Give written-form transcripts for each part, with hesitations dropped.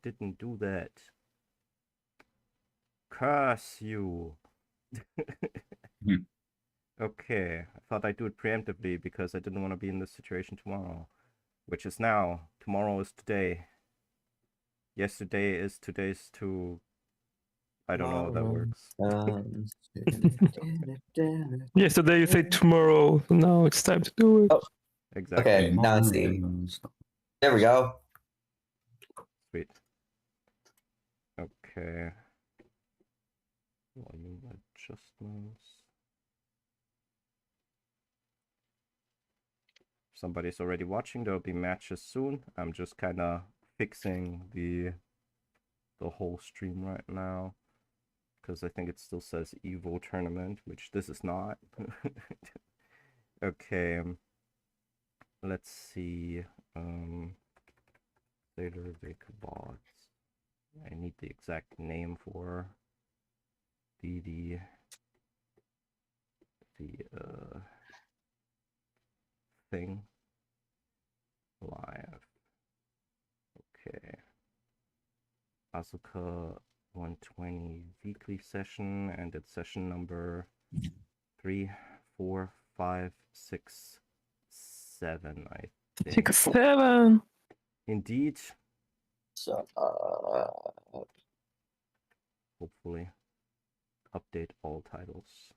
didn't do that. Curse you. Okay, I thought I'd do it preemptively because I didn't want to be in this situation tomorrow. Which is now. Tomorrow is today. Yesterday is today's to... I don't know how that works. Yesterday you said tomorrow, so now it's time to do it. Oh. Exactly. Okay, now I see. There we go. Sweet. Okay. Volume adjustments. Somebody's already watching. There'll be matches soon. I'm just kind of fixing the whole stream right now because I think it still says Evo tournament, which this is not. Okay. Let's see. Sailor Bots. I need the exact name for the thing. Live. Okay. Asuka 120 weekly session, and it's session number 3, 4, 5, 6, 7, I think. 6, 7. Indeed. So, Hopefully. Update all titles.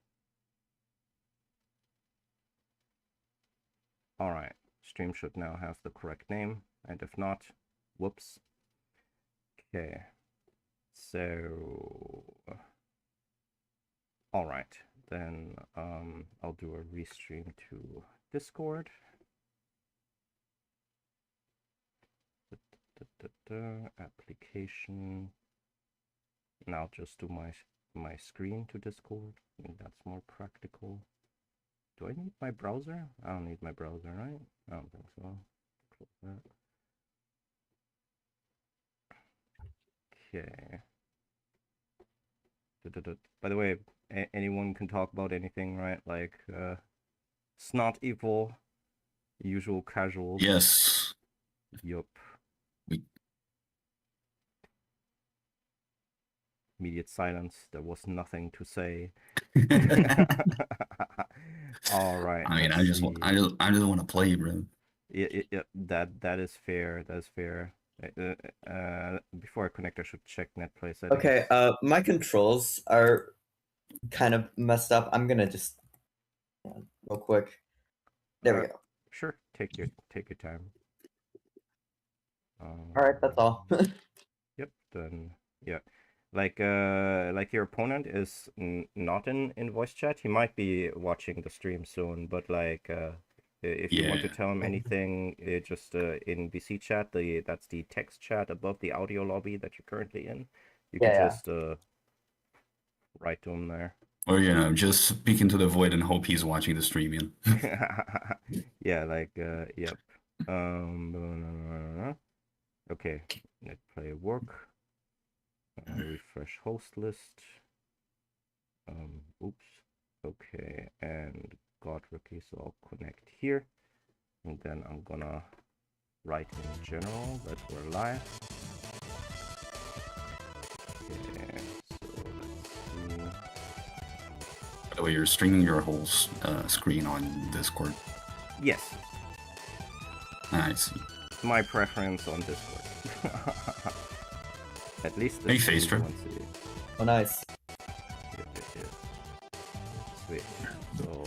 Alright. Stream should now have the correct name, and if not, whoops. Okay. So... Alright. Then I'll do a restream to Discord. Application. And I'll just do my screen to Discord. I think that's more practical. Do I need my browser? I don't need my browser, right? I don't think so. Close that. Okay. By the way, anyone can talk about anything, right? Like, it's not evil, usual casual. Yes. Yup. Immediate silence. There was nothing to say. All right. I mean, I just want to play, bro. Yeah, that is fair. That's fair. Before I connect, I should check net play settings. okay, my controls are kind of messed up. I'm gonna just real quick. There we go. Sure, take your time. All right, that's all. Yep. Then yeah, like your opponent is not in voice chat. He might be watching the stream soon, but like if you want to tell him anything, just in VC chat, that's the text chat above the audio lobby that you're currently in. You can just write to him there. Or, you know, just speak into the void and hope he's watching the stream, you know? Yeah, like, yep. Okay, net play work. Refresh host list. Oops. Okay, and got rookie, so I'll connect here. And then I'm gonna write in general that we're live. Okay, so let's see. By the way, you're streaming your whole screen on Discord. Yes. I see. My preference on Discord. At least Hey, Phaser. Oh, nice. Yeah. Sweet. So,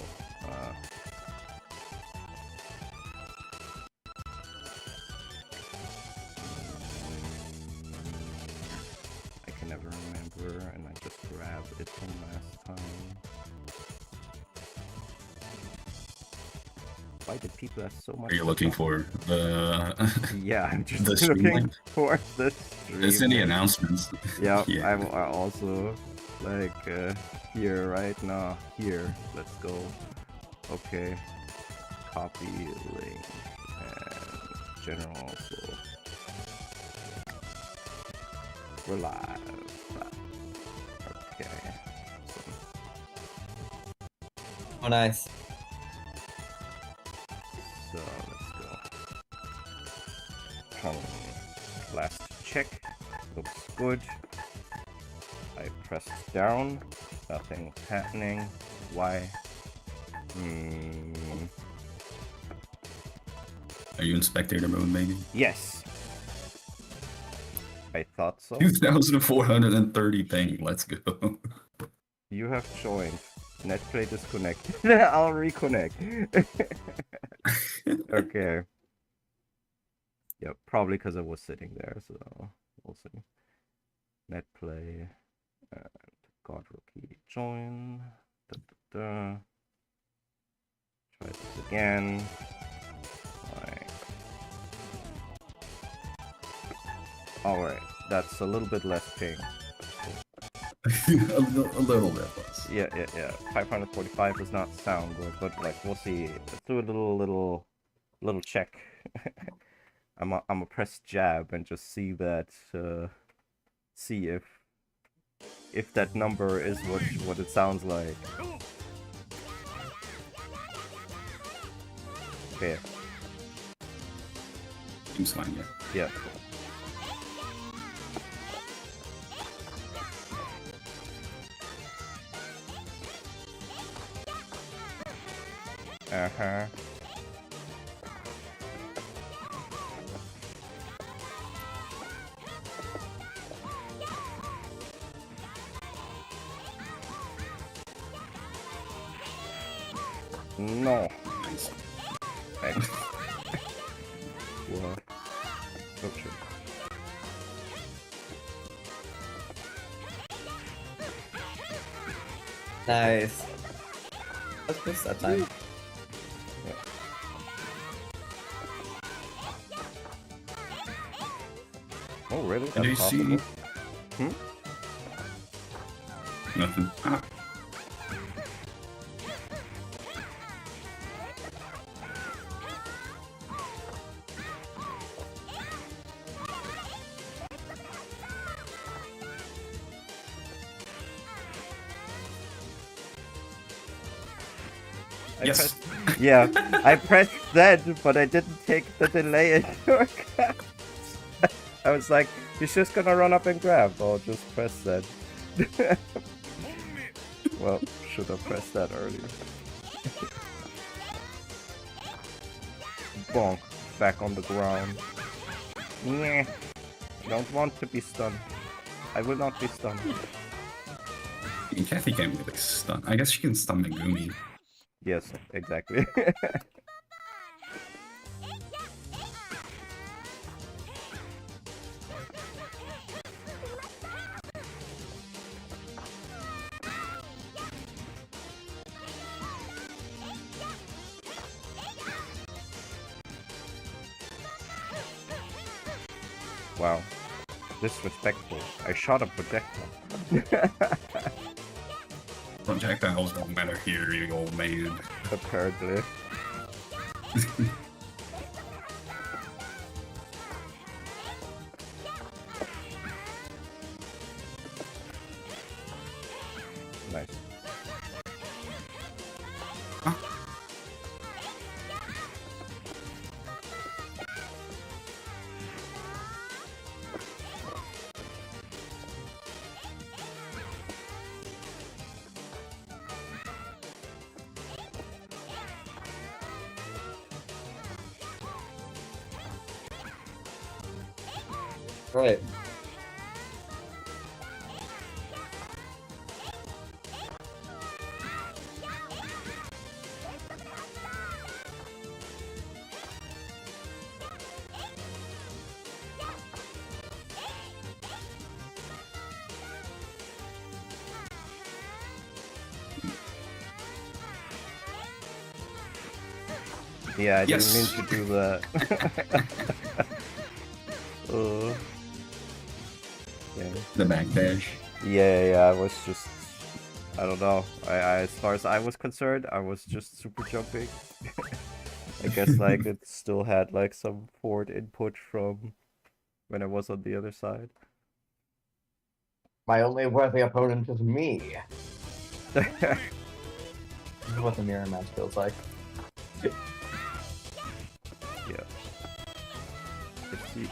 I can never remember, and I just grabbed it from last time. Why did people have so much? Are you looking for Yeah, I'm just the stream looking link? for the stream. It's in the link. announcements. Yeah, Yeah. I'm also like here right now. Here, let's go. Okay, copy link and general. So we're live. Okay. Oh, nice. So let's go. Last check. looks good. I pressed down. Nothing's happening. Why? Are you in spectator mode, maybe? Yes. I thought so. 2,430 ping. Let's go. You have joined. Netplay disconnected. I'll reconnect. Okay. Yep, probably because I was sitting there, so we'll see. Netplay and God Rookie join. Try this again. Alright, that's a little bit less ping. a little bit less. Yeah. 545 does not sound good, but like we'll see. Let's do a little check. I'm a press jab and just see that. See if that number is what it sounds like. Fair. Seems fine, yeah. Yeah. Uh-huh. No. Nice. Thanks. What? Oh shit. Nice. Let's miss that time. Oh really? And do you That's see? possible? Nothing. Ah. Yes. Yeah, I pressed Z, but I didn't take the delay into account. I was like, he's just gonna run up and grab. I'll just press Z. Well, should have pressed that earlier. Bonk. Back on the ground. Nyeh. Don't want to be stunned. I will not be stunned. Kathy can't really stun. I guess she can stun Megumi. Yes, exactly. Wow. Disrespectful. I shot a projectile. Projectiles don't matter here, you old man. Apparently. Nice. Huh? Right. Yeah, I Yes. didn't mean to do that. Yeah. The backdash. Yeah, I was just... I don't know. As far as I was concerned, I was just super jumping. I guess like it still had like some forward input from when I was on the other side. My only worthy opponent is me. This is what the mirror match feels like. Yeah. Let's see.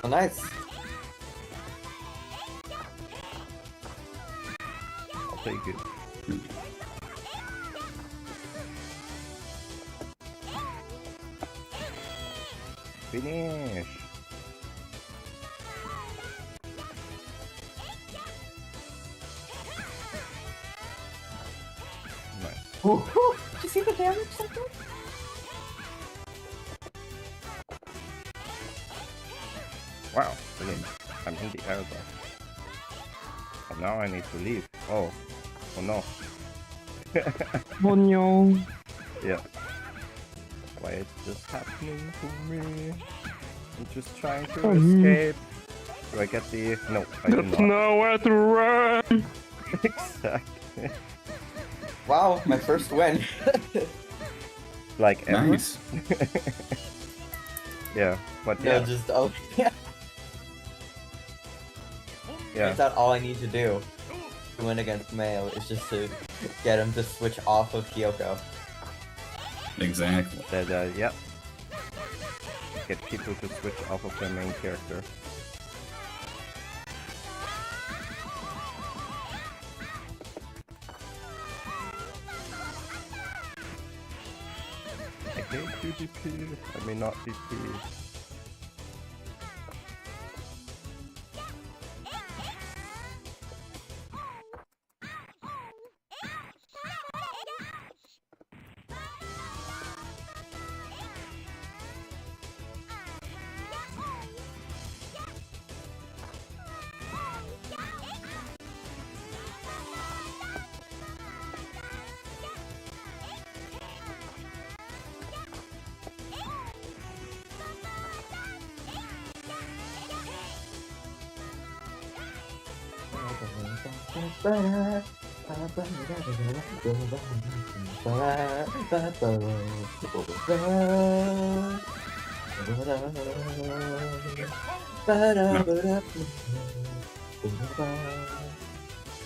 Oh, nice. I'll take it. Finish. Nice. Woohoo! Did you see the damage something? Wow, brilliant. I'm in the air though. But now I need to leave. Oh. Oh no. Oh no. Yeah. Why is this happening to me? I'm just trying to escape. Do I get the... No, I do Don't not. know where to run. Exactly. Wow, my first win. Like ever? Nice. Yeah, but No, yeah. just oh yeah. Yeah. That's all I need to do to win against Mayo is just to get him to switch off of Kyoko. Exactly. Yep. Get people to switch off of their main character. I hate PvP. I mean not DP.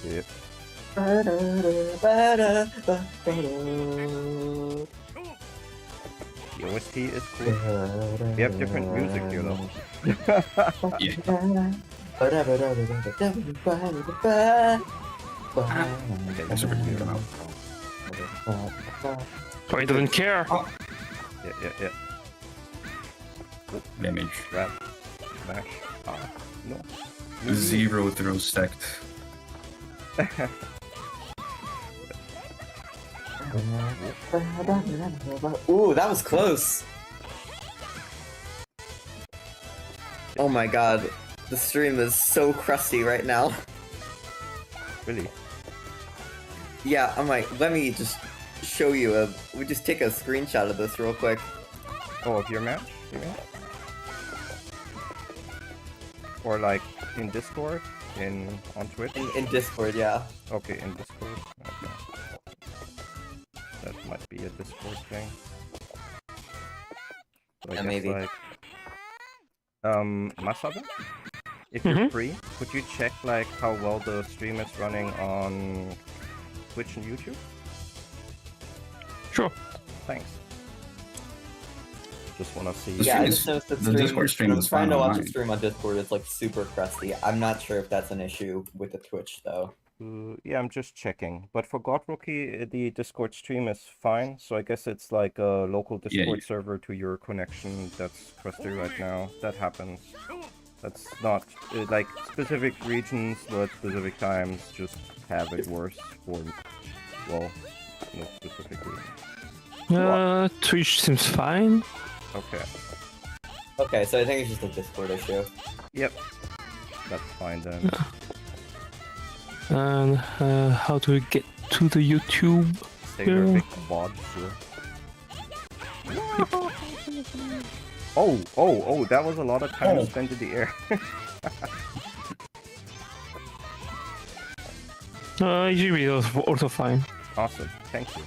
Yep. The OST is cool. We have different music here though. Okay, That's super super cute. cute. Oh, he doesn't care. Yeah. Damage. Grab. Smash. Ah, no. 0 throw stacked. Ooh, that was close. Oh my god, the stream is so crusty right now. Really? Yeah, I'm like, let me just show you we just take a screenshot of this real quick. Oh, of your match? You mean? Or like in Discord? On Twitch? In Discord, yeah. Okay, in Discord. Okay. That might be a Discord thing. So I Yeah, guess maybe. like Masabe? If you're free, could you check like how well the stream is running on Twitch and YouTube? Sure. Thanks. Just wanna see. The Yeah, stream I is- just noticed that the Discord stream I'm is trying fine to watch online. a stream on Discord, it's like super crusty. I'm not sure if that's an issue with the Twitch though. Yeah, I'm just checking. But for God Rookie, the Discord stream is fine. So I guess it's like a local Discord server to your connection that's crusty right now. That happens. That's not like specific regions, but specific times just have it worse for, well, no specific reason. Twitch seems fine. Okay. Okay, so I think it's just a Discord issue. Yep. That's fine then. And how do we get to the YouTube? Say your big bods. Oh, that was a lot of time spent in the air. GB is also fine. Awesome, thank you.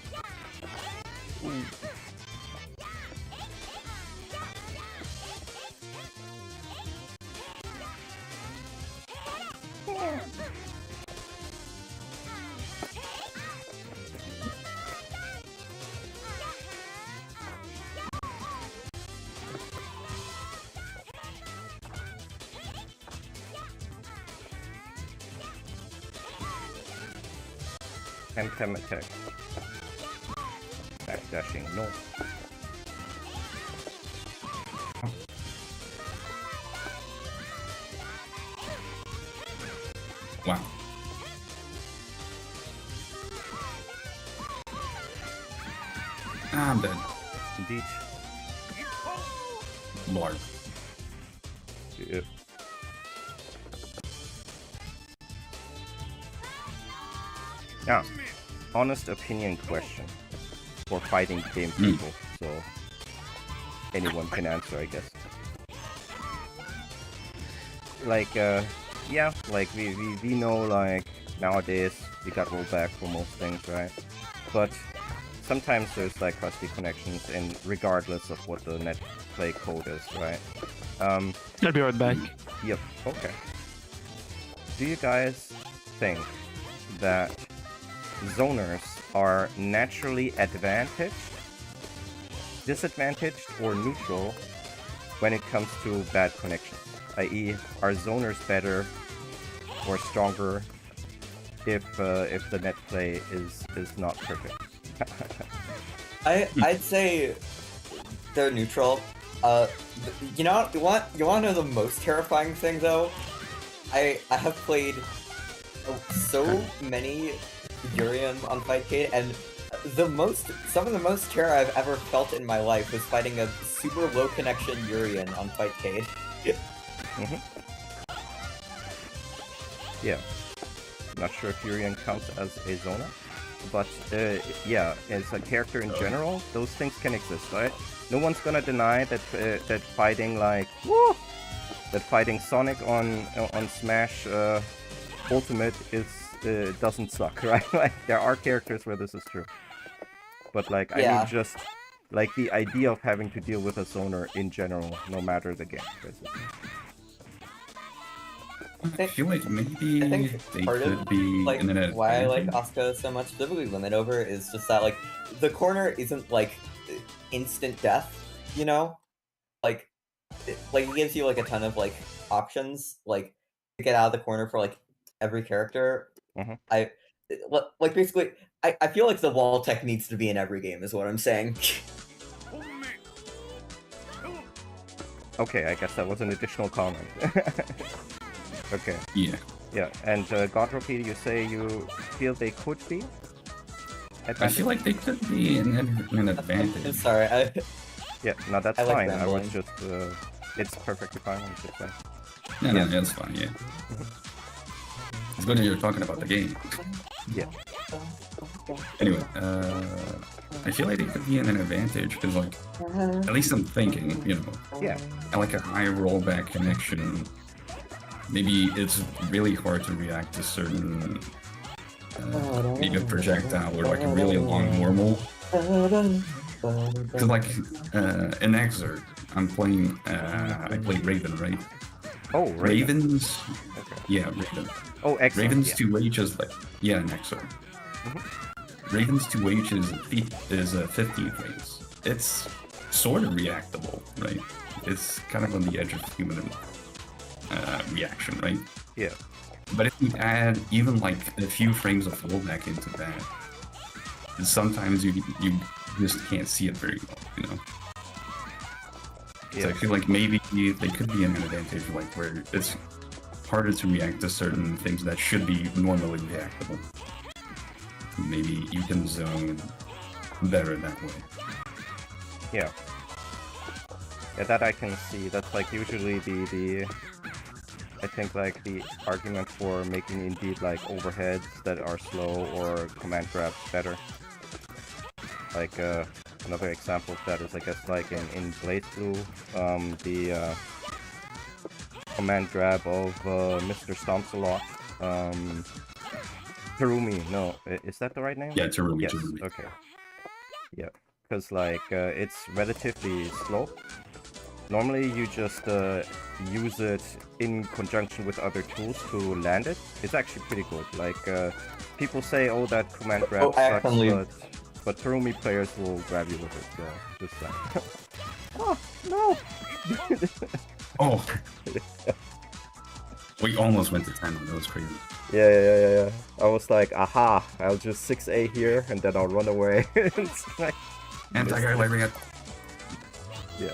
Temtem attack. Backdashing, no. Wow. I'm dead. Indeed. Lord. Yeah. Now, honest opinion question for fighting game people, so anyone can answer, I guess. Like, yeah, like we know, like, nowadays we got rollback for most things, right? But sometimes there's like crusty connections, and regardless of what the net play code is, right? I'll be right back. Yep. Okay. Do you guys think that zoners are naturally advantaged, disadvantaged, or neutral when it comes to bad connections? I.e., are zoners better or stronger if the net play is not perfect? I'd say they're neutral. You know, you want to know the most terrifying thing though? I have played so many Urians on Fightcade, and some of the most terror I've ever felt in my life was fighting a super low connection Urian on Fightcade. Yeah. Not sure if Urian counts as a zoner, but yeah, as a character in general, those things can exist, right? No one's gonna deny that that fighting fighting Sonic on Smash Ultimate is doesn't suck, right? Like there are characters where this is true, but like I mean, just like the idea of having to deal with a zoner in general, no matter the game. Basically. I feel like maybe I think they part could of be like in an why I like advantage. Asuka so much, specifically LimitOver, is just that like the corner isn't like instant death, you know? Like it gives you like a ton of like options, like to get out of the corner for like every character. Like basically, I feel like the wall tech needs to be in every game, is what I'm saying. Okay, I guess that was an additional comment. Okay. Yeah. Yeah, and Godropi, you say you feel they could be? I feel like they could be an I'm advantage. sorry, Yeah, no, that's I like fine. I was rambling. just, it's perfectly fine. I'm just saying. No, that's fine, yeah. It's good that you're talking about the game. Yeah. Anyway, I feel like they could be in an advantage, because, like, at least I'm thinking, you know, Yeah. I like a high rollback connection. Maybe it's really hard to react to certain, maybe a projectile or like a really long normal. Because, like, in Exert, I'm playing, I play Raven, right? Oh, Raven. Ravens? Okay. Yeah, Raven. Oh, excellent. Ravens Yeah. 2H is like, yeah, in Exert. Ravens 2H is 15 frames. It's sort of reactable, right? It's kind of on the edge of human reaction, right? Yeah. But if you add even like a few frames of rollback into that, sometimes you just can't see it very well, you know? So Yeah. I feel like maybe they could be in an advantage, like where it's harder to react to certain things that should be normally reactable. Maybe you can zone better that way. Yeah. Yeah, that I can see. That's like usually the I think like the argument for making indeed like overheads that are slow or command grabs better. Like another example of that is I guess like in BlazBlue, the command grab of Mr. Stomps-a-Lot. Terumi, no, is that the right name? Yeah, Terumi. Yes, Terumi. okay. Yeah, because like it's relatively slow. Normally you just use it in conjunction with other tools to land it. It's actually pretty good. Like people say, oh, that command grab sucks, but Terumi players will grab you with it, so just like... Oh, no! Oh! We almost went to 10. That was crazy. Yeah. I was like, aha, I'll just 6A here, and then I'll run away. It's like, Anti-guy library had... yeah.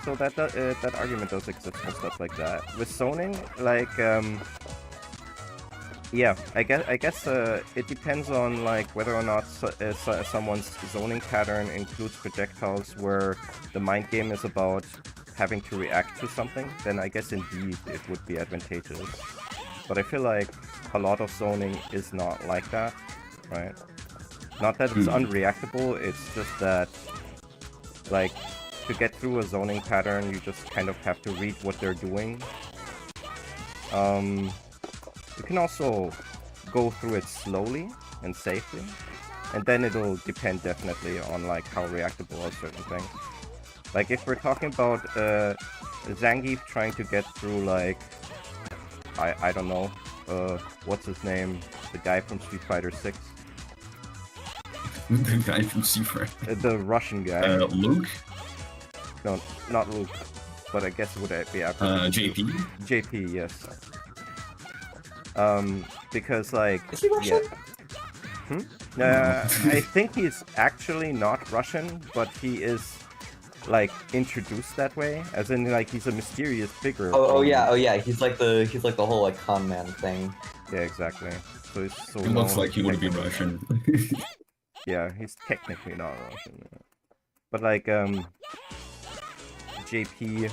So that argument does exist for stuff like that. With zoning, like, yeah, I guess it depends on like whether or not someone's zoning pattern includes projectiles where the mind game is about having to react to something. Then I guess indeed it would be advantageous. But I feel like a lot of zoning is not like that, right? Not that it's unreactable, it's just that, like, to get through a zoning pattern, you just kind of have to read what they're doing. You can also go through it slowly and safely, and then it'll depend definitely on, like, how reactable are certain things. Like, if we're talking about Zangief trying to get through, like, I don't know, what's his name? The guy from Street Fighter 6. The guy from Seaford. The Russian guy. Luke? No, not Luke. But I guess would it be after JP? JP, yes. Because like... Is he Russian? Yeah. I think he's actually not Russian, but he is, like, introduced that way. As in, like, he's a mysterious figure. Oh yeah. He's like the whole like con man thing. Yeah, exactly. So he's so He looks known like he would be technically. Russian. Yeah, he's technically not Russian. But like, JP,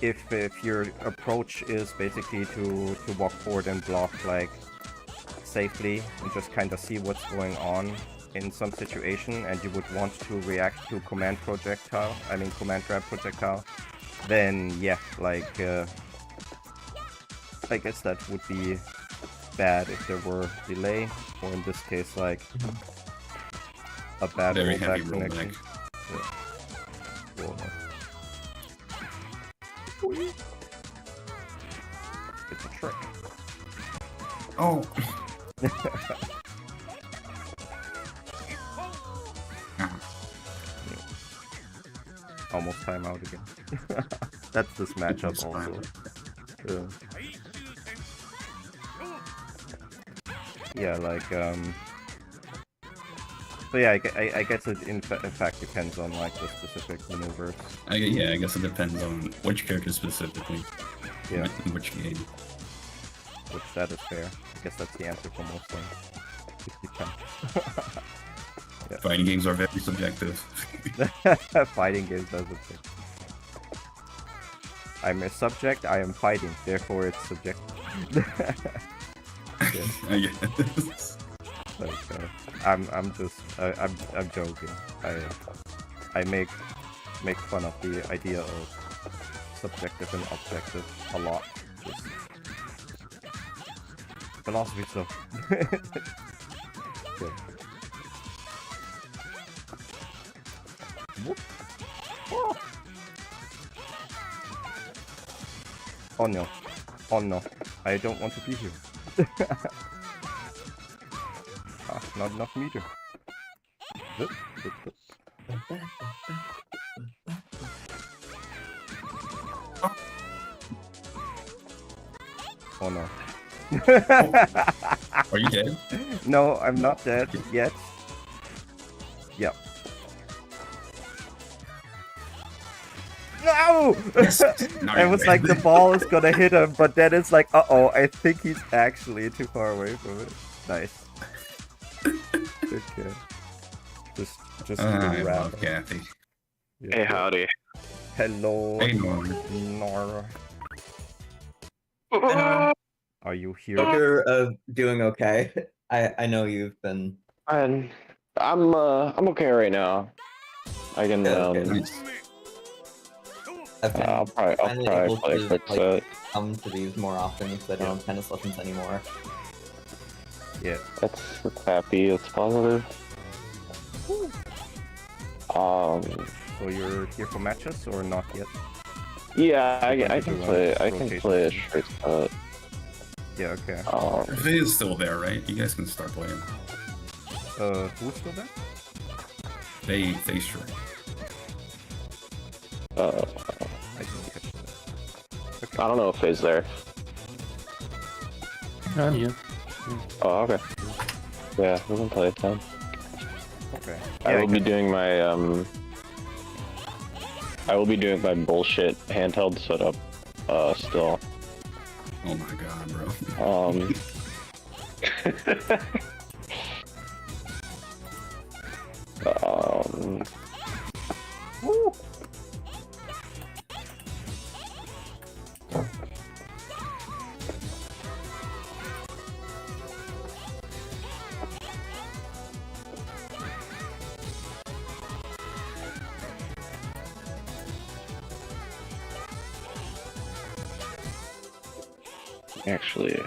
if your approach is basically to walk forward and block, like, safely and just kind of see what's going on in some situation, and you would want to react to command grab projectile, then yeah, like, I guess that would be bad if there were delay, or in this case, like, a bad Very heavy rollback connection. rollback. Yeah. Rollback. It's a trick. Oh! Almost time out again. That's this matchup also. Yeah, like, so yeah, I guess it in fact depends on, like, the specific maneuvers. Yeah, I guess it depends on which character specifically. Yeah. In which game. Which that is fair. I guess that's the answer for most things. 50-10. Yeah. Fighting games are very subjective. Fighting games are subjective. I'm a subject, I am fighting, therefore it's subjective. Yeah. I guess. Like, I'm just, I'm joking. I make fun of the idea of subjective and objective a lot. Just philosophy stuff. Yeah. Whoop. Oh. Oh no. Oh no. I don't want to be here. Not enough meter. Oh no. Are you dead? No, I'm not dead yet. Yep. No! Yes. No, It was like the ball is gonna hit him, but then it's like, uh-oh, I think he's actually too far away from it. Nice. Okay. Just I random. love Kathy. Yeah. Hey, howdy. Hello. Hey, Norm. Nora. Are you here? Hope you're doing okay. I know you've been. I'm okay right now. I can Nice. I've been I'll probably finally able play a to, quick like, set. come to these more often because I don't have tennis lessons anymore. Yeah. That's happy. It's positive. So you're here for matches or not yet? Yeah, I Like can you play. want I can rotation. play a straight set. Yeah. Okay. Faye is still there, right? You guys can start playing. Who's still there? Faye's sure. I didn't catch that. I don't know if Faye's there. I'm here. Oh, okay. Yeah, we can play it then. Okay. I will be can- doing my I will be doing my bullshit handheld setup still. Oh my god, bro. Woo. Actually,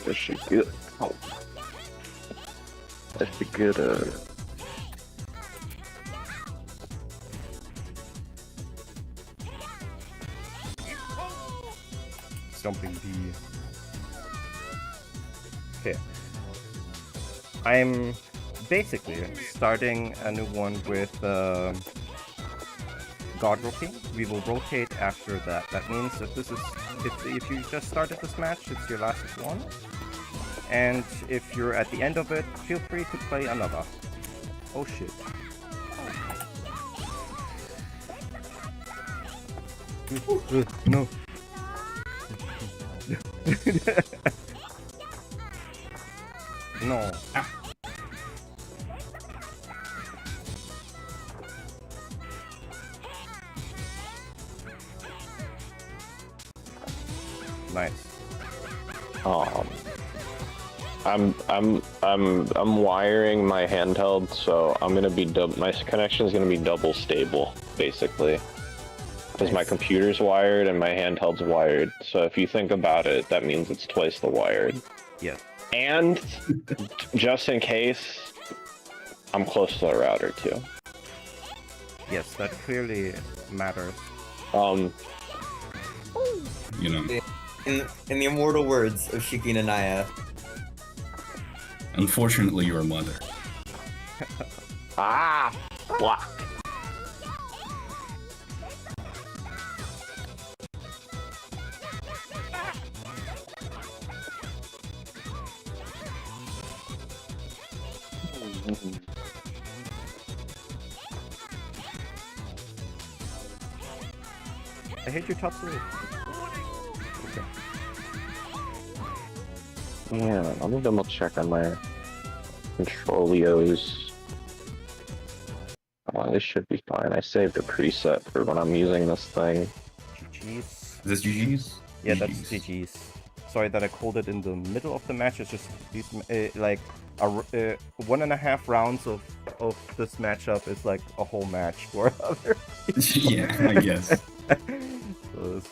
this should get. Oh, that should get Stomping D. Okay. I'm basically starting a new one with God Rookie. We will rotate after that. That means if you just started this match, it's your last one. And if you're at the end of it, feel free to play another. Oh shit. No. No. Nice. I'm wiring my handheld, so I'm gonna be my connection is gonna be double stable, basically. Because my computer's wired and my handheld's wired. So if you think about it, that means it's twice the wired. Yes. And just in case, I'm close to the router too. Yes, that clearly matters. You know, In the immortal words of Shiki and Naya, unfortunately, your mother. Ah! Block! I hate your top three. Okay. Yeah, let me double check on my controlios. This should be fine. I saved a preset for when I'm using this thing. GG's. Is this GG's? Yeah, that's GG's. Sorry that I called it in the middle of the match. It's just these like 1.5 rounds of this matchup is like a whole match for other. Yeah, I guess. So it's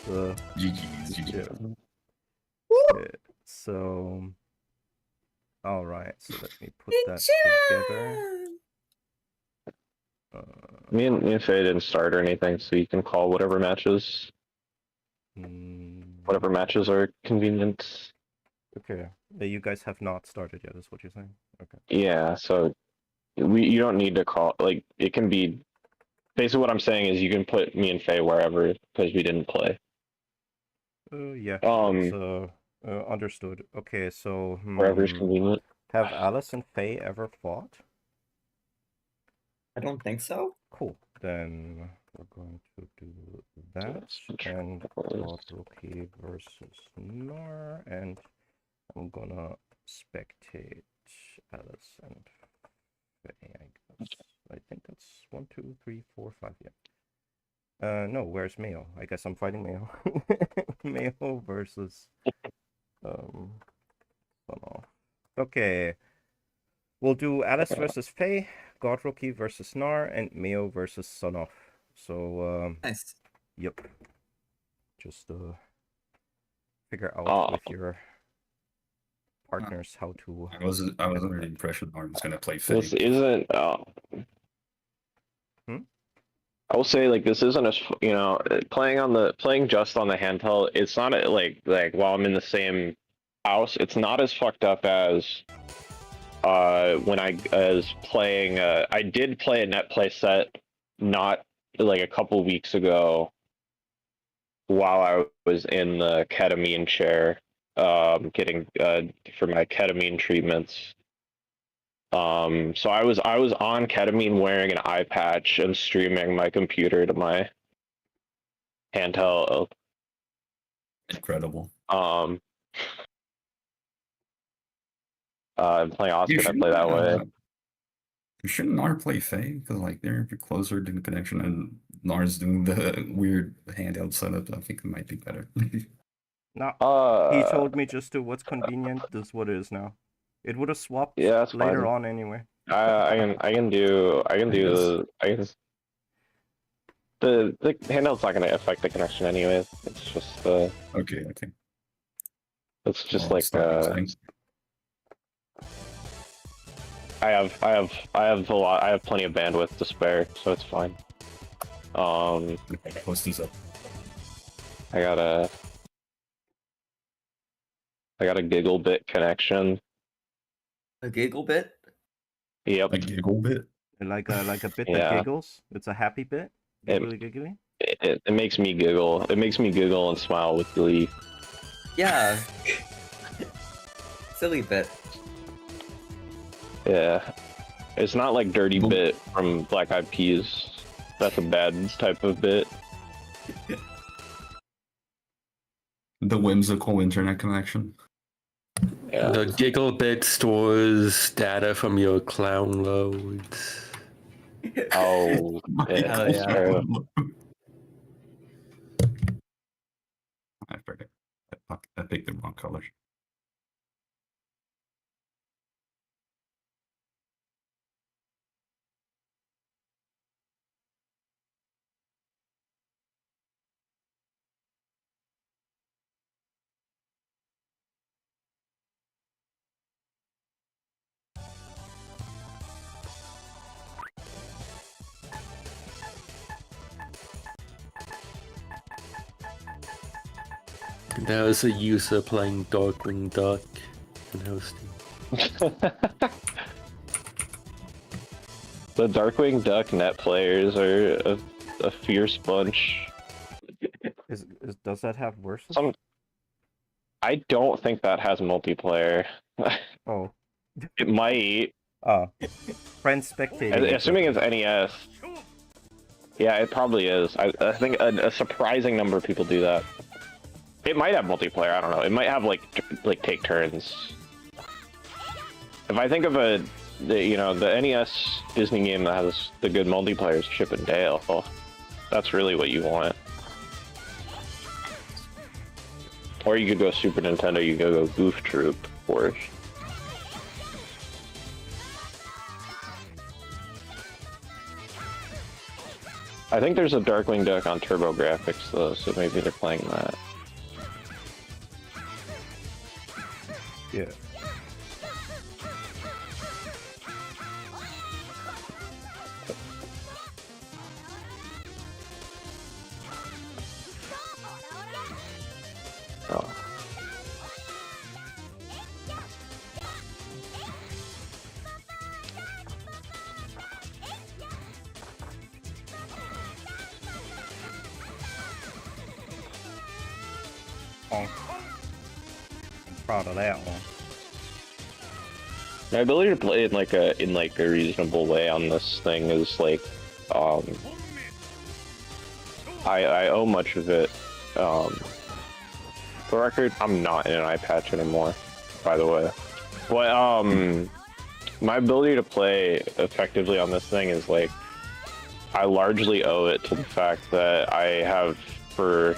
GG's, GG's. yeah. So, all right. So let me put that together. Me and Faye didn't start or anything, so you can call whatever matches are convenient. Okay. You guys have not started yet, is what you're saying? Okay. Yeah, so you don't need to call, like, it can be basically what I'm saying is you can put me and Faye wherever because we didn't play. Yeah. That's, understood. Okay, so Wherever's convenient. have Alice and Faye ever fought? I don't think so. Cool. Then we're going to do that and God Rookie versus Nor, and I'm gonna spectate Alice and Faye, I guess. I think that's 1, 2, 3, 4, 5, yeah. No, where's Mayo? I guess I'm fighting Mayo. Mayo versus Sonoff. Okay. We'll do Alice versus Faye, God Rookie versus Nar, and Mayo versus Sonoff. So Nice. yep. Just figure out with your partners how to. I was under the impression Arm's gonna play Faye. This isn't. I will say, like, this isn't as, you know, playing just on the handheld. It's not like while I'm in the same house. It's not as fucked up as when I was playing, I did play a net play set not like a couple weeks ago while I was in the ketamine chair, getting for my ketamine treatments. So I was on ketamine wearing an eye patch and streaming my computer to my handheld. Incredible. I'm playing Asuka, I play that way. Shouldn't Nar play Faye? Because like they're closer to the connection, and Nar's doing the weird handheld setup. I think it might be better. No, he told me just to what's convenient. This is what it is now. It would have swapped that's later fine. on anyway. I can do the handheld's not gonna affect the connection anyway. It's just Okay. it's just Well, like it's I have plenty of bandwidth to spare, so it's fine. Post this up. I got a giggle bit connection. A giggle bit? Yep. A giggle bit. Like a bit Yeah. that giggles. It's a happy bit. Giggly giggly. It makes me giggle. It makes me giggle and smile with glee. Yeah. Silly bit. Yeah. It's not like Dirty Bit from Black Eyed Peas. That's a bad type of bit. The whimsical internet connection. Yeah. The giggle bit stores data from your clown loads. Oh, yeah. Hell yeah. I forget. I picked the wrong color. There was a user playing Darkwing Duck and hosting. The Darkwing Duck net players are a fierce bunch. Does that have worse? I don't think that has multiplayer. Oh. It might. Friends spectating. Assuming it's NES. Yeah, it probably is. I think a surprising number of people do that. It might have multiplayer. I don't know. It might have like take turns. If I think of the NES Disney game that has the good multiplayer is Chip and Dale. That's really what you want. Or you could go Super Nintendo. You could go Goof Troop, of course. I think there's a Darkwing Duck on TurboGrafx though, so maybe they're playing that. Yeah. Oh. I'm proud of that one. My ability to play it in like a reasonable way on this thing is like, I owe much of it. For record, I'm not in an eye patch anymore, by the way. But my ability to play effectively on this thing is like, I largely owe it to the fact that I have for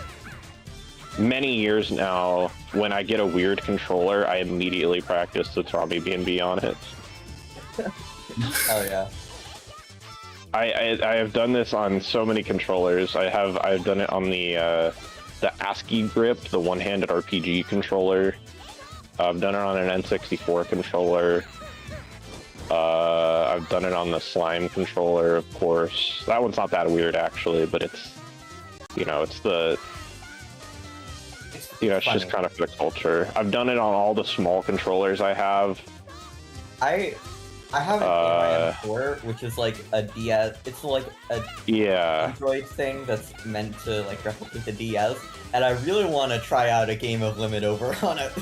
many years now, when I get a weird controller, I immediately practice the Tommy B&B on it. Oh yeah. I have done this on so many controllers. I've done it on the ASCII grip, the one-handed RPG controller. I've done it on an N64 controller. I've done it on the Slime controller, of course. That one's not that weird actually, but it's, it's the. It's just kind of for the culture. I've done it on all the small controllers I have. I have an AIM4, which is like a DS. It's like a Android thing that's meant to like replicate the DS, and I really want to try out a game of LimitOver on it,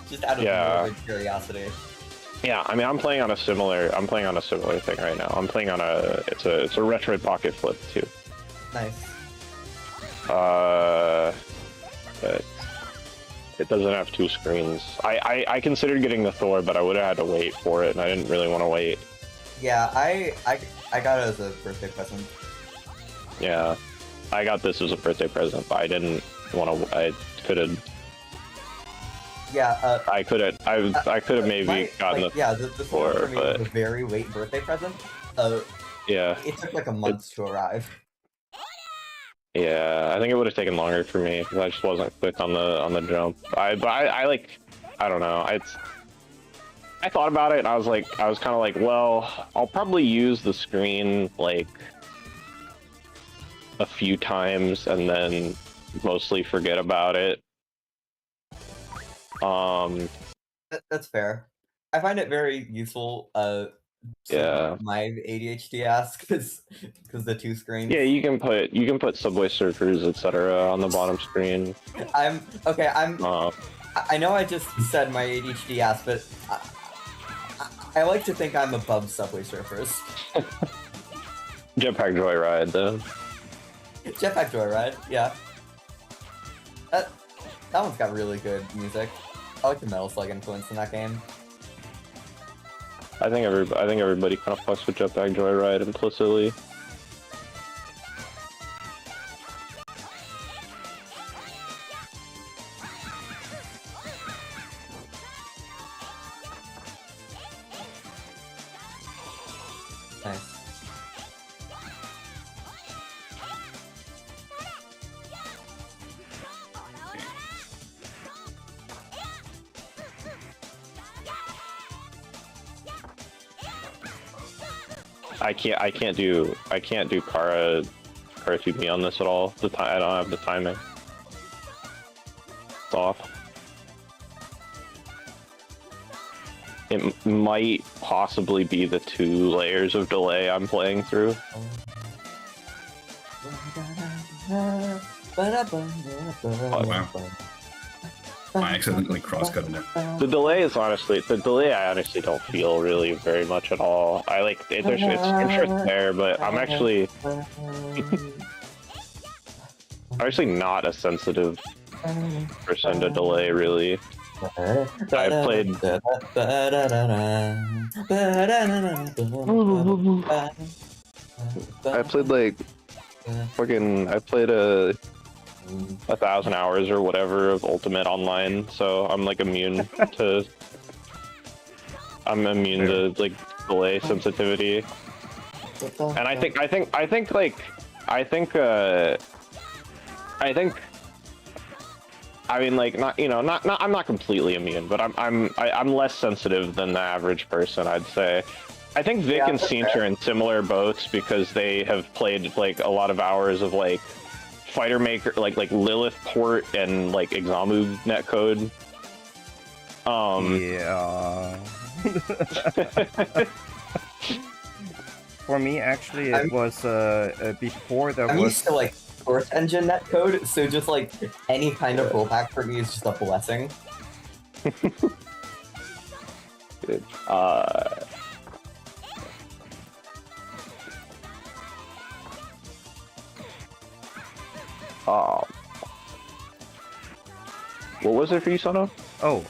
just out of morbid curiosity. Yeah, I mean, I'm playing on a similar thing right now. I'm playing on it's a Retroid Pocket Flip too. Nice. But it doesn't have 2 screens. I considered getting the Thor, but I would have had to wait for it, and I didn't really want to wait. Yeah, I got it as a birthday present. Yeah, I got this as a birthday present, but I didn't want to. I could have. Yeah. I could have maybe gotten like, the Thor for me was a very late birthday present. Yeah. It took like a month to arrive. Yeah, I think it would have taken longer for me because I just wasn't quick on the jump. I don't know. I thought about it and I was kind of like, well, I'll probably use the screen like a few times and then mostly forget about it. That's fair. I find it very useful. My ADHD ass because the 2 screens. Yeah, you can put Subway Surfers, etc. on the bottom screen. I know I just said my ADHD ass, but I like to think I'm above Subway Surfers. Jetpack Joyride, though. Jetpack Joyride, yeah. That one's got really good music. I like the Metal Slug influence in that game. I think everybody kind of fucks with Jetpack Joyride implicitly. Nice. I can't do Kara 2B on this at all. I don't have the timing. It's off. It might possibly be the 2 layers of delay I'm playing through. Oh, wow. I accidentally cross-cut it. The delay I honestly don't feel really very much at all. It's interest there, but I'm actually not a sensitive person to delay, really. I played a 1,000 hours or whatever of Ultimate Online, so I'm like immune to like delay sensitivity. And I think I mean, like, I'm not completely immune, but I'm less sensitive than the average person, I'd say. I think Vic and Seamus are in similar boats because they have played like a lot of hours of like Fighter Maker, like Lilith port and like Examu netcode. Yeah. For me, actually, it was before there I'm was. used to like Source Engine netcode, so just like any kind of rollback for me is just a blessing. Good. What was it for you, Sono? Oh,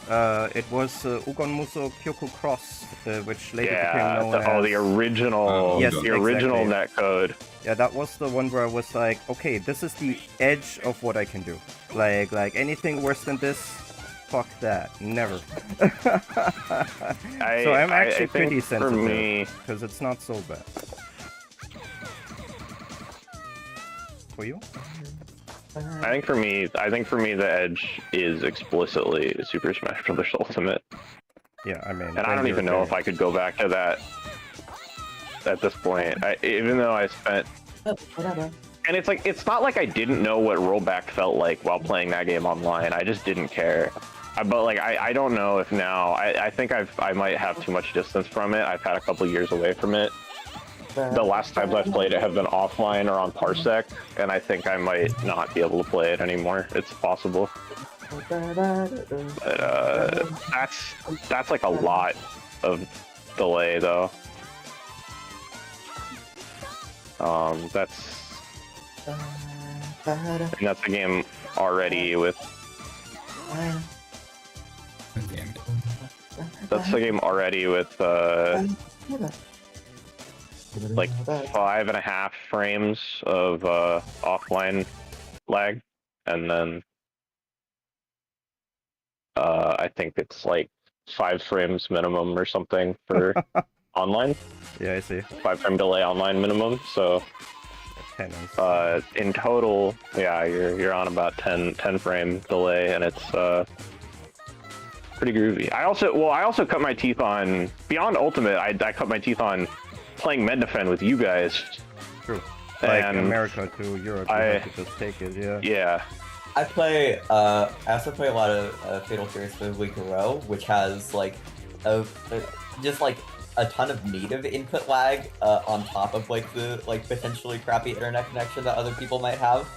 it was Ugon Muso Kyoku Cross, which later became known as... the original, yes, the original exactly. netcode. Yeah, that was the one where I was like, okay, this is the edge of what I can do. Like anything worse than this, fuck that, never. So I'm actually pretty sensitive, because it's not so bad. For you? I think for me, the edge is explicitly Super Smash Bros. Ultimate. Yeah, I mean, and I don't even know if I could go back to that at this point. Even though I spent, and it's not like I didn't know what rollback felt like while playing that game online. I just didn't care. But like I don't know if now I think I might have too much distance from it. I've had a couple years away from it. The last times I've played it have been offline or on Parsec, and I think I might not be able to play it anymore. It's possible. But that's like a lot of delay though. And that's a game already with. Damn it. That's the game already with like 5.5 frames of offline lag, and then I think it's like 5 frames minimum or something for online. Yeah, I see. 5 frame delay online minimum. So in total, yeah, you're on about 10 frame delay, and it's pretty groovy. I also cut my teeth on Beyond Ultimate. I cut my teeth on playing Mednafen with you guys. True. Like and America to Europe, you have to just take it. Yeah. Yeah. I also play a lot of Fatal Fury, specifically Garou, which has like just like a ton of native input lag on top of like the potentially crappy internet connection that other people might have.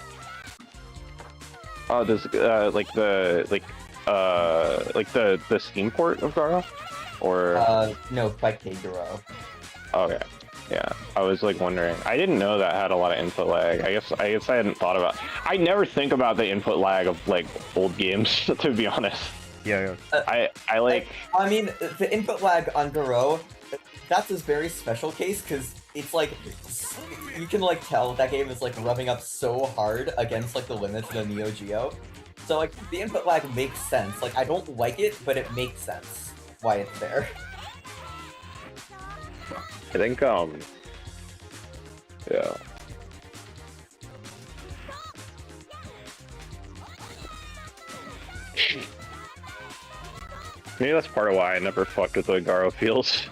Oh, does like the Steam port of Garou, or no, 5K Garou. Okay. Yeah, I was like wondering. I didn't know that had a lot of input lag. I guess I hadn't thought about. I never think about the input lag of like old games, to be honest. Yeah. I like. I mean, the input lag on Garou, that's a very special case because it's like you can like tell that game is like rubbing up so hard against like the limits of the Neo Geo. So like the input lag makes sense. Like I don't like it, but it makes sense why it's there. I think yeah. Maybe that's part of why I never fucked with the way Garou feels.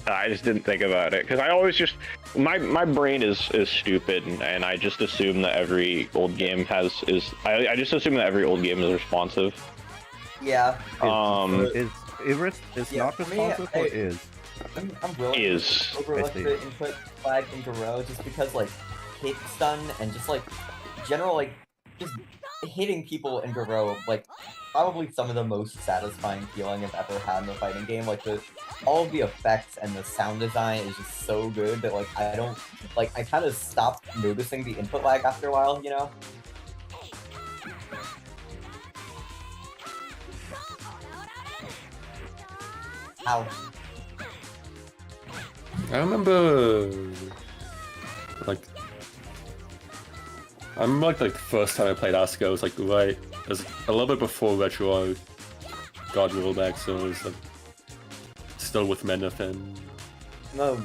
I just didn't think about it because I always just my brain is stupid, and I just assume that every old game I just assume that every old game is responsive. Yeah. Is not responsive or is? I'm willing to overlook the input lag in Garou just because like hit stun and just like general like just hitting people in Garou, like probably some of the most satisfying feeling I've ever had in a fighting game. Like all of the effects and the sound design is just so good that like I kind of stopped noticing the input lag after a while, you know? Ow. I remember like the first time I played Asuka, it was like it was a little bit before Retro got rollback, so it was like still with Mednafen. No,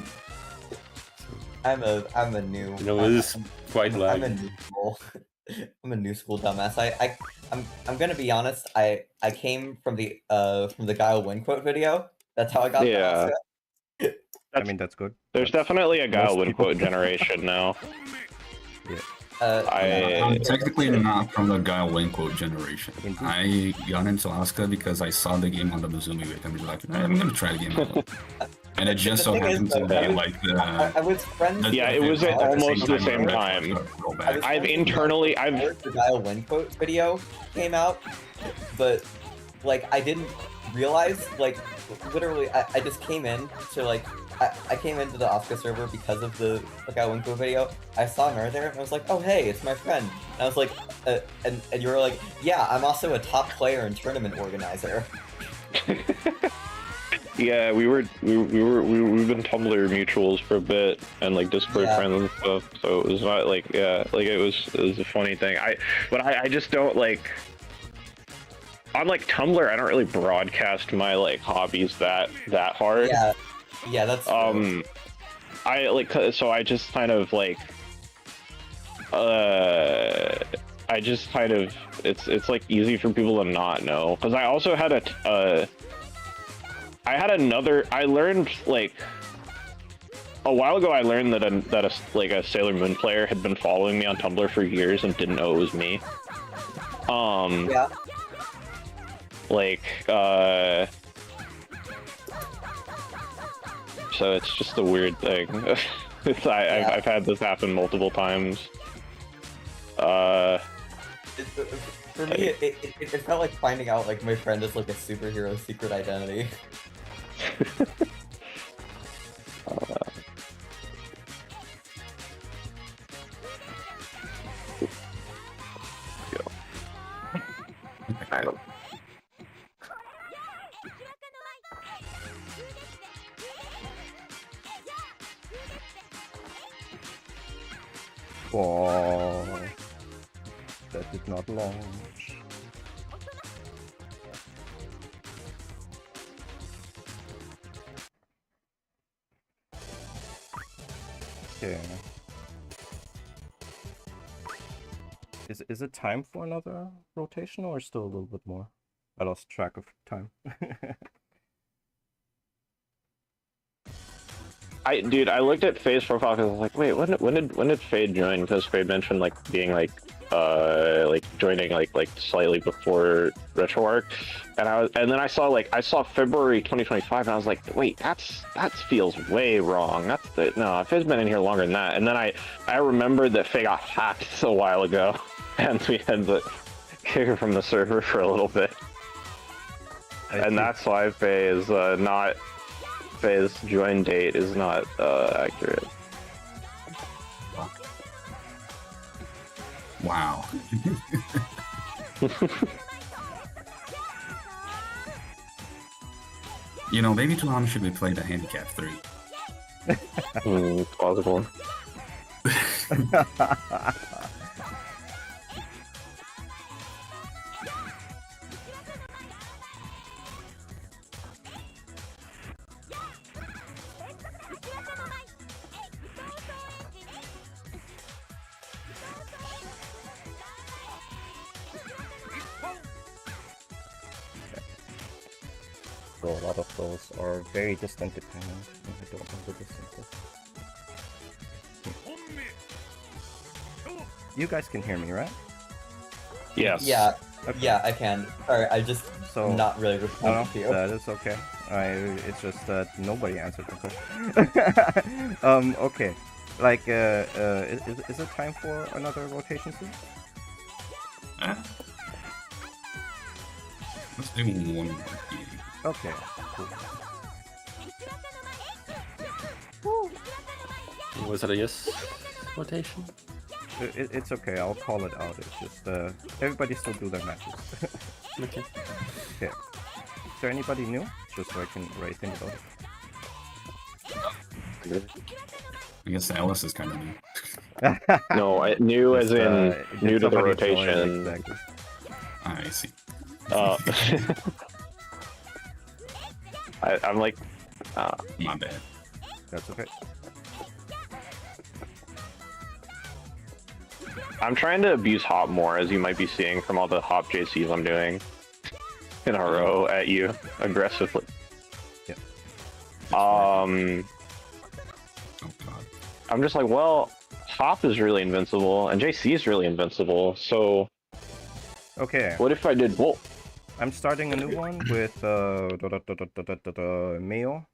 I'm a new. You know, it is quite laggy. I'm a new school. I'm a new school dumbass. I'm gonna be honest. I came from the Guile win quote video. That's how I got. Yeah. I mean, that's good. There's definitely a Guile win quote generation now. Yeah. I'm technically not from the Guile win quote generation. I got into Asuka because I saw the game on the Mizumi Week and was like, I'm gonna try the game out. And it just so happened to be like the. I was friends. Yeah, it was at almost the same time. The Guile win quote video came out, but like I didn't realize, like literally I just came in to like I came into the Asuka server because of the Guile win quote video. I saw Nar there and I was like, oh hey, it's my friend. And I was like, and you were like, yeah, I'm also a top player and tournament organizer. Yeah, we've been Tumblr mutuals for a bit and like Discord friends and stuff. So it was not like it was a funny thing. But I just don't like on like Tumblr. I don't really broadcast my like hobbies that hard. Yeah, that's true. I like so I just kind of like it's like easy for people to not know because I also had I learned like a while ago. I learned that a Sailor Moon player had been following me on Tumblr for years and didn't know it was me. Like, so it's just a weird thing. I've had this happen multiple times. For me, it felt like finding out like my friend is like a superhero secret identity. I don't. Oh, that did not launch. Okay. Is it time for another rotation or still a little bit more? I lost track of time. Dude, I looked at Faye's profile because I was like, wait, when did Faye join? Because Faye mentioned like being like joining like slightly before RetroArch, and then I saw February 2025, and I was like, wait, that feels way wrong. No, Faye's been in here longer than that. And then I remembered that Faye got hacked a while ago, and we had to kick her from the server for a little bit, and that's why Faye is not. Faye's join date is not accurate. Wow. You know, maybe too long should we play the handicap 3? Plausible. So a lot of those are very distant dependent. I don't know the distance. You guys can hear me, right? Yes. Yeah, Okay. yeah, I can. Sorry, I just So not really responding to you. that is okay. It's just that nobody answered the question. Okay. Like, is it time for another rotation soon? Let's do one more game. Okay, cool. Was it a yes rotation? It's okay, I'll call it out. It's just, everybody still do their matches. Okay. Okay. Is there anybody new? Just so I can write things about it. I guess Alice is kind of new. No, new as Just, in did new to the somebody join? rotation. Exactly. I see. I'm like, My bad. That's okay. I'm trying to abuse hop more, as you might be seeing from all the hop JCs I'm doing in a row at you aggressively. Yeah. Oh god. I'm just like, well, hop is really invincible, and JC is really invincible, so Okay. what if I did both? I'm starting a new one with Mayo,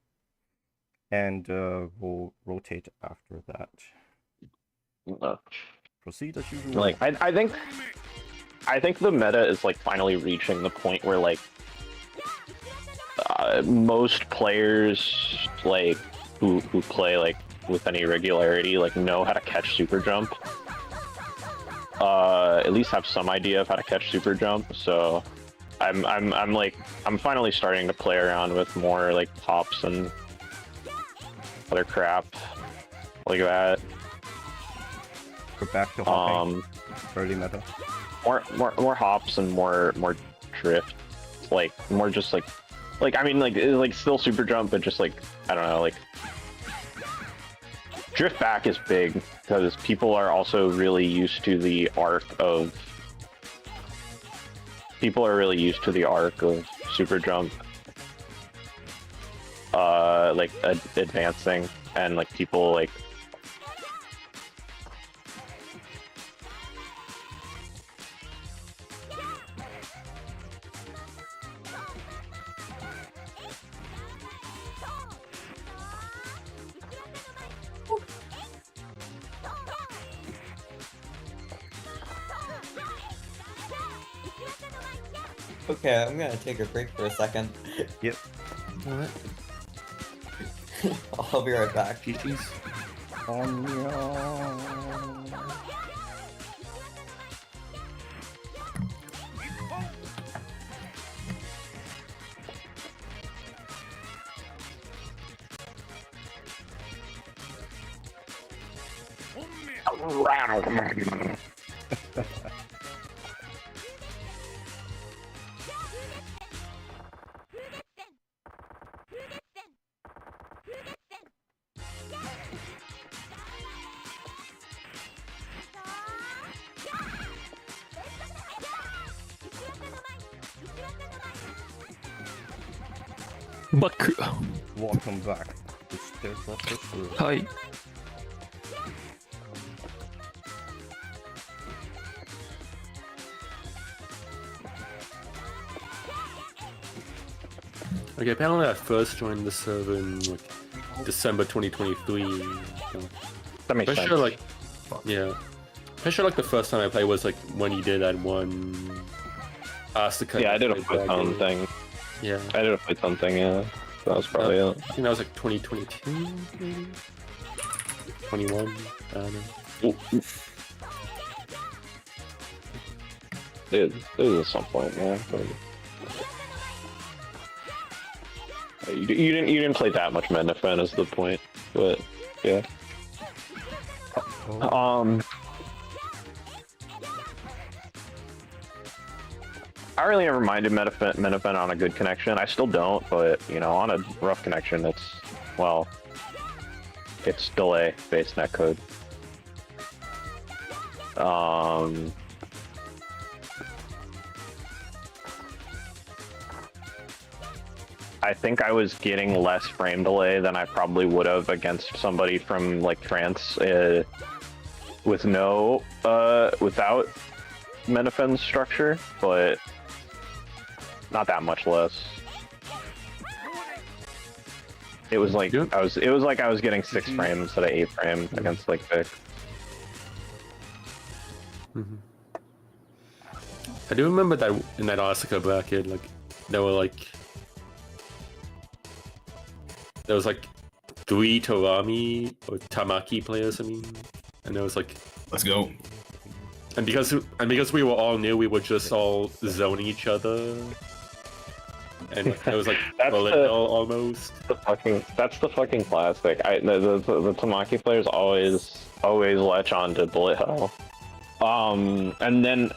and we'll rotate after that. Proceed as usual. Like, I think the meta is like finally reaching the point where like most players like who play like with any regularity like know how to catch super jump. At least have some idea of how to catch super jump. So I'm finally starting to play around with more like hops and other crap like that. We're back to hopping. Early meta. More hops and more drift. Like more just like I mean like it's like still super jump, but just like I don't know, like drift back is big because people are also really used to the arc of super jump like advancing, and like people like Okay, I'm gonna take a break for a second. Yep. Alright. I'll be right back. GG's. Back. Welcome back. It's their proper food. Hi. Okay, apparently I first joined the server in like December 2023. That makes Pretty sense. sure like, yeah. Pretty sure like the first time I played was like when you did that one Asuka. Yeah, I did a played foot that zone game. thing. Yeah. I did a foot zone thing, yeah. That was probably I it. think that was like 2022, maybe? 21, I don't know. Ooh. Dude, this is at some point, yeah. You didn't play that much Mendefin is the point, but yeah. I really never minded Mendefin on a good connection. I still don't, but you know, on a rough connection, it's delay based netcode. I think I was getting less frame delay than I probably would have against somebody from like France with no without Mendefin structure, but not that much less. It was like Yep. it was like I was getting 6 frames instead of 8 frames against like Vic. I do remember that in that Asuka bracket, like there was like 3 Torami or Tamaki players. I mean, and there was like, Let's go. and because we were all new, we were just all zoning each other, and like, it was like That's bullet the- hell almost. That's the fucking classic. The Tamaki players always latch on to bullet hell. And then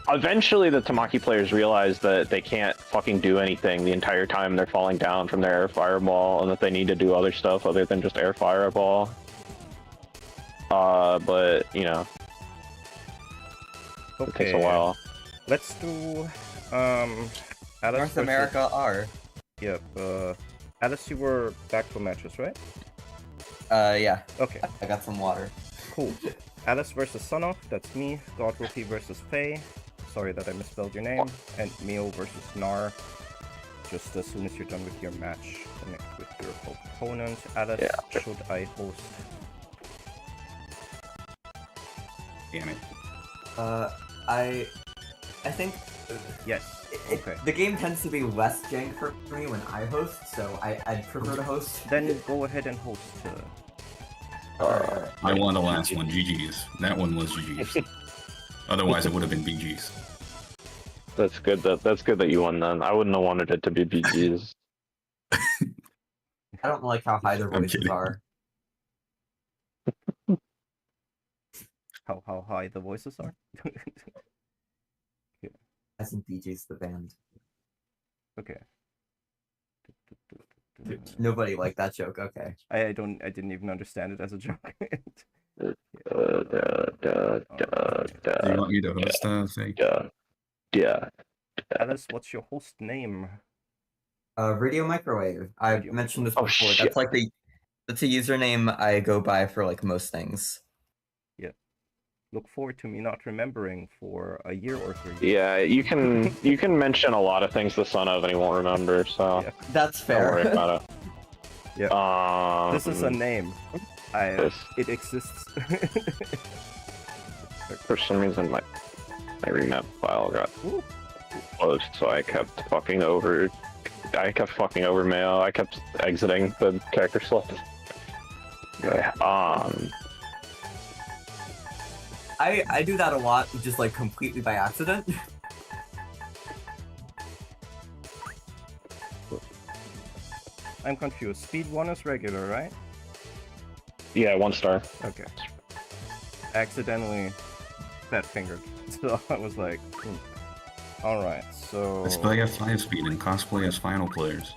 eventually the Tamaki players realize that they can't fucking do anything the entire time they're falling down from their air fireball, and that they need to do other stuff other than just air fireball. But you know, it takes a while. Let's do Alice North versus- America R. Yep. Alice, you were back for matches, right? Yeah. Okay. I got some water. Cool. Alice versus Sunoff, that's me. God Rupee versus Faye. Sorry that I misspelled your name. And Mio versus Nar. Just as soon as you're done with your match, connect with your opponent. Alice, Yeah. should I host? Damn it. I think Yes. it- Okay. the game tends to be less jank for me when I host, so I'd prefer to host. Then go ahead and host. I won the last one, GG's. That one was GG's. Otherwise, it would have been BG's. That's good that you won then. I wouldn't have wanted it to be BG's. I don't like how high their I'm voices kidding. are. How high the voices are? As in BG's the band. Okay. Nobody liked that joke. Okay. I didn't even understand it as a joke. Do you want me to host thing? Yeah. Alice, what's your host name? Radio Microwave. I Radio- mentioned this Oh, before. shit. That's like that's a username I go by for like most things. Look forward to me not remembering for a year or 3 years. Yeah, you can mention a lot of things the son of and he won't remember, so Yeah. That's don't worry fair. about it. Yeah. This is a name. This- It exists. For some reason my remap file got Ooh. close, so I kept fucking over Mayo. I kept exiting the character select. Okay, I do that a lot, just like completely by accident. I'm confused. Speed 1 is regular, right? yeah, 1 star. Okay. Accidentally fat fingered. So I was like, alright, so Let's play at 5 speed and cosplay as final players.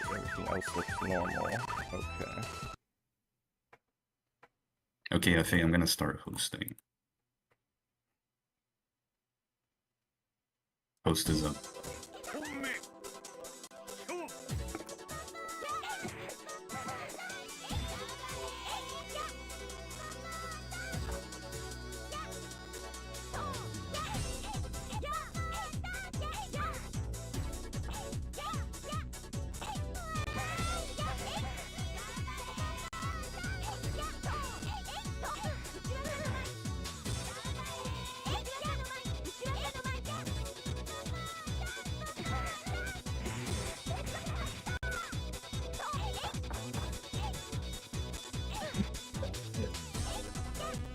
everything else looks normal. Okay. Okay, I think I'm gonna start hosting. Host is up.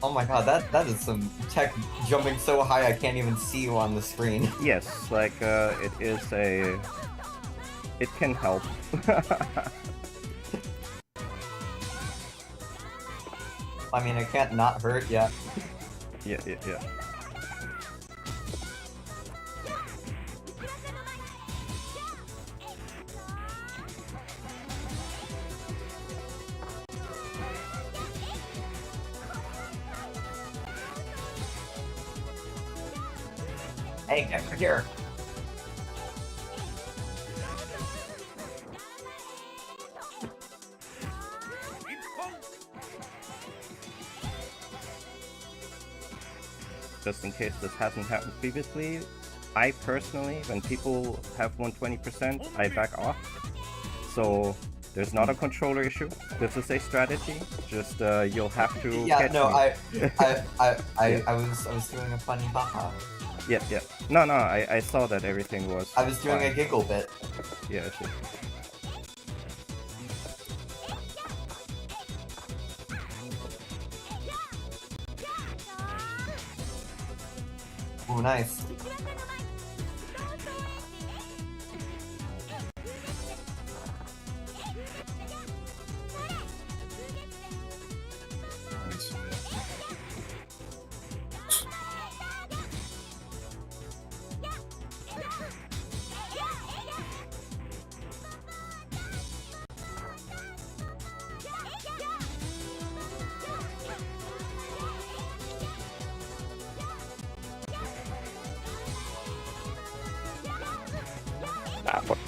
Oh my god, that is some tech jumping so high I can't even see you on the screen. Yes, like it is a. It can help. I mean, it can't not hurt yet. Yeah. Hey, get over here. Just in case this hasn't happened previously, I personally, when people have 120%, I back off. So there's not a controller issue. This is a strategy. Just you'll have to. Yeah, catch no, me. I was doing a funny haha. Yeah. No, I saw that everything was. I was doing fine. a giggle bit. Yeah, I see. Ooh, nice. Nice. Ah, fuck.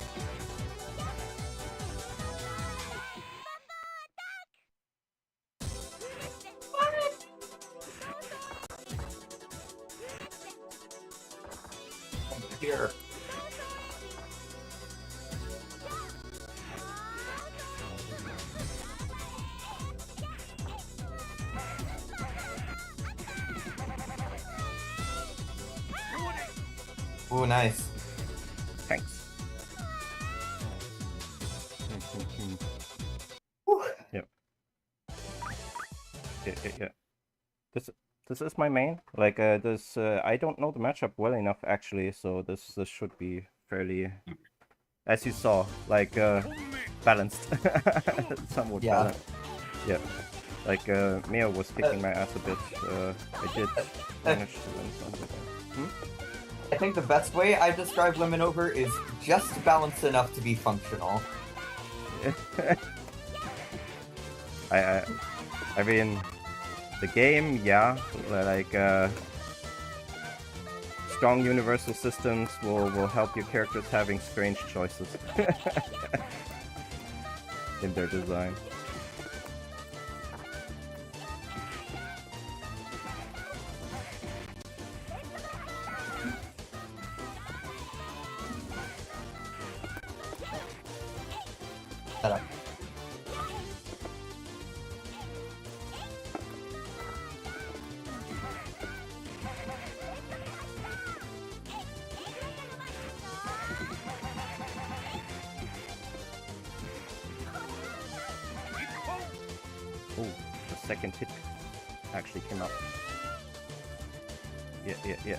Here. Ooh, nice. Thanks. Whew. Yeah. This is my main. Like this, I don't know the matchup well enough actually, so this should be fairly, as you saw, like balanced, somewhat Yeah. balanced. Yeah. Like Mio was kicking my ass a bit. I did manage to win something. I think the best way I describe LimitOver is just balanced enough to be functional. I mean, the game, yeah, like strong universal systems will help your characters having strange choices in their design. Setup. Oh, the second hit actually came out. Yeah.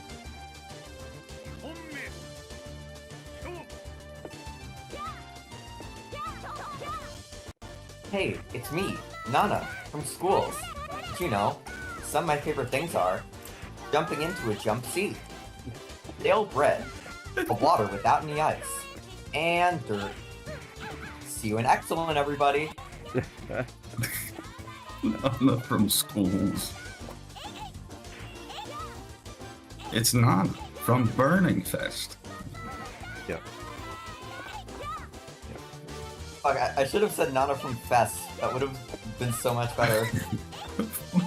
Hey, it's me, Nana, from schools. But you know, some of my favorite things are jumping into a jump seat, stale bread, a water without any ice, and dirt. See you in Excellent, everybody. Nana from schools. It's Nana from Burning Fest. Yeah. Fuck, I should have said Nana from Fest. That would have been so much better.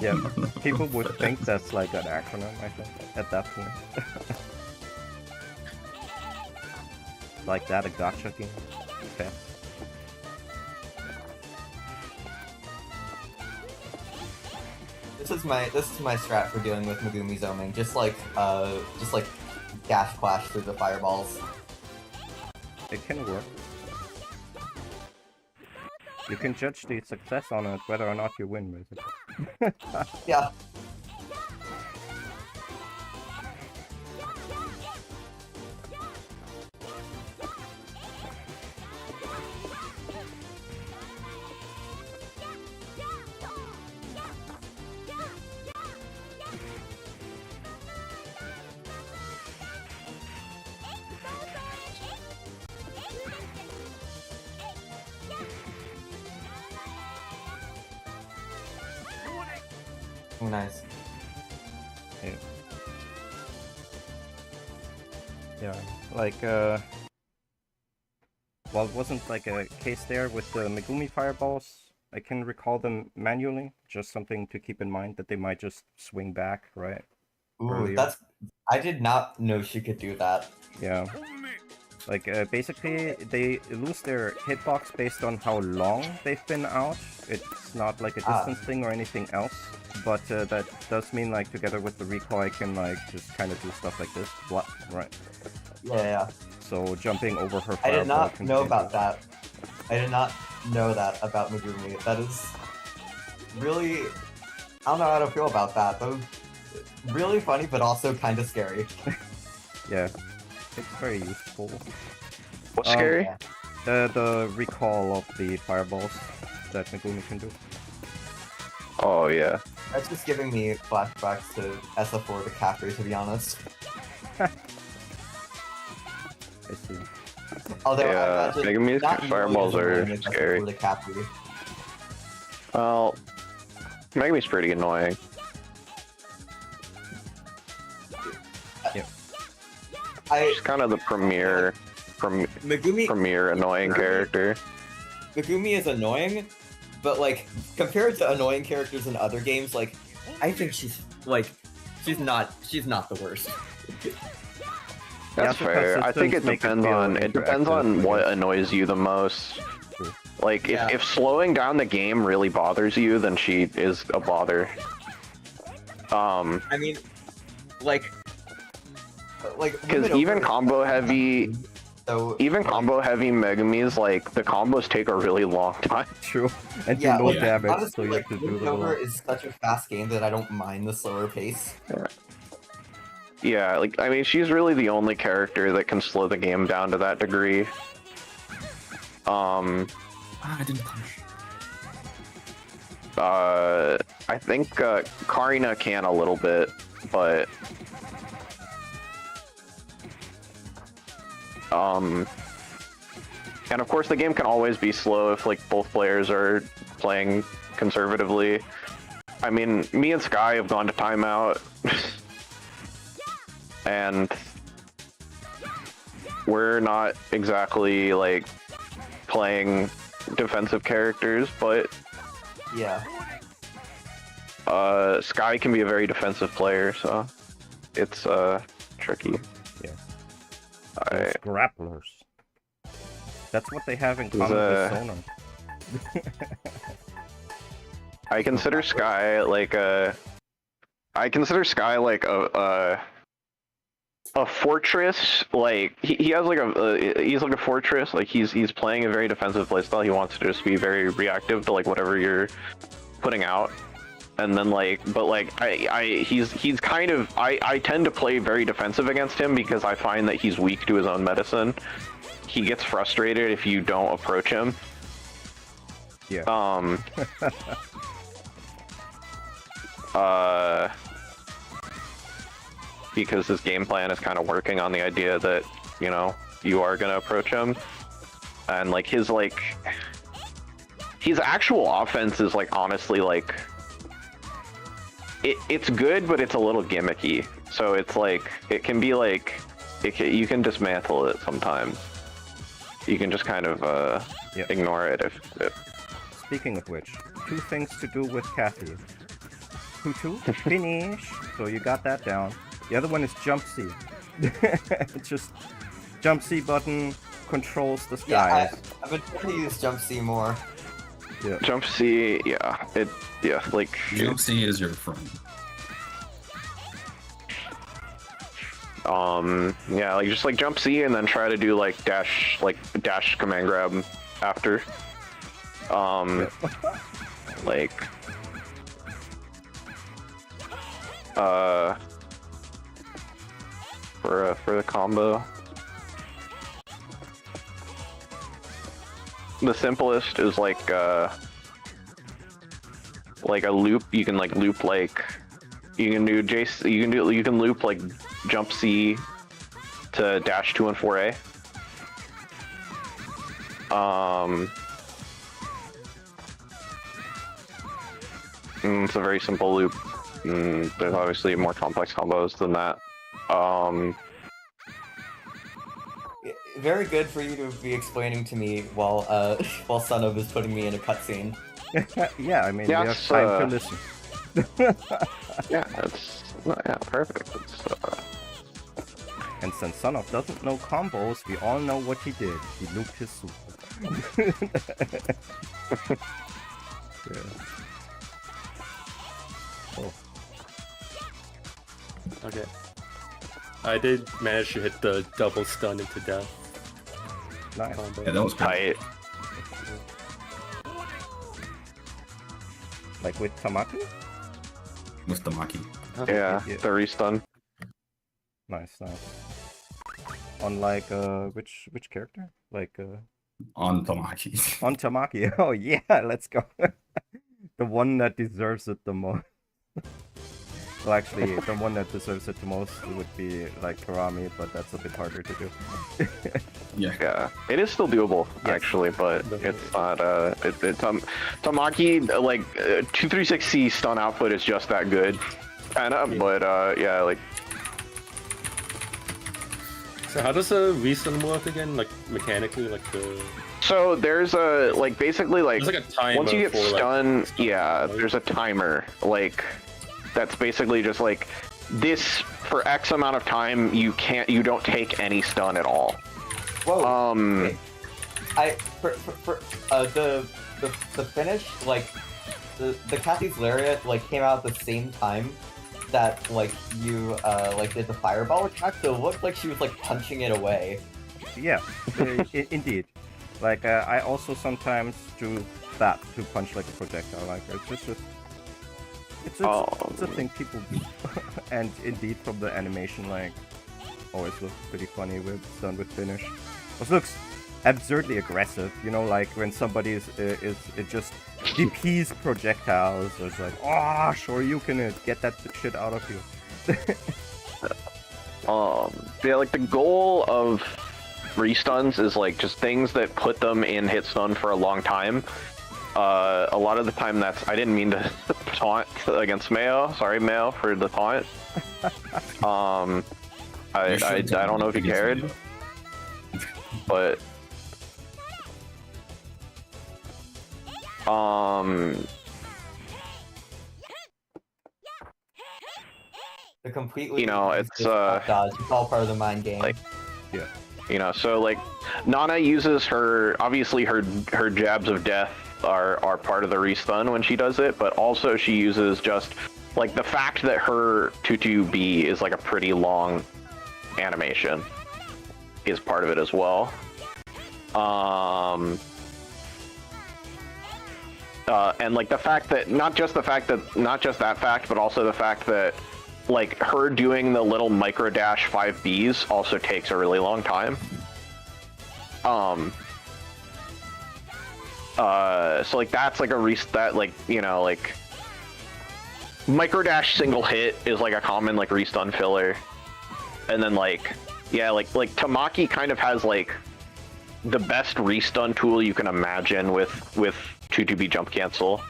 Yeah, people would think that's like an acronym, I think, at that point. Like that, a gacha game. Okay. This is my strat for dealing with Megumi zooming. Just like dash clash through the fireballs. It can work. You can judge the success on it whether or not you win with it. Yeah. Oh, nice. Yeah, like, well, it wasn't like a case there with the Megumi fireballs. I can recall them manually, just something to keep in mind that they might just swing back, right? Ooh, Earlier. I did not know she could do that. Yeah. Like, basically, they lose their hitbox based on how long they've been out. It's not like a distance thing or anything else. But that does mean, like, together with the recall, I can, like, just kind of do stuff like this. Right. Yeah. So, jumping over her I did fireball not can know change about it. that. I did not know that about Megumi. That is really... I don't know how to feel about that. That was really funny, but also kind of scary. Yeah. It's very useful. What's scary? Yeah. The recall of the fireballs that Megumi can do. Oh yeah. That's just giving me flashbacks to SF4 to Capri, to be honest. I see. Although Yeah, I imagine Megumi's not nearly fireballs as are annoying as scary. SF4 to Capri. Well, Megumi's pretty annoying. She's kind of the premier Megumi character. Megumi is annoying, but like compared to annoying characters in other games, like I think she's not the worst. That's Yeah, fair. I think it make it depends feel on interactive, what I guess. annoys you the most. True. Like Yeah. if slowing down the game really bothers you, then she is a bother. I mean, like Because LimitOver even is combo heavy Megumi's, Megumi's, like the combos take a really long time. True. And yeah, do no like, damage, so honestly, you like have to do the LimitOver whole... is such a fast game that I don't mind the slower pace. Yeah, like I mean, she's really the only character that can slow the game down to that degree. I didn't push. I think Karina can a little bit, but and of course the game can always be slow if like both players are playing conservatively. I mean, me and Sky have gone to timeout, and we're not exactly like playing defensive characters, but Yeah. Sky can be a very defensive player, so it's tricky. Yeah. I, Those grapplers. That's what they have in There's common with a- Sonar. I consider Sky like a fortress. Like he has like he's like a fortress. Like he's playing a very defensive playstyle. He wants to just be very reactive to like whatever you're putting out. And then he's kind of I tend to play very defensive against him because I find that he's weak to his own medicine. He gets frustrated if you don't approach him. Yeah. Because his game plan is kind of working on the idea that, you know, you are gonna approach him. And like his actual offense is like honestly like it's good, but it's a little gimmicky. So it's like it can be like you can dismantle it sometimes. You can just kind of ignore it if. Speaking of which, 2 things to do with Kathy. Tutu, finish. So you got that down. The other one is jump C. It's just jump C button controls the skies. Yeah, I've been trying to use jump C more. Yeah. Jump C, like Jump C is your friend. yeah, like just like jump C and then try to do like dash command grab after. Like for the combo. The simplest is like a loop. You can like loop like you can loop like jump C to dash 2 and 4A. It's a very simple loop. There's obviously more complex combos than that. Very good for you to be explaining to me while while Son of is putting me in a cutscene. Yeah, I mean, we have Yes, time to listen. Yeah, perfect. And since Son of doesn't know combos, we all know what he did. He looped his super. Yeah. Oh. Okay. I did manage to hit the double stun into death Nice. combo. Yeah, that was Tight. Like with Tamaki? with the Maki. Yeah, Yeah. the restun. Nice, nice. On like which character? Like On Tamaki. on Tamaki. Oh yeah, let's go. The one that deserves it the most. Well, actually, the one that deserves it the most would be like Karami, but that's a bit harder to do. Yeah. Yeah, it is still doable actually, but it's not. Tamaki like 236C stun output is just that good, kinda. Yeah. But yeah, like So how does a restun work again? Like mechanically, like the so there's a like basically like there's like a timer once you get for, like, stunned, yeah, right? there's a timer like that's basically just like this for X amount of time you don't take any stun at all. Whoa. Okay. The finish, like the Kathy's Lariat like came out at the same time that like you like did the fireball attack, so it looked like she was like punching it away. Yeah, indeed. Like I also sometimes do that to punch like a projectile. Like it's a thing people do. And indeed, from the animation, like always looks pretty funny with done with finish. It looks absurdly aggressive, you know, like when somebody is it just DPs projectiles. It's like, oh, sure, you can get that shit out of you. Yeah, like the goal of restuns is like just things that put them in hit stun for a long time. A lot of the time that's I didn't mean to taunt against Mayo. Sorry, Mayo, for the taunt. I don't know if you cared, but The completely you know, it's dodge. It's all part of the mind game. like, Yeah. you know, so like Nana uses her obviously her jabs of death are part of the restun when she does it, but also she uses just like the fact that her 2-2B is like a pretty long animation is part of it as well. And like the fact that not just that fact, but also the fact that like her doing the little micro dash 5Bs also takes a really long time. So like that's like that like, you know, like micro dash single hit is like a common like restun filler. And then like, yeah, like Tamaki kind of has like the best restun tool you can imagine with 2-2B jump cancel,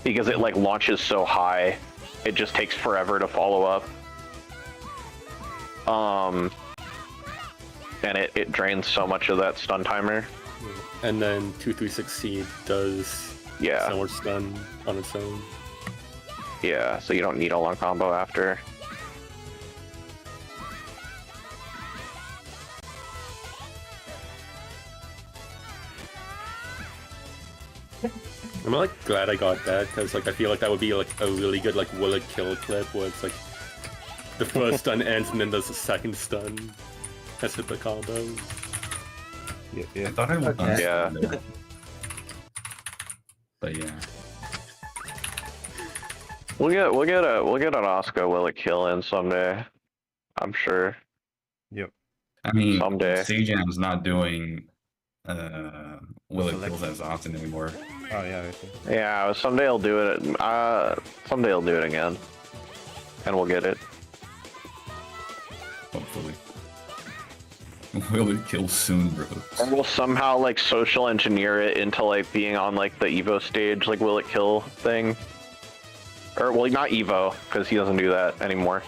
because it like launches so high, it just takes forever to follow up. And it drains so much of that stun timer. And then 2-3-6C does so much stun on its own. Yeah, so you don't need a long combo after. I'm like glad I got that, because like I feel like that would be like a really good like will it kill clip where it's like the first stun ends and then there's a second stun. That's hit the combo. I thought I would Yeah. But yeah. We'll get an Asuka will it kill in someday. I'm sure. Yep. I mean, Someday. Sejam's not doing will it kills as often anymore. Oh yeah, I see. Yeah, someday I'll do it. Someday I'll do it again, and we'll get it. Hopefully. Will it kill soon, bro? Or we'll somehow like social engineer it into like being on like the Evo stage, like will it kill thing. Or well, not Evo, because he doesn't do that anymore.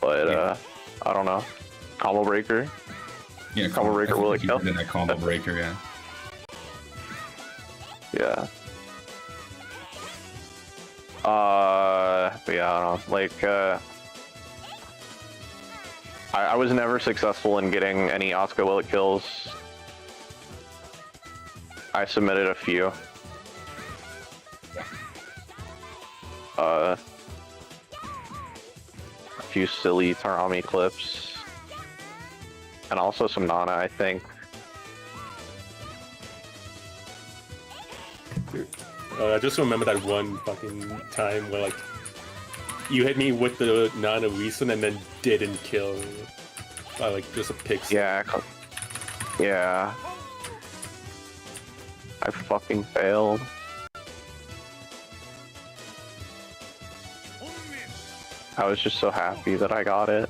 But I don't know. Combo breaker. Yeah, combo breaker will it kill? That combo breaker, yeah. Yeah. But yeah, I don't know. Like, I was never successful in getting any Asuka will it kills. I submitted a few. A few silly Tarami clips. And also some Nana, I think. I just remember that one fucking time where like you hit me with the Nana recent and then didn't kill. Like just a pixel. Yeah. I fucking failed. I was just so happy that I got it.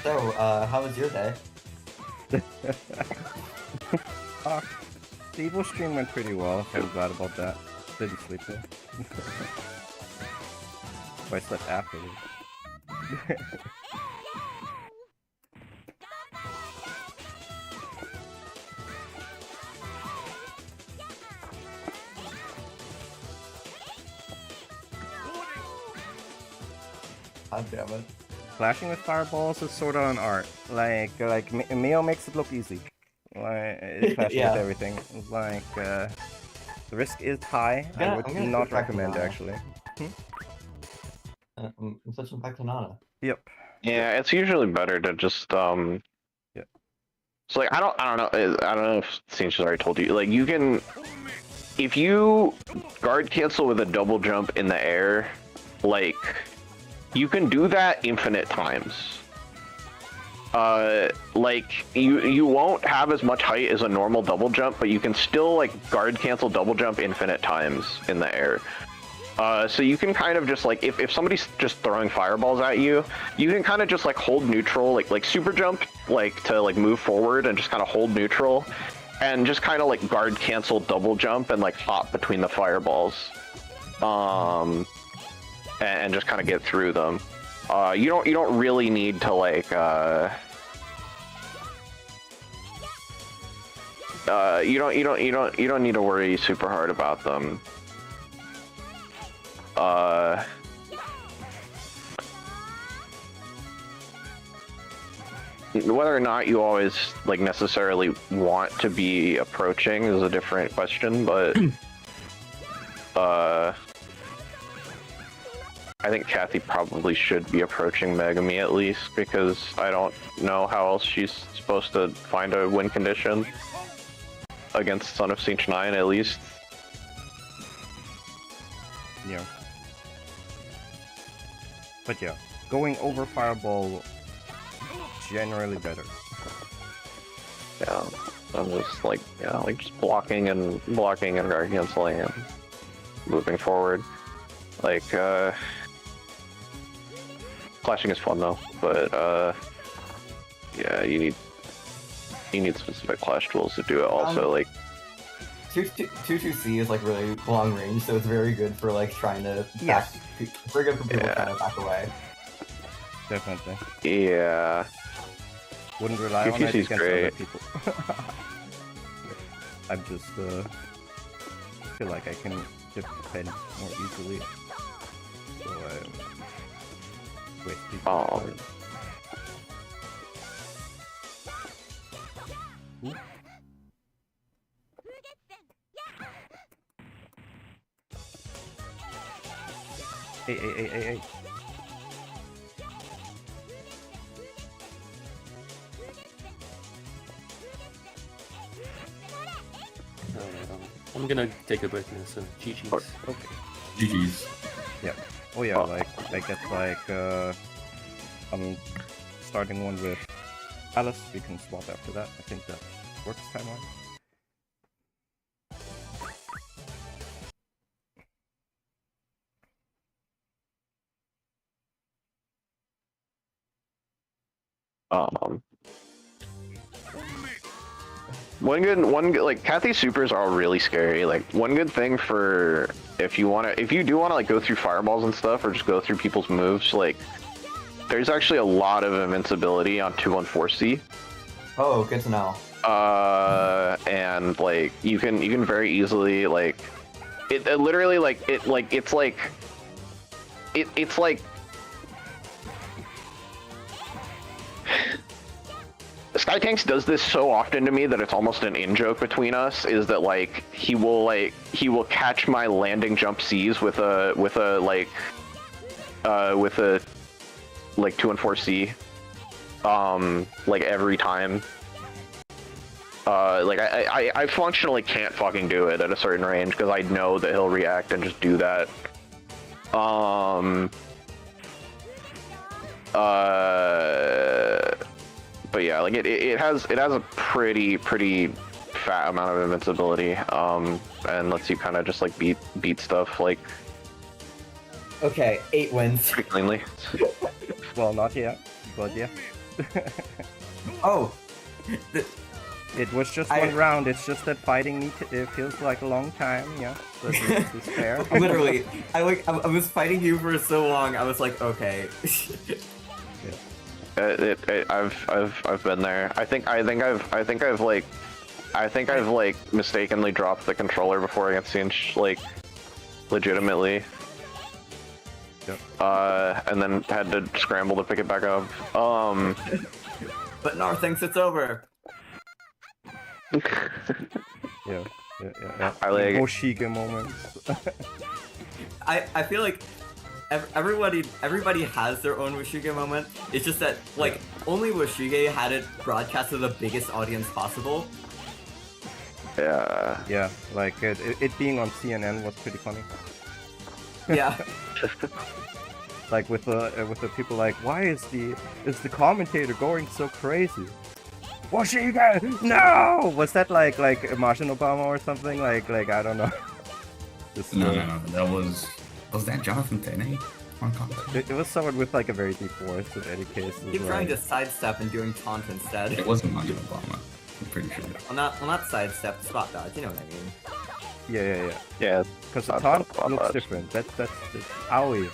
So, how was your day? The Evo stream went pretty well. I'm glad about that. Didn't sleep though. But I slept afterwards. God damn it. Flashing with fireballs is sort of an art. Like Mio makes it look easy. Like flashing Yeah. with everything. Like the risk is high. I would I'm gonna not switch back to recommend Nana. actually. I'm switching back to Nana. Yep. Yeah, it's usually better to just Yeah. So like I don't know if Sinch has already told you. Like you can, if you guard cancel with a double jump in the air, like you can do that infinite times. Like you won't have as much height as a normal double jump, but you can still like guard cancel double jump infinite times in the air. So you can kind of just like if somebody's just throwing fireballs at you, you can kind of just like hold neutral, like super jump, like to like move forward and just kind of hold neutral, and just kind of like guard cancel double jump and like hop between the fireballs, and just kind of get through them. You don't really need to like you don't need to worry super hard about them. Whether or not you always like necessarily want to be approaching is a different question, but I think Kathy probably should be approaching Megami at least, because I don't know how else she's supposed to find a win condition against Son of Siege 9 at least. Yeah. But yeah, going over Fireball generally better. Yeah, I'm just like, yeah, like just blocking and guard canceling and moving forward. Like, clashing is fun though, but yeah, you need specific clash tools to do it. Also, like 2-2-C is like really long range, so it's very good for like trying to back. Very good for people trying to back away. Definitely. Yeah. Wouldn't rely on it QQC's against great. other people. I'm just feel like I can defend more easily. So waste people. Oh. Ooh. Hey. I'm gonna take a break now, so GG's. Okay. GG's. Yeah. Oh yeah, like I guess like I'm starting one with Alice. We can swap after that. I think that works time-wise. One good like Kathy's supers are all really scary. Like one good thing for if you do wanna like go through fireballs and stuff or just go through people's moves, like there's actually a lot of invincibility on 214C. Oh, good to know. And like you can very easily like it literally like it's like Skytanks does this so often to me that it's almost an in-joke between us, is that like he will catch my landing jump C's with a 2-4C like every time. Like I functionally can't fucking do it at a certain range because I know that he'll react and just do that. But yeah, like it has a pretty fat amount of invincibility, and lets you kind of just like beat stuff like Okay, 8 wins. pretty cleanly. Well, not yet, but yeah. Oh! It was just one round. It's just that fighting it feels like a long time. Yeah, so this is fair. Literally, I was fighting you for so long. I was like, okay. I've been there. I think I've mistakenly dropped the controller before against Sinch, like legitimately. Yep. And then had to scramble to pick it back up. But Nar thinks it's over. Yeah. I like Moshige moments. I feel like everybody has their own Washige moment. It's just that like only Washige had it broadcast to the biggest audience possible. Yeah. Yeah, like it being on CNN was pretty funny. Yeah. Like with the people like, why is the commentator going so crazy? Washige, no! Was that like Martian Obama or something? Like I don't know. No, that was that Jonathan Tenney on commentary? It was someone with like a very deep voice in any case. Keep trying to sidestep and doing taunt instead. It wasn't Martin Obama. I'm pretty sure. Well, not sidestep, spot dodge. You know what I mean? Yeah. Because the taunt looks different. That's owie.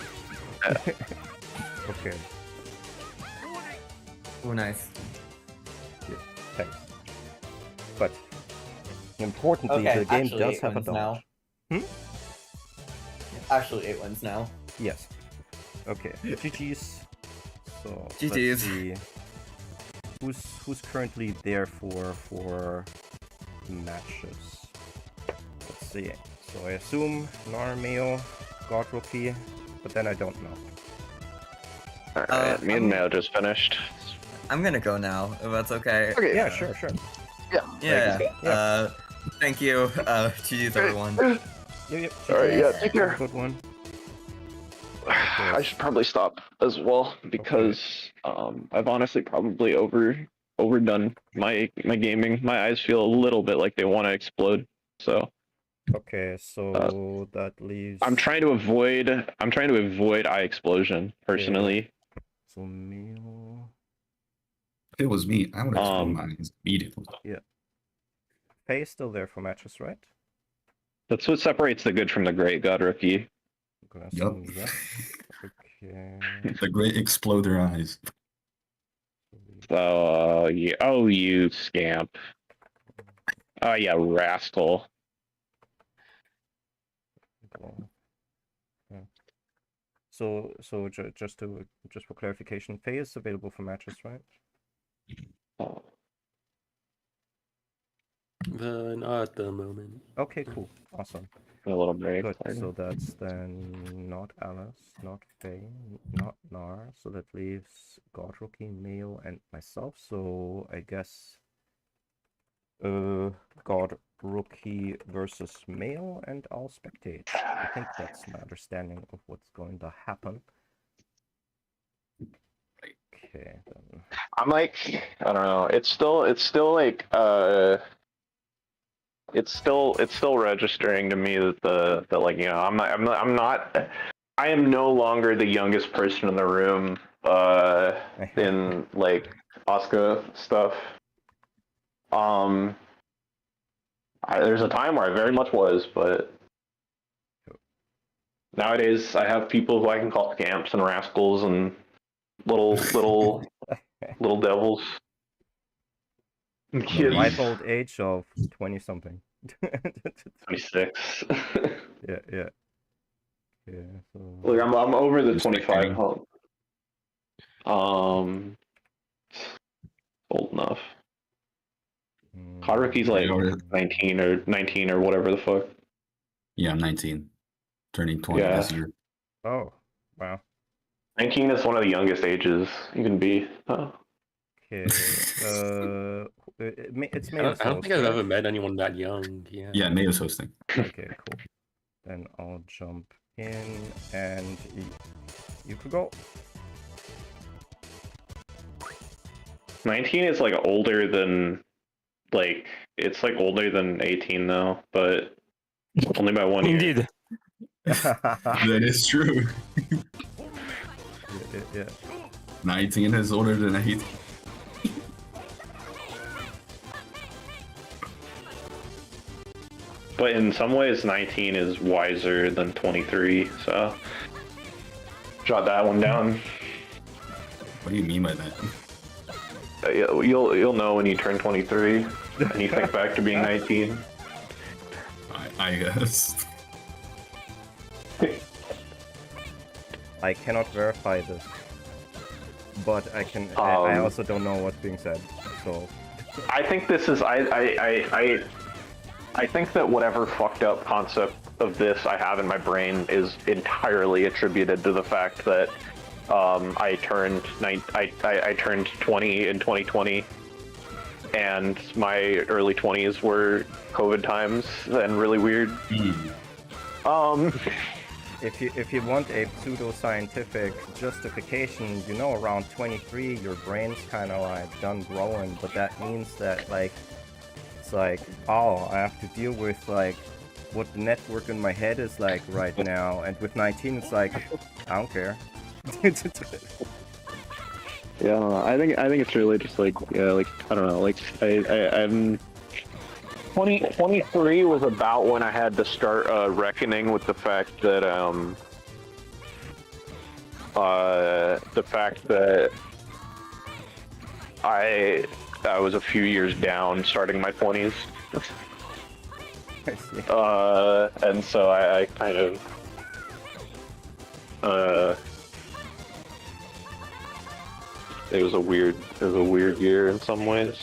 Okay. Oh, nice. Yeah, thanks. But importantly, the game does have a dodge. Actually, 8 wins now. Yes. Okay. GG's. So GG's. let's see. Who's currently there for matches? Let's see. So I assume Narmeo, God Rookie, but then I don't know. Alright, me and Mayo just finished. I'm gonna go now, if that's okay. Okay. Yeah, sure. Yeah. Yeah. Thank you. GG's everyone. Yep. Alright, yeah, take care. Good one. I should probably stop as well because I've honestly probably overdone my gaming. My eyes feel a little bit like they want to explode. So Okay, so that leaves. I'm trying to avoid eye explosion personally. So meal. If it was me, I would have thrown Um, mine immediately. Faye is still there for matches, right? That's what separates the good from the great, God Rookie. I'm gonna Yup. assume yes. Okay. The great exploder eyes. So yeah, oh you scamp. Oh yeah, rascal. Yeah. So just for clarification, Faye is available for matches, right? Not at the moment. Okay, cool, awesome. A little break. Good. So that's then not Alice, not Faye, not Nar. So that leaves God Rookie, Mayo, and myself. So I guess God Rookie versus Mayo, and I'll spectate. I think that's my understanding of what's going to happen. Okay, then. I'm like, I don't know. It's still like it's still registering to me that that like, you know, I am no longer the youngest person in the room in like Asuka stuff. There's a time where I very much was, but nowadays I have people who I can call scamps and rascals and little devils. The Kids. ripe old age of 20-something. 26. Yeah. So... Look, I'm over the Just 25 hump. Old enough. Haruki's like 19 or whatever the fuck. Yeah, I'm 19. Turning 20 Yeah. this year. Oh, wow. 19 is one of the youngest ages you can be. Oh. Okay. It's I Mayo's don't host, think I've right? ever met anyone that young. Yeah. Yeah, Mayo's hosting. Okay, cool. Then I'll jump in and you could go. 19 is like older than, like, it's like older than 18 though, but only by 1 year. Indeed. That is true. Yeah. 19 is older than 18. But in some ways, 19 is wiser than 23, so jot that one down. What do you mean by that? You'll know when you turn 23 and you think back to being 19. I guess. I cannot verify this, but I can. I also don't know what's being said. So I think this is I think that whatever fucked up concept of this I have in my brain is entirely attributed to the fact that I turned 20 in 2020, and my early 20s were COVID times and really weird. if you want a pseudo-scientific justification, you know, around 23 your brain's kind of like done growing, but that means that like it's like, oh, I have to deal with like what the network in my head is like right now, and with 19 it's like I don't care. Yeah, I think it's really just like, yeah, like I don't know, like I'm 23 was about when I had to start reckoning with the fact that I was a few years down starting my 20s. I see. And so I kind of it was a weird year in some ways.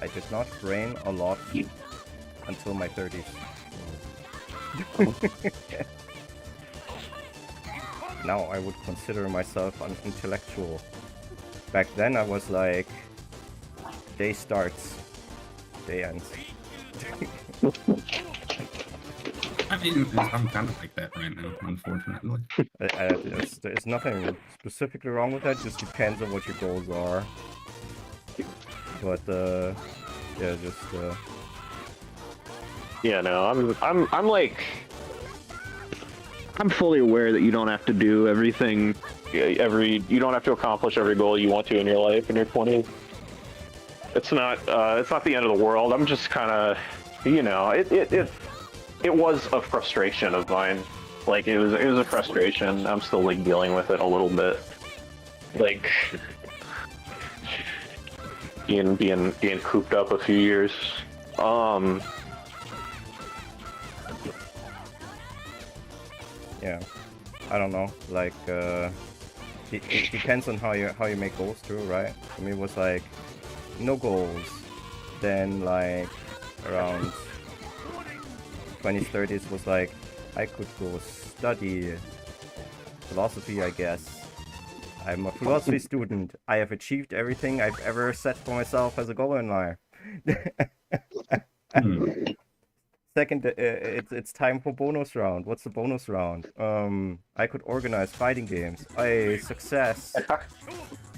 I did not brain a lot until my 30s. Now I would consider myself an intellectual. Back then I was like, day starts, day ends. I mean, I'm kind of like that right now, unfortunately. There's nothing specifically wrong with that, just depends on what your goals are. But, yeah, just, Yeah, no, I'm like, I'm fully aware that you don't have to do everything, you don't have to accomplish every goal you want to in your life in your 20s. It's not the end of the world. I'm just kind of, you know, it was a frustration of mine. Like, it was a frustration. I'm still, like, dealing with it a little bit. Like, being cooped up a few years. yeah, I don't know, like, it depends on how you make goals too, right? For me it was like, no goals, then like, around 20s, 30s was like, I could go study philosophy, I guess. I'm a philosophy student. I have achieved everything I've ever set for myself as a goal in life. Second, it's time for bonus round. What's the bonus round? I could organize fighting games. Success.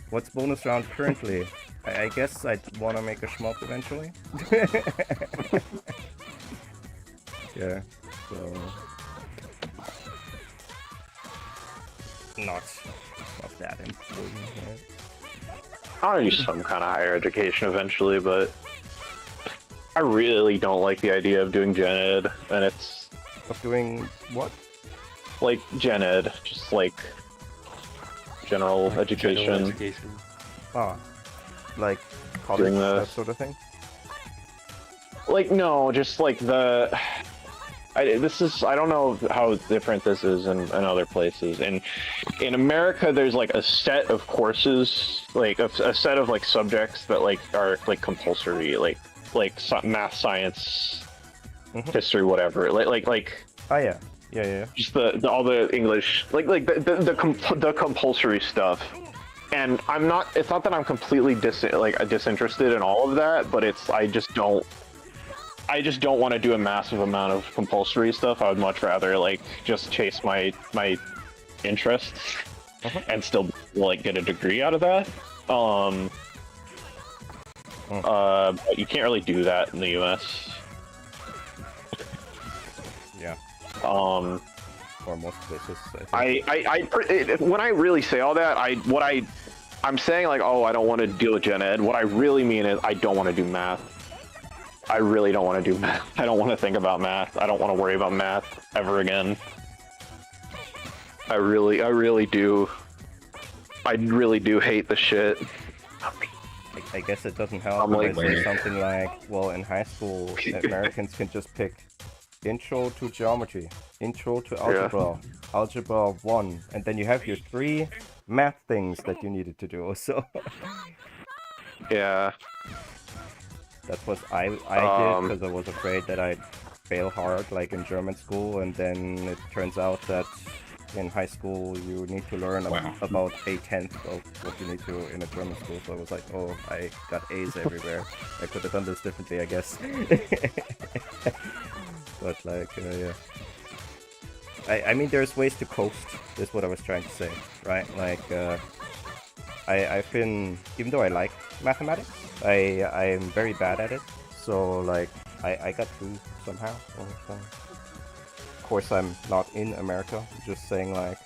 What's bonus round currently? I guess I'd want to make a shmup eventually. Yeah, so... Not that important, right? I'll do some kind of higher education eventually, but I really don't like the idea of doing gen ed, and it's... Of doing what? Like, gen ed, just like general education. General education. Ah, like college, that sort of thing? Like, no, just like the... I don't know how different this is in other places. In America, there's like a set of courses, like a set of like subjects that like are like compulsory, like math, science, history, whatever. Like. Oh yeah, yeah. Just the all the English, like the compulsory stuff. And I'm not. It's not that I'm completely disinterested in all of that, but I just don't want to do a massive amount of compulsory stuff. I would much rather like just chase my interests and still like get a degree out of that. But you can't really do that in the US. Yeah. Or most places. When I really say all that, I'm saying like, oh, I don't want to deal with gen ed. What I really mean is I don't want to do math. I really don't want to do math. I don't want to think about math. I don't want to worry about math ever again. I really do. I really do hate the shit. I guess it doesn't help if I say something like, well, in high school, Americans can just pick Intro to Geometry, Intro to Algebra, Algebra 1, and then you have your 3 math things that you needed to do, so... Yeah. That's what I did, because I was afraid that I'd fail hard, like in German school, and then it turns out that in high school you need to learn about 1/10 of what you need to in a German school, so I was like, oh, I got A's everywhere. I could have done this differently, I guess. But like, yeah. I mean, there's ways to coast, is what I was trying to say, right? Like, I've been, even though I like mathematics, I'm very bad at it, so like, I got through somehow. Of course, I'm not in America, I'm just saying like,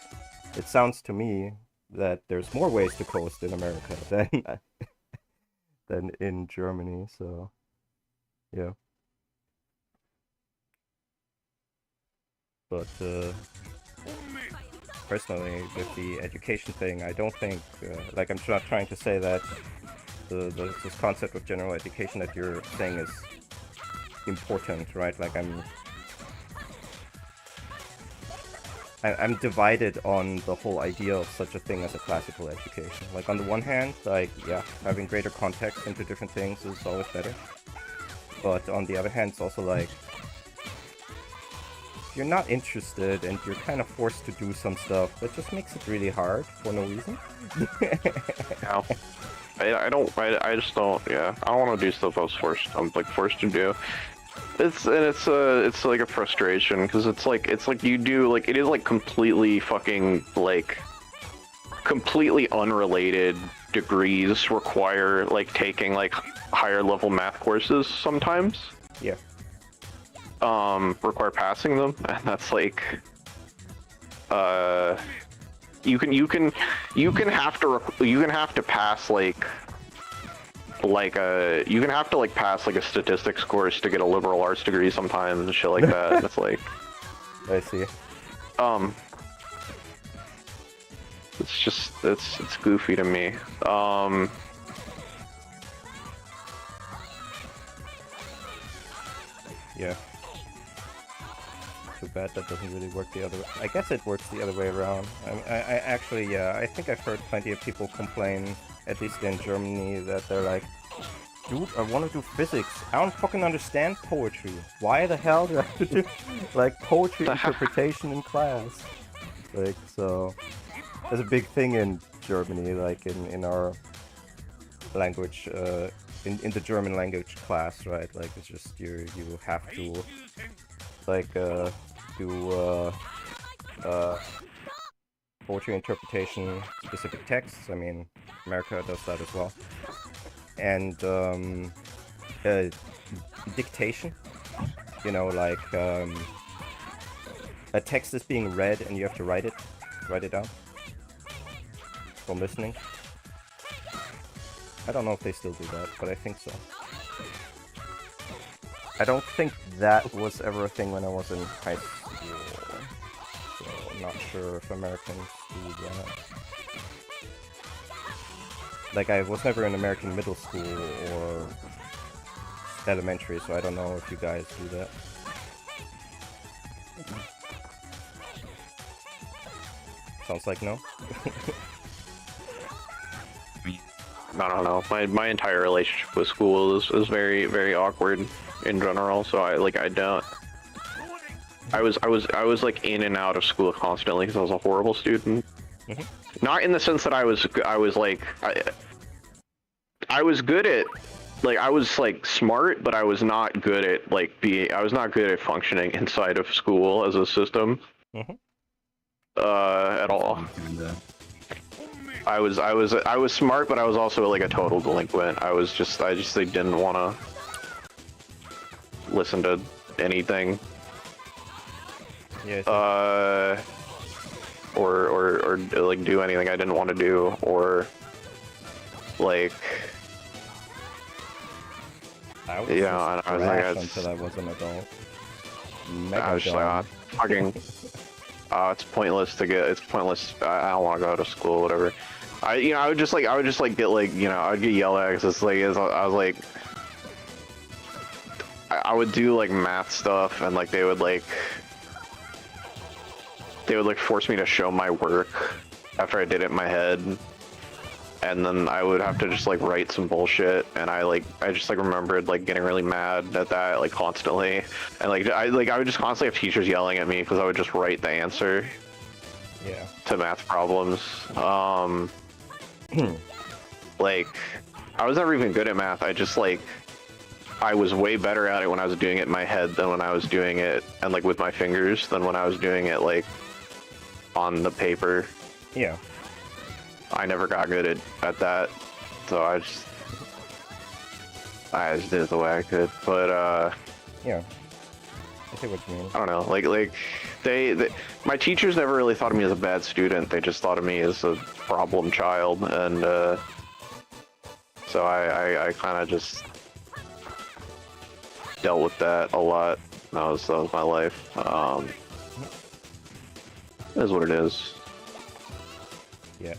it sounds to me that there's more ways to coast in America than in Germany, so, yeah. But, personally, with the education thing, I don't think, like, I'm not trying to say that this concept of general education that you're saying is important, right? Like, I'm divided on the whole idea of such a thing as a classical education. Like, on the one hand, like, yeah, having greater context into different things is always better. But on the other hand, it's also like, you're not interested and you're kind of forced to do some stuff, that just makes it really hard for no reason. Yeah. I just don't, yeah. I don't want to do stuff I was forced to do. It's like a frustration, because it's like you do, like, it is like completely fucking, like, completely unrelated degrees require, like, taking, like, higher level math courses sometimes. Yeah. Require passing them, and that's like, you can have to pass like you can have to like pass like a statistics course to get a liberal arts degree sometimes and shit like that. And it's like, I see. It's just it's goofy to me. Yeah. Too bad that doesn't really work the other way. I guess it works the other way around. I actually, yeah, I think I've heard plenty of people complain, at least in Germany, that they're like, dude, I want to do physics. I don't fucking understand poetry. Why the hell do I have to do, like, poetry interpretation in class? Like, so... There's a big thing in Germany, like, in our language, in the German language class, right? Like, it's just, you have to, like, do, poetry interpretation, specific texts. I mean, America does that as well. And, dictation. You know, like, a text is being read and you have to write it down. From listening. I don't know if they still do that, but I think so. I don't think that was ever a thing when I was in high school, so I'm not sure if Americans do that. Like, I was never in American middle school or elementary, so I don't know if you guys do that. Sounds like no? I don't know. My entire relationship with school is very, very awkward in general. So I was like in and out of school constantly because I was a horrible student. Mm-hmm. Not in the sense that I was good at, like, I was like smart, but I was not good at like I was not good at functioning inside of school as a system. Mm-hmm. At all. I was smart, but I was also like a total delinquent. I just like didn't want to listen to anything. Yes. Or like do anything I didn't want to do, or like. I was Yeah, I was like, until I was an adult. I was like, fucking. It's pointless to get. It's pointless. I don't want to go to school, whatever. I would just like get like, I'd get yelled at because it's like, I was like, I would do like math stuff and like they would like force me to show my work after I did it in my head, and then I would have to just like write some bullshit, and I just like remembered like getting really mad at that like constantly, and I would just constantly have teachers yelling at me because I would just write the answer. Yeah. To math problems. Like, I was never even good at math. I just like, I was way better at it when I was doing it in my head than when I was doing it and like with my fingers than when I was doing it like on the paper. Yeah. I never got good at that, so I just did it the way I could. But yeah, I see what you mean. I don't know, like they my teachers never really thought of me as a bad student. They just thought of me as a problem child, and so I kind of just dealt with that a lot. That was my life. It is what it is. Yeah.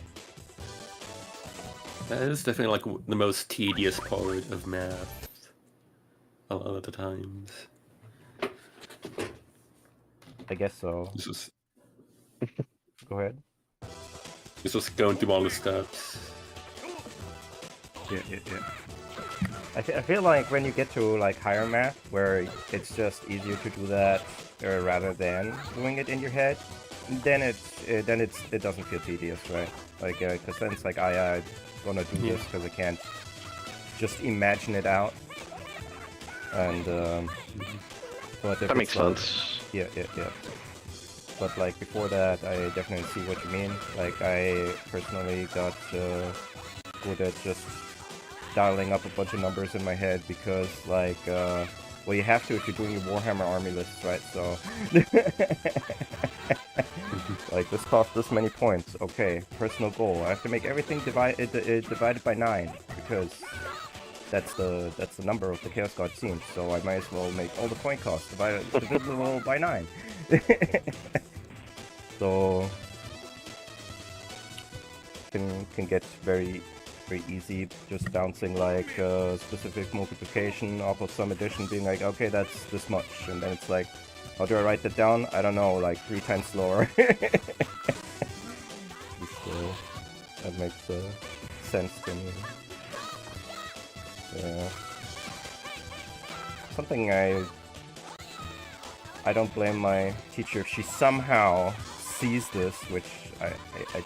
That is definitely like the most tedious part of math. A lot of the times. I guess so. It's just, Go ahead. it's just going through all the steps. Yeah. I feel like when you get to like higher math, where it's just easier to do that rather than doing it in your head, then it doesn't feel tedious, right? Like, because then it's like I'm gonna do this because I can't just imagine it out. And but That makes sense. Yeah. But like before that, I definitely see what you mean. Like I personally got good at just dialing up a bunch of numbers in my head because like well, you have to if you're doing your Warhammer army lists, right? So like this costs this many points. Okay, personal goal. I have to make everything divided by 9 because that's the number of the Chaos God seems. So I might as well make all the point costs divisible by 9. So can get very easy just bouncing like specific multiplication off of some addition, being like, okay, that's this much, and then it's like, how do I write that down? I don't know, like 3 times slower. So that makes sense to me. Something I don't blame my teacher if she somehow sees this, which I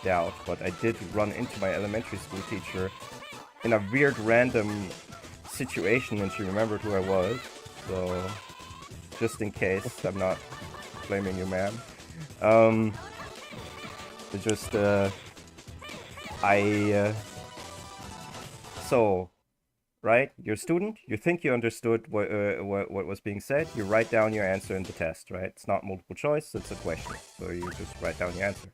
doubt, but I did run into my elementary school teacher in a weird random situation and she remembered who I was, so just in case, I'm not blaming you, ma'am. It's just, so, right? You're a student, you think you understood what was being said, you write down your answer in the test, right? It's not multiple choice, it's a question, so you just write down your answer.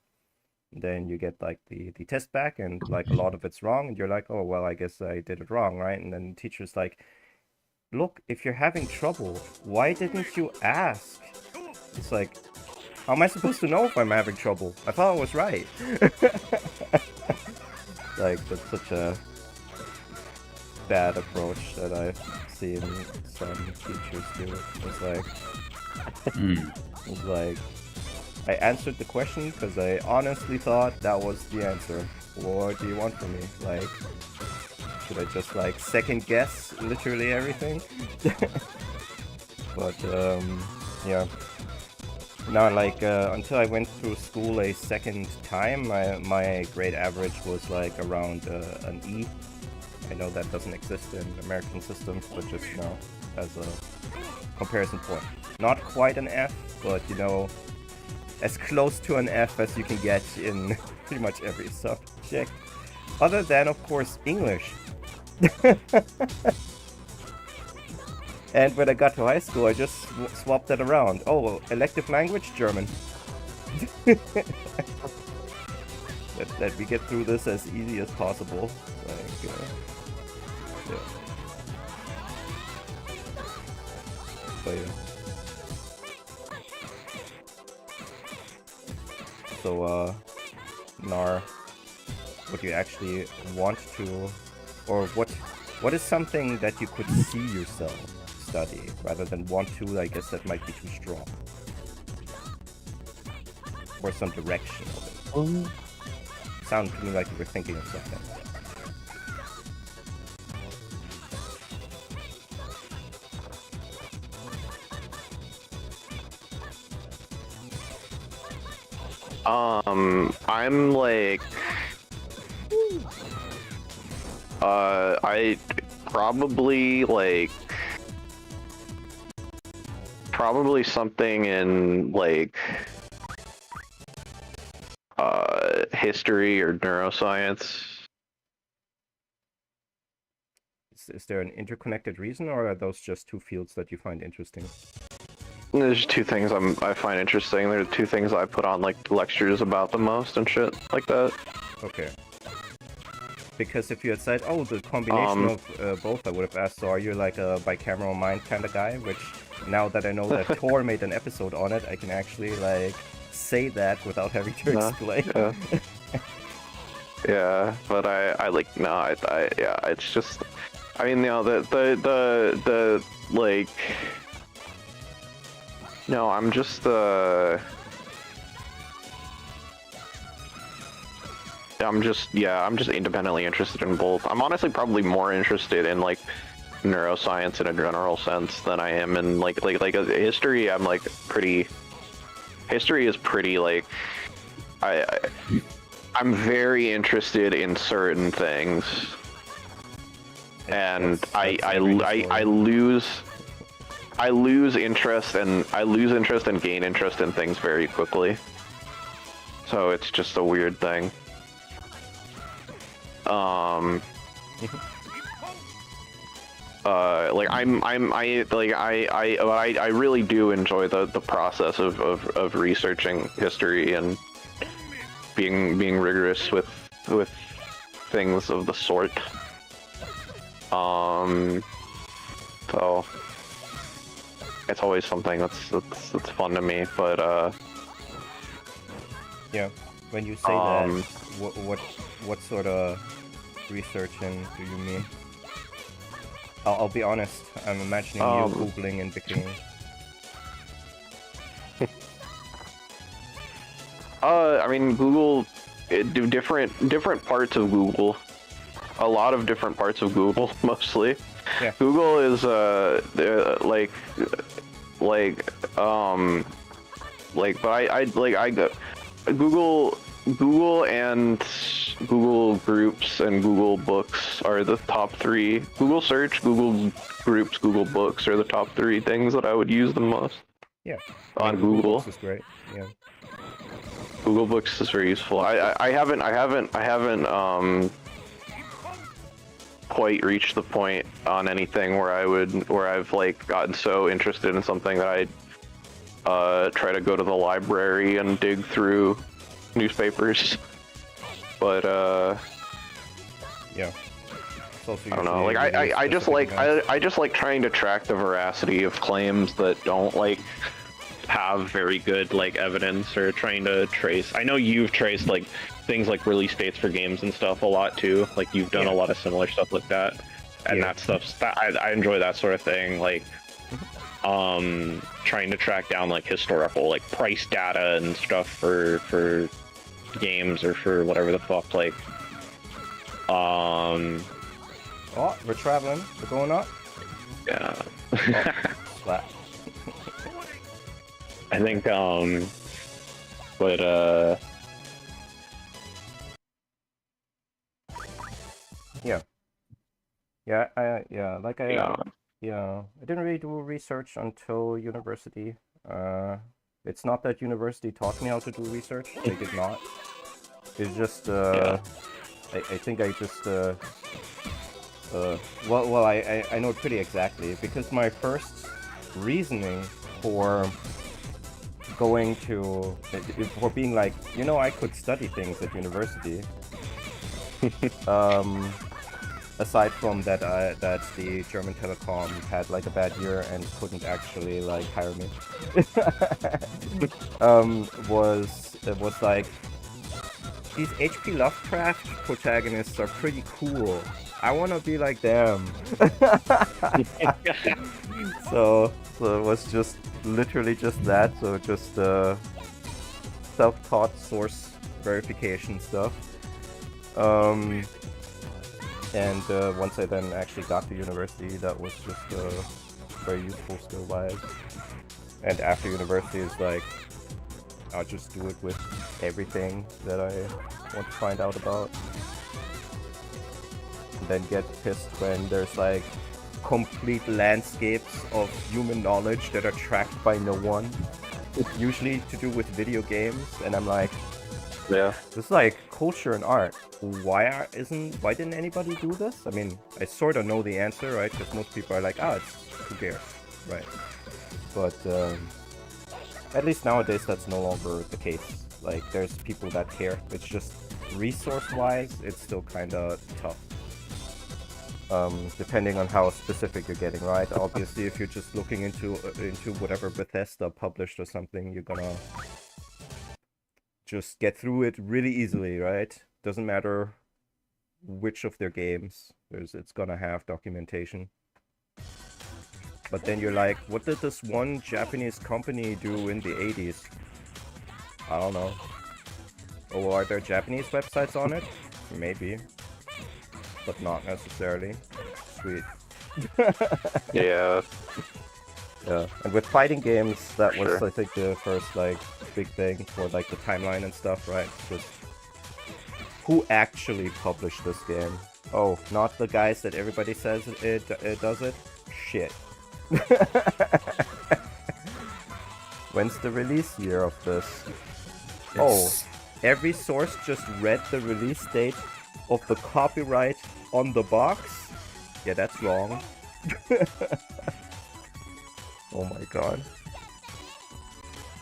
Then you get like the test back and like a lot of it's wrong and you're like, oh well, I guess I did it wrong, right? And then the teacher's like, look, if you're having trouble, why didn't you ask? It's like, how am I supposed to know if I'm having trouble? I thought I was right. Like, that's such a bad approach that I've seen some teachers do. It's like, it's like, I answered the question because I honestly thought that was the answer. What do you want from me? Like, should I just like second guess literally everything? But yeah. No, like until I went through school a second time, my grade average was like around an E. I know that doesn't exist in American systems, but just, you know, as a comparison point. Not quite an F, but, you know, as close to an F as you can get in pretty much every subject. Other than, of course, English. And when I got to high school, I just swapped that around. Oh, elective language, German. Let me get through this as easy as possible. Like, yeah. But yeah. So, Nar, what you actually want to, or what is something that you could see yourself study rather than want to? I guess that might be too strong. Or some direction of it. Sounded to me like you were thinking of something. I'm like, I probably something in like history or neuroscience. Is there an interconnected reason, or are those just two fields that you find interesting? There's 2 things I find interesting. There are 2 things I put on like lectures about the most and shit like that. Okay. Because if you had said, oh, the combination of both, I would have asked, so are you like a bicameral mind kind of guy? Which, now that I know that Thor made an episode on it, I can actually like say that without having to explain. Yeah. Yeah, but I like, no, I yeah, it's just, I mean, you know, the like, no, I'm just I'm just independently interested in both. I'm honestly probably more interested in like neuroscience in a general sense than I am in like history. I'm like pretty. History is pretty like I'm very interested in certain things, and I lose interest and gain interest in things very quickly. So it's just a weird thing. Like I really do enjoy the process of researching history and being rigorous with things of the sort. So it's always something that's fun to me, but Yeah, when you say that, what sort of researching do you mean? I'll be honest, I'm imagining you googling in bikini. I mean, Google, do different parts of Google, a lot of different parts of Google, mostly. Yeah. Google is Google and Google Groups and Google Books are the top three. Google Search, Google Groups, Google Books are the top three things that I would use the most. Yeah. On Google. Books is great. Yeah. Google Books is very useful. I haven't quite reached the point on anything where I've like gotten so interested in something that I try to go to the library and dig through newspapers. But yeah. I don't know. Like I just like trying to track the veracity of claims that don't like have very good like evidence, or trying to trace. I know you've traced like things like release dates for games and stuff a lot too. Like you've done a lot of similar stuff like that, and that stuff's I enjoy that sort of thing. Like trying to track down like historical like price data and stuff for games or for whatever the fuck. Like oh, we're traveling. We're going up. Yeah. Oh, flat. I think but yeah. I didn't really do research until university. It's not that university taught me how to do research. They did not. It's just I think I just well I know it pretty exactly, because my first reasoning for going to for being like, you know, I could study things at university. Aside from that, that the German Telecom had like a bad year and couldn't actually like hire me, was like, these HP Lovecraft protagonists are pretty cool. I want to be like them. So it was just literally just that. So just self-taught source verification stuff. And once I then actually got to university, that was just very useful skill-wise. And after university is like, I'll just do it with everything that I want to find out about. And then get pissed when there's like complete landscapes of human knowledge that are tracked by no one. Usually to do with video games, and I'm like, yeah, this is like culture and art. Why didn't anybody do this? I mean, I sort of know the answer, right? Because most people are like, who cares, right? But at least nowadays that's no longer the case. Like, there's people that care. It's just resource-wise, it's still kind of tough. Depending on how specific you're getting, right? Obviously, if you're just looking into whatever Bethesda published or something, you're gonna just get through it really easily, right? Doesn't matter which of their games, it's gonna have documentation. But then you're like, what did this one Japanese company do in the 80s? I don't know. Oh, are there Japanese websites on it? Maybe. But not necessarily. Sweet. Yeah. Yeah, and with fighting games, that was, Sure. I think, the first, like, big thing for, like, the timeline and stuff, right? Just who actually published this game? Oh, not the guys that everybody says it does it? Shit. When's the release year of this? Oh, every source just read the release date of the copyright on the box? Yeah, that's wrong. Oh my god.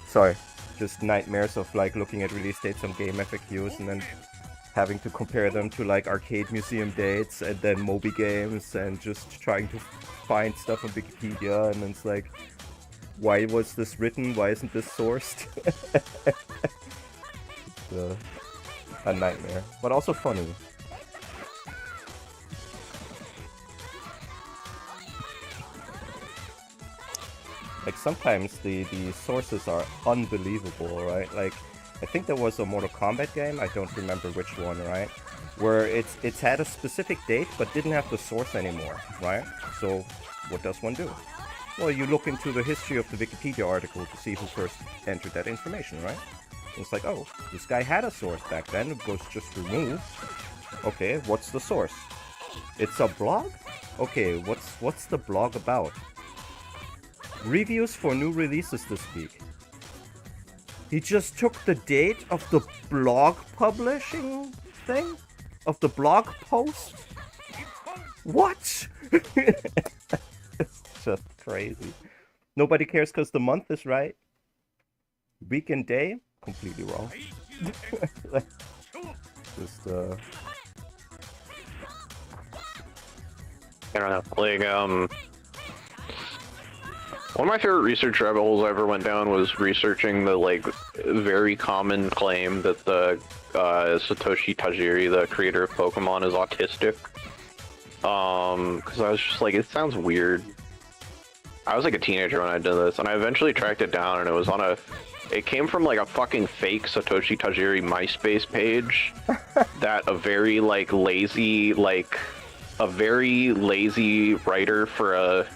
Sorry, just nightmares of like looking at release dates on game FAQs and then having to compare them to like arcade museum dates and then Moby Games and just trying to find stuff on Wikipedia and then it's like, why was this written? Why isn't this sourced? A nightmare, but also funny. Like sometimes the sources are unbelievable, right? Like I think there was a Mortal Kombat game, I don't remember which one, right? Where it's had a specific date but didn't have the source anymore, right? So what does one do? Well, you look into the history of the Wikipedia article to see who first entered that information, right? And it's like, oh, this guy had a source back then, it was just removed. Okay, what's the source? It's a blog? Okay, what's the blog about? Reviews for new releases this week. He just took the date of the blog publishing thing? Of the blog post? What? It's just crazy. Nobody cares because the month is right. Week and day? Completely wrong. Just, I don't know. Like, one of my favorite research rabbit holes I ever went down was researching the, like, very common claim that the, Satoshi Tajiri, the creator of Pokemon, is autistic. Because I was just like, it sounds weird. I was like a teenager when I did this, and I eventually tracked it down, and it was on it came from like a fucking fake Satoshi Tajiri MySpace page that a very lazy writer for a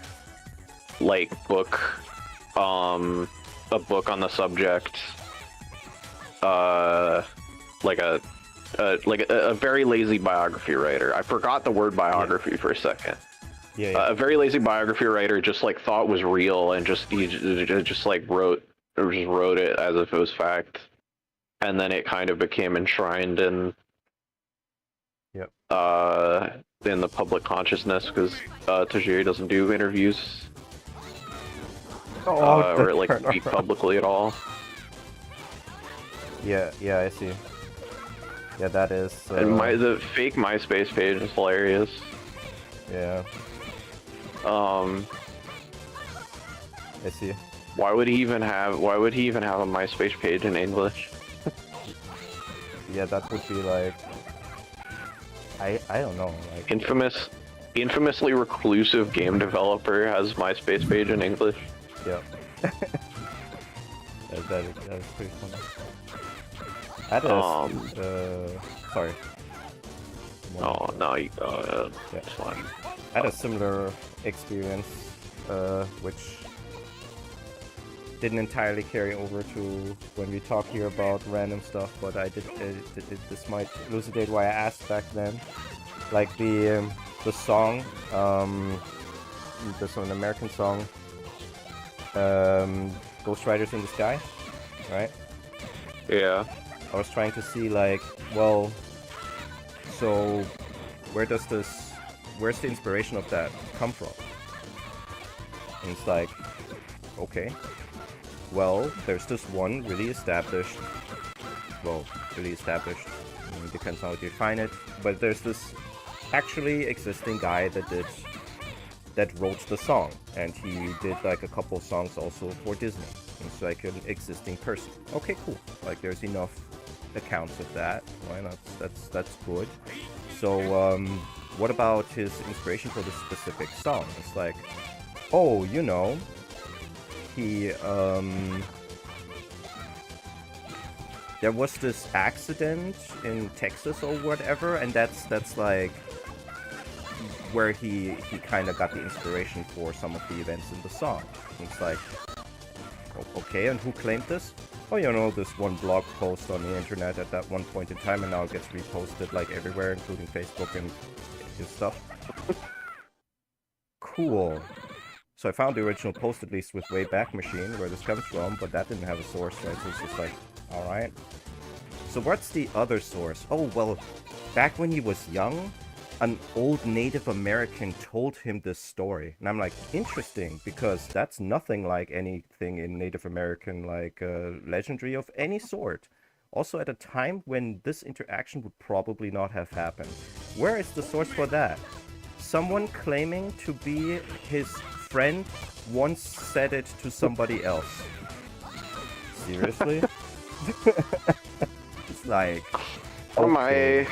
book, a book on the subject, a very lazy biography writer. I forgot the word biography for a second. yeah. A very lazy biography writer just thought was real and he wrote it as if it was fact, and then it kind of became enshrined in in the public consciousness because Tajiri doesn't do interviews or speak publicly at all. Yeah, I see. Yeah, that is. And the fake MySpace page is hilarious. Yeah. I see. Why would he even have a MySpace page in English? Yeah, that would be like. I don't know. Like. Infamously reclusive game developer has MySpace page in English. Yeah. that is pretty funny. That is. Sorry. Oh no, you Yeah. it's fine. I had a similar experience, which didn't entirely carry over to when we talk here about random stuff, but I did. This might elucidate why I asked back then. Like the song, there's an American song, Ghost Riders in the Sky, right? Yeah. I was trying to see well, so where's the inspiration of that come from? And it's like, okay, well, there's this one really established, depends on how you define it, but there's this actually existing guy that wrote the song, and he did a couple songs also for Disney. It's like an existing person. Okay, cool. There's enough accounts of that. Why not? That's good. So what about his inspiration for this specific song? It's like, oh, he there was this accident in Texas or whatever, and that's where he kind of got the inspiration for some of the events in the song. And it's like, okay, and who claimed this? Oh, you know, this one blog post on the internet at that one point in time, and now it gets reposted like everywhere, including Facebook and his stuff. Cool. So I found the original post, at least with Wayback Machine, where this comes from, but that didn't have a source, right? So it's just like, alright. So what's the other source? Oh, well, back when he was young, an old Native American told him this story. And I'm like, interesting, because that's nothing like anything in Native American, like, legendary of any sort. Also at a time when this interaction would probably not have happened. Where is the source for that? Someone claiming to be his friend once said it to somebody else. Seriously? It's like... okay.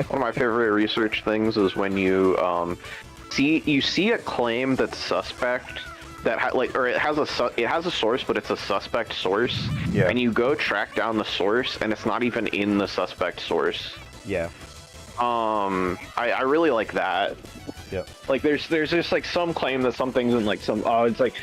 One of my favorite research things is when you see a claim that's suspect that it has a source, but it's a suspect source. Yeah. And you go track down the source, and it's not even in the suspect source. Yeah. I really like that. Yeah. Like there's just like some claim that something's in like some it's like,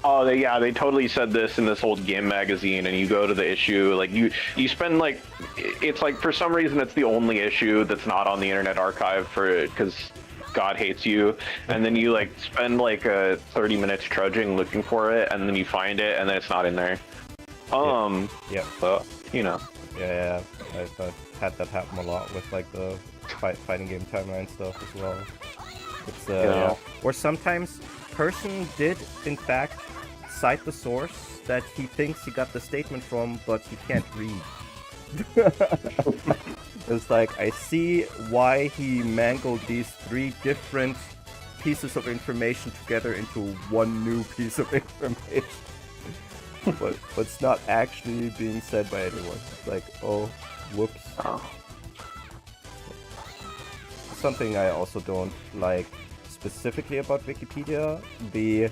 oh they totally said this in this old game magazine, and you go to the issue, like you spend like, it's like for some reason it's the only issue that's not on the Internet Archive because God hates you, and then you like spend like 30 minutes trudging looking for it, and then you find it, and then it's not in there. Yeah. So, you know. Yeah, I've had that happen a lot with like the fighting game timeline stuff as well. It's Yeah. Or sometimes person did in fact cite the source that he thinks he got the statement from, but he can't read. It's like, I see why he mangled these 3 different pieces of information together into one new piece of information. but it's not actually being said by anyone. It's like, oh, whoops. Oh. Something I also don't like specifically about Wikipedia, the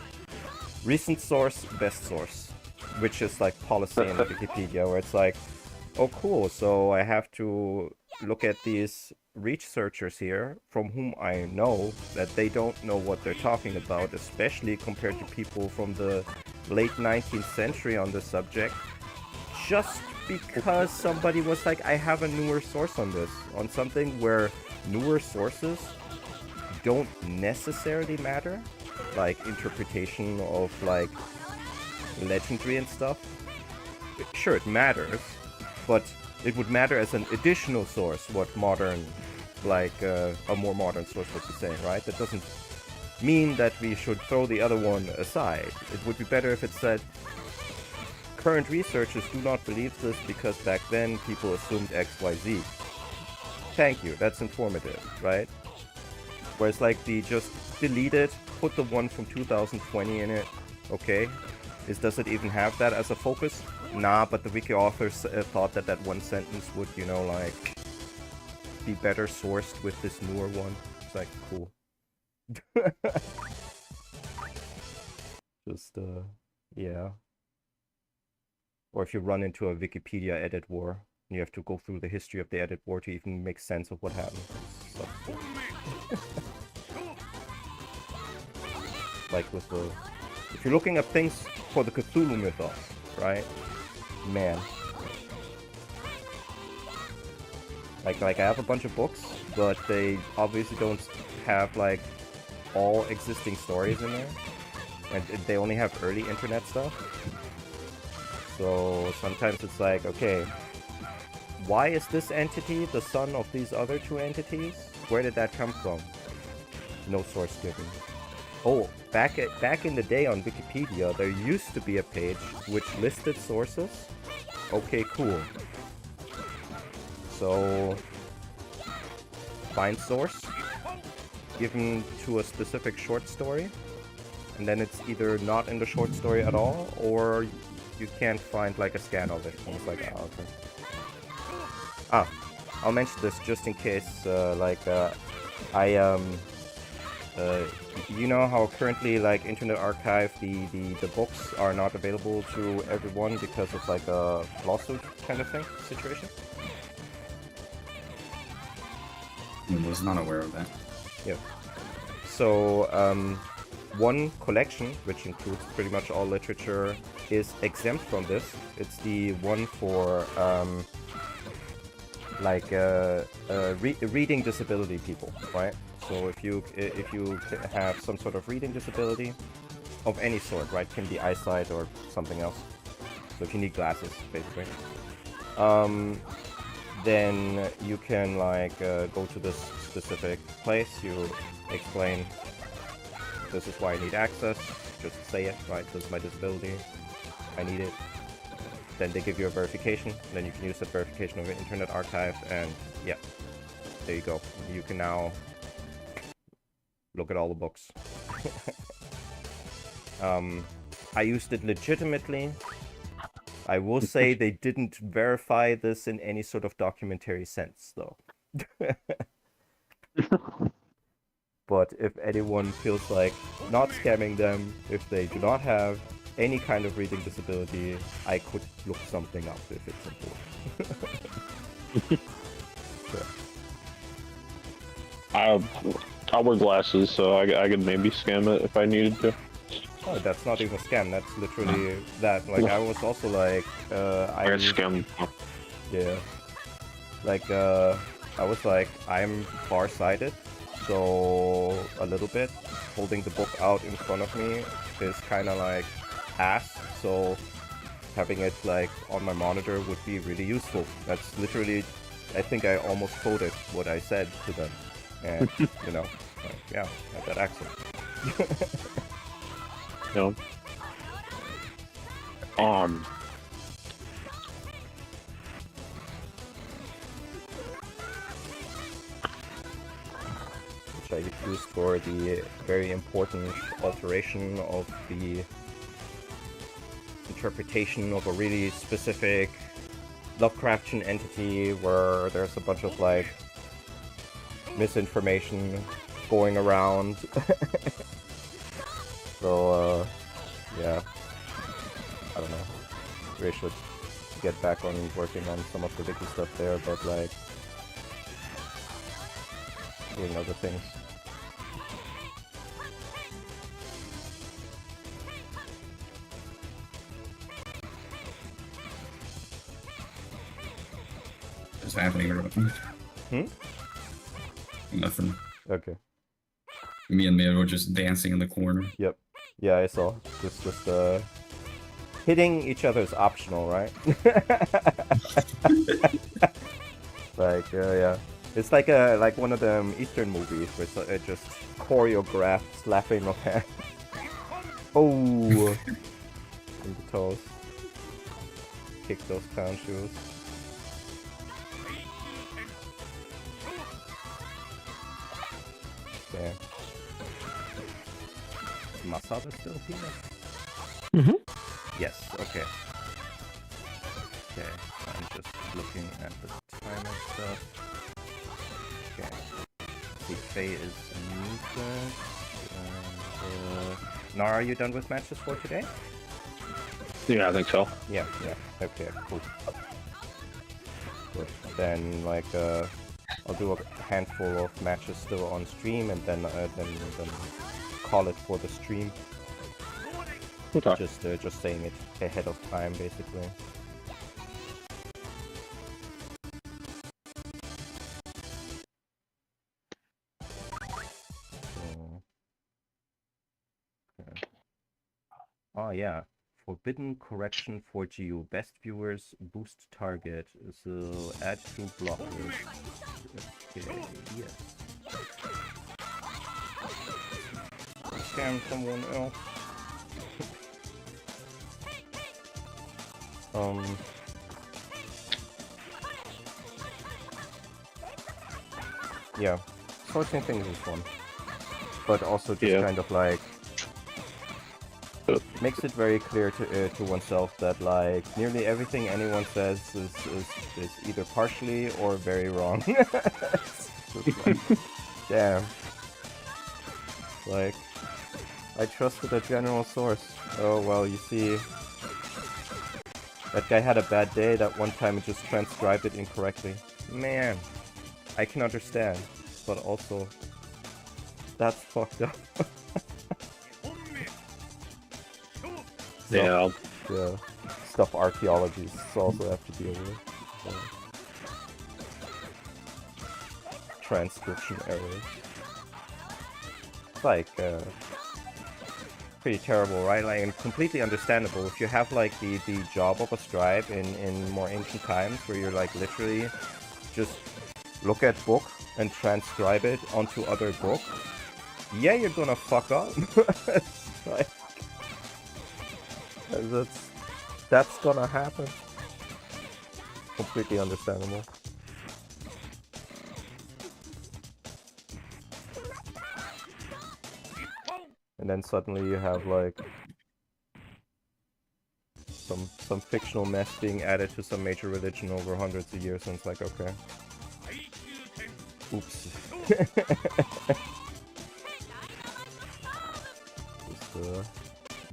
recent source, best source, which is like policy in Wikipedia, where it's like, oh cool, so I have to look at these researchers here from whom I know that they don't know what they're talking about, especially compared to people from the late 19th century on this subject, just because somebody was like, I have a newer source on this, on something where newer sources don't necessarily matter, like interpretation of like legendary and stuff. Sure, it matters, but it would matter as an additional source, what modern, like a more modern source would be saying, right? That doesn't mean that we should throw the other one aside. It would be better if it said, current researchers do not believe this because back then people assumed XYZ. Thank you, that's informative, right? Whereas like the just delete it, put the one from 2020 in it, okay? Does it even have that as a focus? Nah, but the wiki authors thought that that one sentence would, you know, like, be better sourced with this newer one. It's like, cool. Just, yeah. Or if you run into a Wikipedia edit war, you have to go through the history of the edit war to even make sense of what happened. So, like with the... If you're looking up things for the Cthulhu mythos, right? Man. Like I have a bunch of books, but they obviously don't have, like, all existing stories in there. And they only have early internet stuff. So sometimes it's like, okay, why is this entity the son of these other 2 entities? Where did that come from? No source given. Oh, back in the day on Wikipedia, there used to be a page which listed sources. Okay, cool. So, find source, given to a specific short story, and then it's either not in the short story at all, or you can't find like a scan of it. And it's like, oh, okay. I'll mention this just in case, you know how currently, like, Internet Archive, the books are not available to everyone because of, like, a lawsuit kind of thing, situation? I was not aware of that. Yeah. So, one collection, which includes pretty much all literature, is exempt from this. It's the one for, reading disability people, right? So if you have some sort of reading disability of any sort, right? Can be eyesight or something else. So if you need glasses, basically. Then you can go to this specific place, you explain this is why I need access, just say it, right, this is my disability, I need it. Then they give you a verification, and then you can use that verification of the Internet Archive, and yeah, there you go. You can now look at all the books. I used it legitimately. I will say they didn't verify this in any sort of documentary sense, though. But if anyone feels like not scamming them, if they do not have any kind of reading disability, I could look something up if it's important. Sure. I'll wear glasses, so I could maybe scam it if I needed to. Oh, that's not even a scam. That's literally that. Like, I was also like, I got scammed. Yeah. Like, I was like, I'm farsighted, so a little bit holding the book out in front of me is kind of like ass. So having it like on my monitor would be really useful. That's literally, I think I almost quoted what I said to them, and you know, like, yeah, I have that accent. No. Which I used for the very important alteration of the interpretation of a really specific Lovecraftian entity where there's a bunch of like misinformation going around. So, yeah, I don't know. We should get back on working on some of the wiki stuff there, but like doing other things. What's happening or nothing? Nothing. Okay. Me and Miro were just dancing in the corner. Yep. Yeah, I saw. Just hitting each other is optional, right? Like, yeah. It's like one of them Eastern movies where it's just choreographed slapping of hands. Oh! In the toes. Kick those clown shoes. Okay. Masada still here? Mm-hmm. Yes, okay. Okay, I'm just looking at the timer stuff. Okay. The Faye is muted. Nara, are you done with matches for today? Yeah, I think so. Yeah, okay, cool. Good. Then, like, I'll do a handful of matches still on stream, and then call it for the stream. Okay. Just saying it ahead of time, basically. So, okay. Oh yeah, forbidden correction for Geo. Best viewers boost target. So add to blockers. Okay, yes. Scam someone else. Yeah, sorting things is fun, but also just kind of like makes it very clear to oneself that like nearly everything anyone says is either partially or very wrong. Like, damn. Like, I trusted a general source. Oh well, you see. That guy had a bad day that one time and just transcribed it incorrectly. Man, I can understand, but also That's fucked up. Yeah. Yeah. Stuff archaeologists also have to deal with. So. Transcription errors. It's like pretty terrible, right? Like, and completely understandable. If you have like the job of a scribe in more ancient times, where you're like literally just look at book and transcribe it onto other book, yeah, you're gonna fuck up. It's like, that's gonna happen. Completely understandable. And then suddenly you have like some fictional mess being added to some major religion over hundreds of years, and it's like, okay. Oops.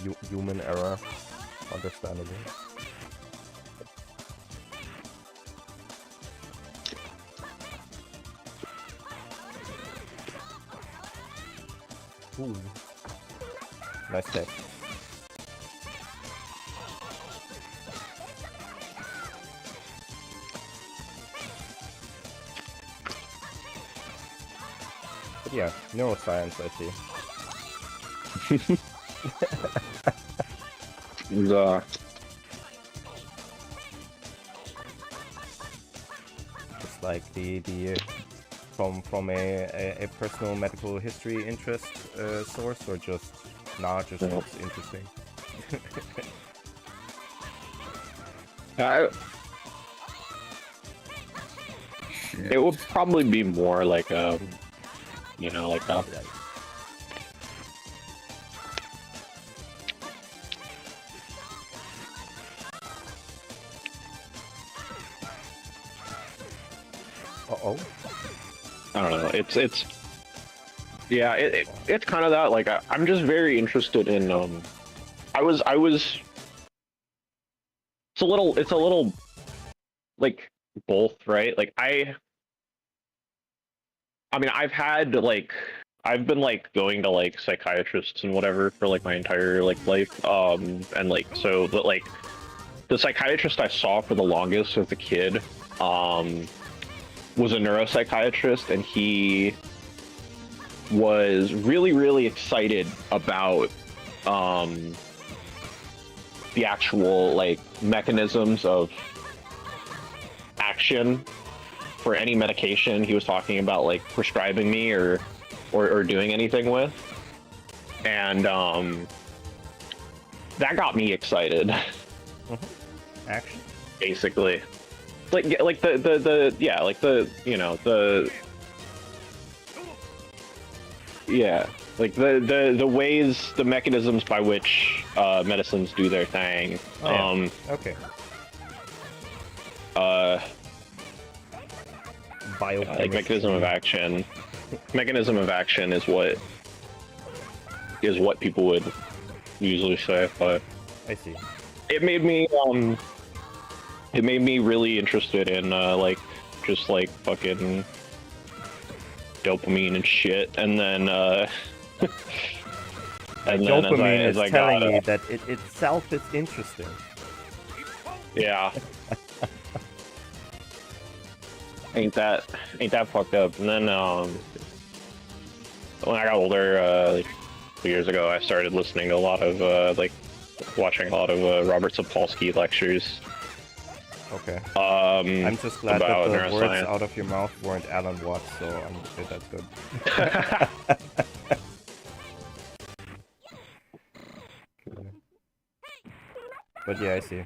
Just human error. Understandable. Ooh. Nice hit. But yeah, neuroscience, I see. It's like the from a personal medical history interest source, or just just looks interesting. It would probably be more like a, you know, like a. Uh-oh. I don't know. It's yeah. It's kind of that. Like I'm just very interested in. I was. It's a little like both, right? Like I mean, I've been like going to like psychiatrists and whatever for like my entire like life. And like so, but like the psychiatrist I saw for the longest as a kid, was a neuropsychiatrist, and he was really excited about the actual like mechanisms of action for any medication he was talking about like prescribing me or doing anything with, and that got me excited. Action, basically. Like the yeah, like the, you know, the yeah, like the ways, the mechanisms by which medicines do their thing. Okay. Like mechanism of action. Mechanism of action is what people would usually say, but I see. it made me really interested in like just like fucking dopamine and shit, and then and then dopamine as I is telling got me that it itself is interesting. yeah. Ain't that fucked up? And then when I got older, like 2 years ago, I started listening to a lot of like watching a lot of Robert Sapolsky lectures. Okay. I'm just glad that the neuroscience. words out of your mouth weren't Alan Watts, so I'm good. That's good. Okay. But yeah, I see.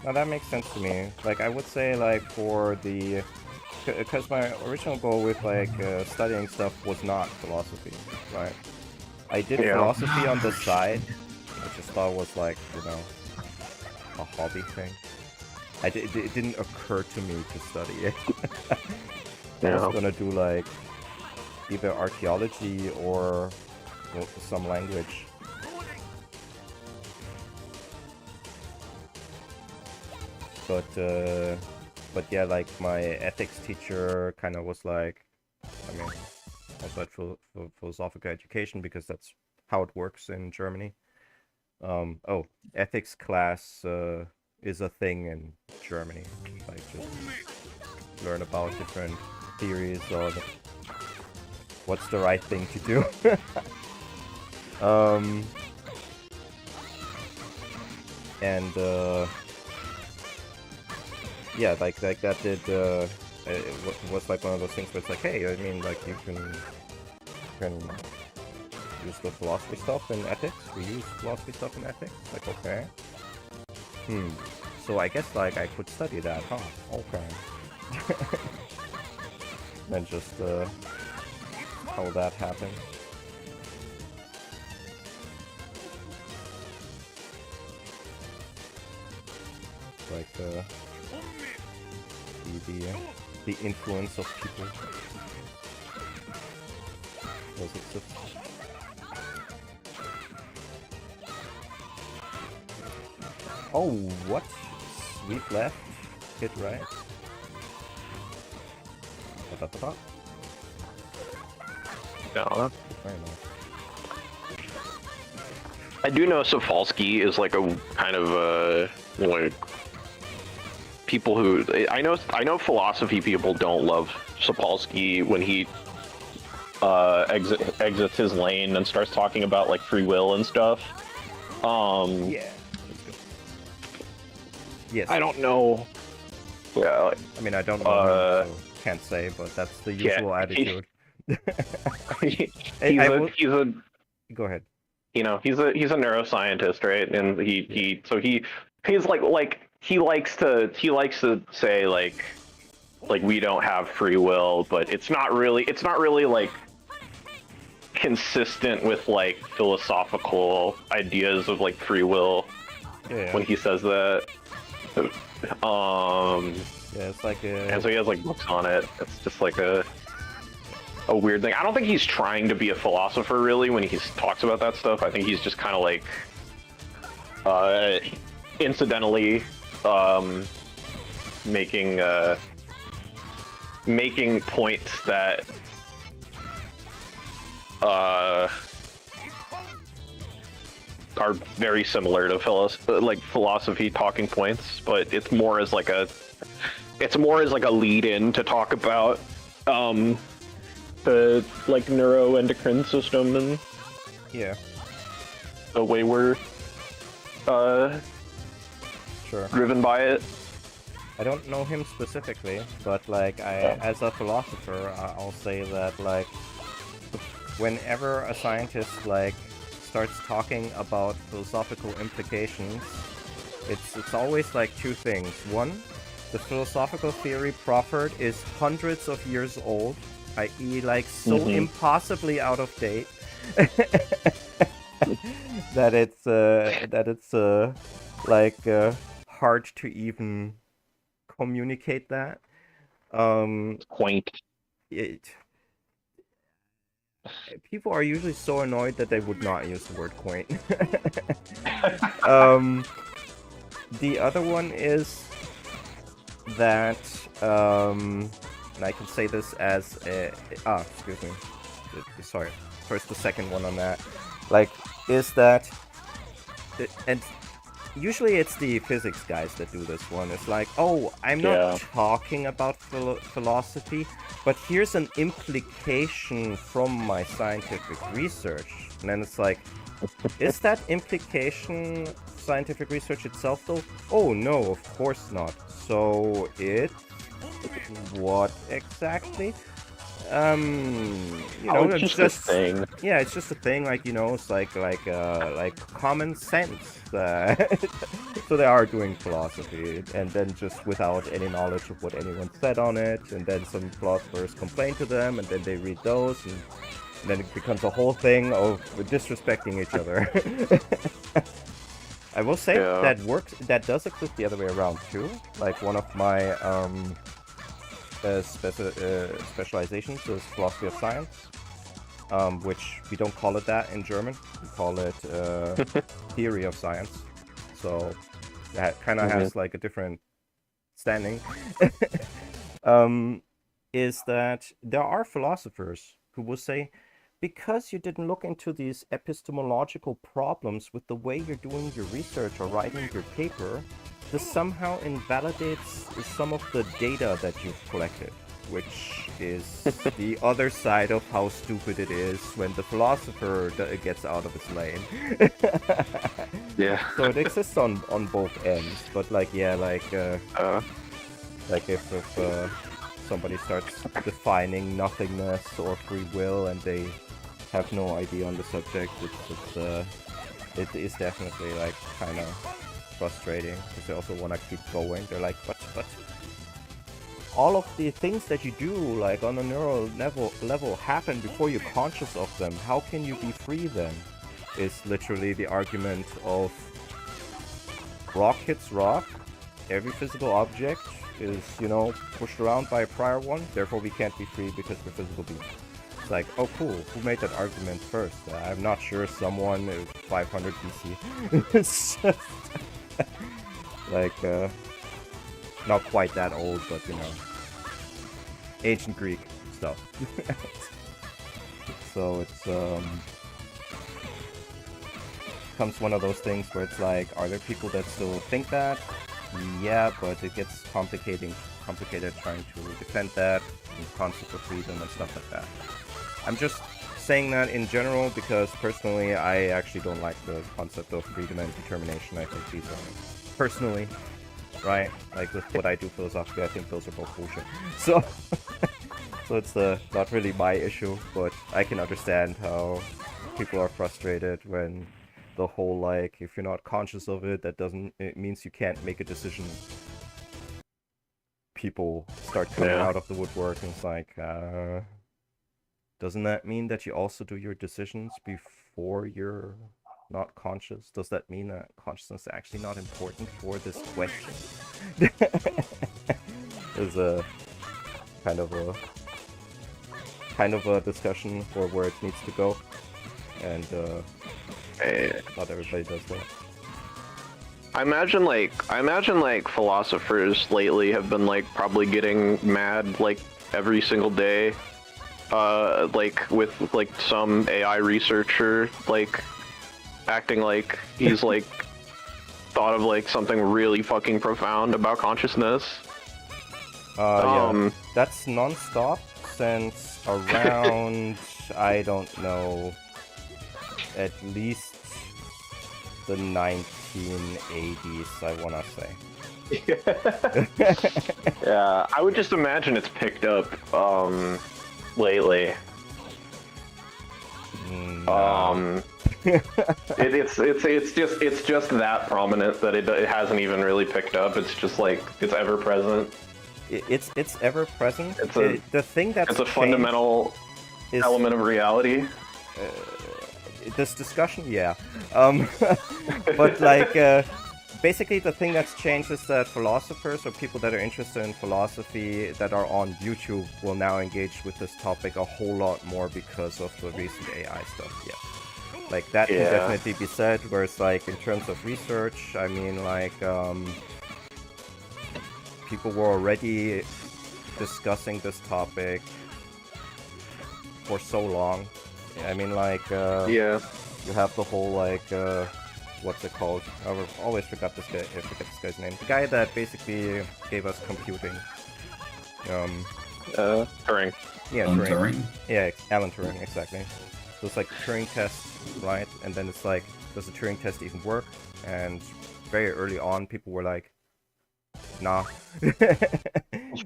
Now that makes sense to me. Like, I would say, like, for the... Because my original goal with, like, studying stuff was not philosophy, right? I did philosophy on the side, which I thought was, like, you know, a hobby thing. It didn't occur to me to study it. I was gonna do, like, either archaeology or some language. But yeah, like my ethics teacher kind of was like, I mean, also at philosophical education, because that's how it works in Germany. Oh, ethics class is a thing in Germany. Like, just learn about different theories on what's the right thing to do. And yeah, like that did. It was like one of those things where it's like, hey, I mean, like you can use the philosophy stuff in ethics. We use philosophy stuff in ethics. Like, okay. So I guess like I could study that, huh? Okay. And just how that happened. Like the influence of people does exist. Oh, what? Sweep left, hit right. Da-da-da-da. No. Very nice. I do know Sapolsky is like a kind of like people who I know philosophy people don't love Sapolsky when he exits his lane and starts talking about like free will and stuff. Yeah, that's good. Yes. I don't know. Yeah, like, I mean, I don't know him, so can't say, but that's the usual attitude. he's Go ahead. you know, he's a neuroscientist, right? And he's like he likes to say like we don't have free will, but it's not really like consistent with like philosophical ideas of like free will. Yeah. When he says that. Yeah, it's like and so he has like books on it. It's just like a weird thing. I don't think he's trying to be a philosopher really when he talks about that stuff. I think he's just kind of like incidentally making points that are very similar to philosophy talking points, but it's more as like a lead in to talk about the like neuroendocrine system and yeah, the way we're sure driven by it. I don't know him specifically, but like as a philosopher, I'll say that like whenever a scientist like starts talking about philosophical implications, it's always like two things. One, the philosophical theory proffered is hundreds of years old, i.e. like so impossibly out of date that it's like hard to even communicate that. Quaint. People are usually so annoyed that they would not use the word quaint. The other one is that, and I can say this as excuse me. Sorry. First, the second one on that, like, is that, and usually it's the physics guys that do this one. It's like, oh, I'm not talking about philosophy, but here's an implication from my scientific research. And then it's like, is that implication scientific research itself though? Oh no, of course not. So what exactly? You know, it's just a thing. Yeah, it's just a thing. Like, you know, it's like common sense. So they are doing philosophy, and then just without any knowledge of what anyone said on it, and then some philosophers complain to them, and then they read those, and then it becomes a whole thing of disrespecting each other. I will say that works. That does exist the other way around too. Like one of my specializations is philosophy of science, which we don't call it that in German. We call it theory of science. So that kind of has like a different standing. Is that there are philosophers who will say, because you didn't look into these epistemological problems with the way you're doing your research or writing your paper, this somehow invalidates some of the data that you've collected, which is the other side of how stupid it is when the philosopher gets out of his lane. Yeah. So it exists on both ends, but like, yeah, like if somebody starts defining nothingness or free will and they have no idea on the subject, it is definitely like kind of frustrating because they also want to keep going. They're like, but all of the things that you do, like on a neural level, happen before you're conscious of them. How can you be free then? Is literally the argument of rock hits rock. Every physical object is, you know, pushed around by a prior one. Therefore, we can't be free because we're physical beings. It's like, oh cool, who made that argument first? I'm not sure, someone 500 BC. It's just like, not quite that old, but you know, ancient Greek stuff. So it's, becomes one of those things where it's like, are there people that still think that? Yeah, but it gets complicated trying to defend that, and the concept of freedom and stuff like that. I'm just saying that in general because personally I actually don't like the concept of freedom and determination. I think these are, personally, right, like with what I do philosophically, I think those are both bullshit. So, so it's not really my issue, but I can understand how people are frustrated when the whole, like, if you're not conscious of it, it means you can't make a decision. People start coming out of the woodwork, and it's like, doesn't that mean that you also do your decisions before you're not conscious? Does that mean that consciousness is actually not important for this question? There's a kind of a discussion for where it needs to go, and not everybody does that. I imagine like philosophers lately have been like probably getting mad like every single day, like with like some AI researcher like acting like he's like thought of like something really fucking profound about consciousness. Yeah, that's non-stop since around I don't know, at least the 1980s, I wanna say. Yeah, I would just imagine it's picked up lately. No. It's just that prominent that it hasn't even really picked up. It's just like it's ever present. It's ever present. It's the thing that's it's a fundamental element of reality. This discussion, yeah. But like, basically the thing that's changed is that philosophers or people that are interested in philosophy that are on YouTube will now engage with this topic a whole lot more because of the recent AI stuff, yeah. Like, that can definitely be said, whereas like, in terms of research, I mean, like, people were already discussing this topic for so long. I mean, like, you have the whole, like, what's it called? I always forget this guy's name. The guy that basically gave us computing. Turing. Yeah, Alan Turing. Turing? Yeah, Alan Turing, exactly. So it's like the Turing test, right? And then it's like, does the Turing test even work? And very early on, people were like, nah.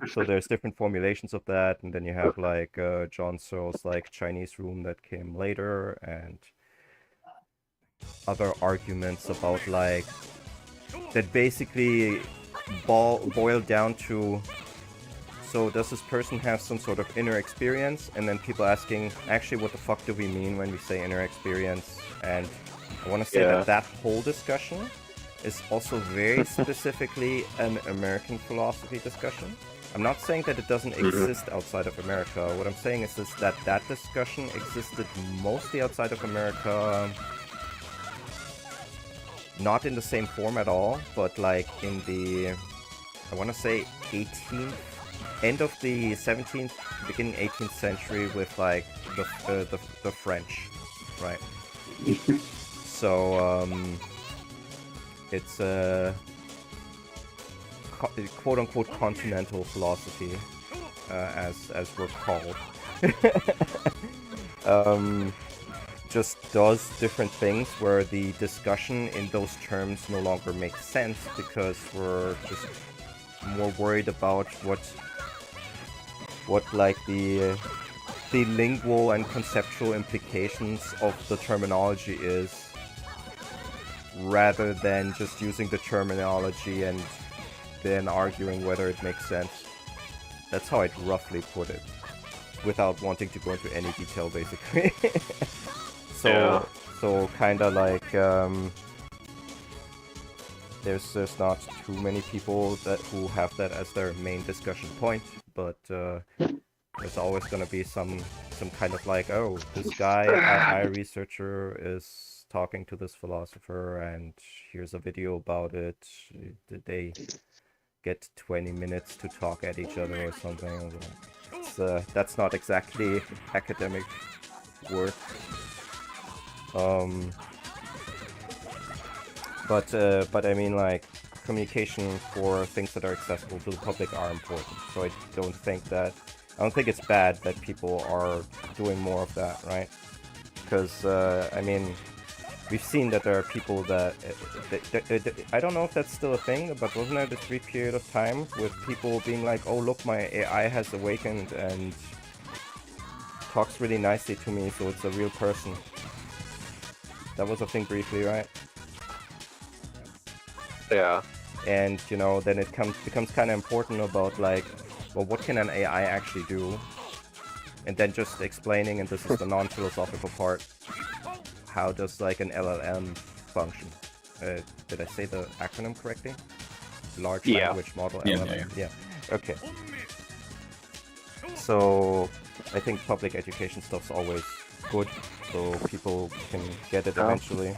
So there's different formulations of that, and then you have like John Searle's like Chinese room that came later, and other arguments about like that basically boil down to, so does this person have some sort of inner experience? And then people asking, actually, what the fuck do we mean when we say inner experience? And I want to say that whole discussion is also very specifically an American philosophy discussion. I'm not saying that it doesn't exist outside of America. What I'm saying is that that discussion existed mostly outside of America, not in the same form at all, but like in the, I want to say 18th end of the 17th, beginning 18th century with like the French, right? So it's a quote-unquote continental philosophy, as we're called. Just does different things where the discussion in those terms no longer makes sense because we're just more worried about what like the lingual and conceptual implications of the terminology is, rather than just using the terminology and then arguing whether it makes sense. That's how I'd roughly put it, without wanting to go into any detail, basically. So kinda like, there's not too many people who have that as their main discussion point, but there's always gonna be some kind of like, oh, this guy, AI researcher, is talking to this philosopher, and here's a video about it. Did they get 20 minutes to talk at each other or something? That's not exactly academic work. But I mean, like, communication for things that are accessible to the public are important. So I don't think it's bad that people are doing more of that, right? Because I mean, we've seen that there are people that I don't know if that's still a thing, but wasn't there this brief period of time with people being like, oh look, my AI has awakened and talks really nicely to me, so it's a real person. That was a thing briefly, right? Yeah. And, you know, then it becomes kind of important about, like, well, what can an AI actually do? And then just explaining, and this is the non-philosophical part, how does, like, an LLM function? Did I say the acronym correctly? Large language model, LLM? Yeah. Okay. So, I think public education stuff's always good, so people can get it eventually.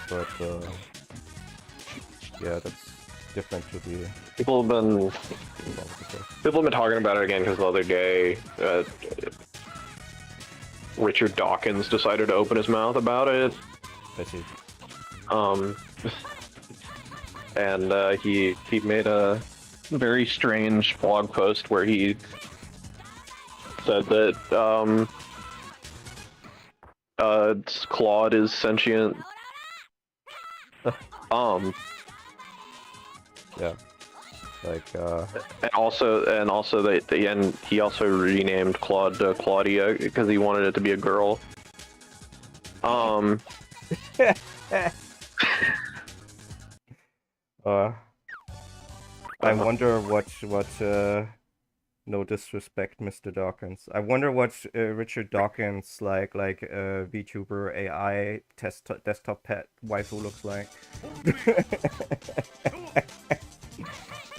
But, yeah, that's different to the... People have been talking about it again because the other day, Richard Dawkins decided to open his mouth about it. I see. And he made a very strange blog post where he said that Claude is sentient. Yeah. Like, and also that he also renamed Claude to Claudia because he wanted it to be a girl. I wonder what no disrespect, Mr. Dawkins. I wonder what Richard Dawkins, like VTuber AI desktop pet waifu looks like.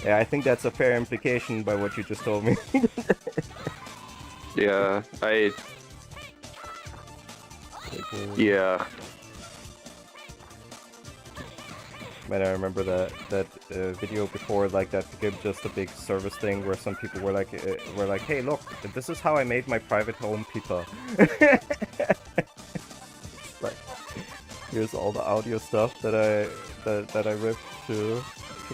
Yeah, I think that's a fair implication by what you just told me. Yeah, yeah. Man, I remember that video before, like, that became just a big service thing where some people were like, hey, look, this is how I made my private home pizza. Like, here's all the audio stuff that I ripped to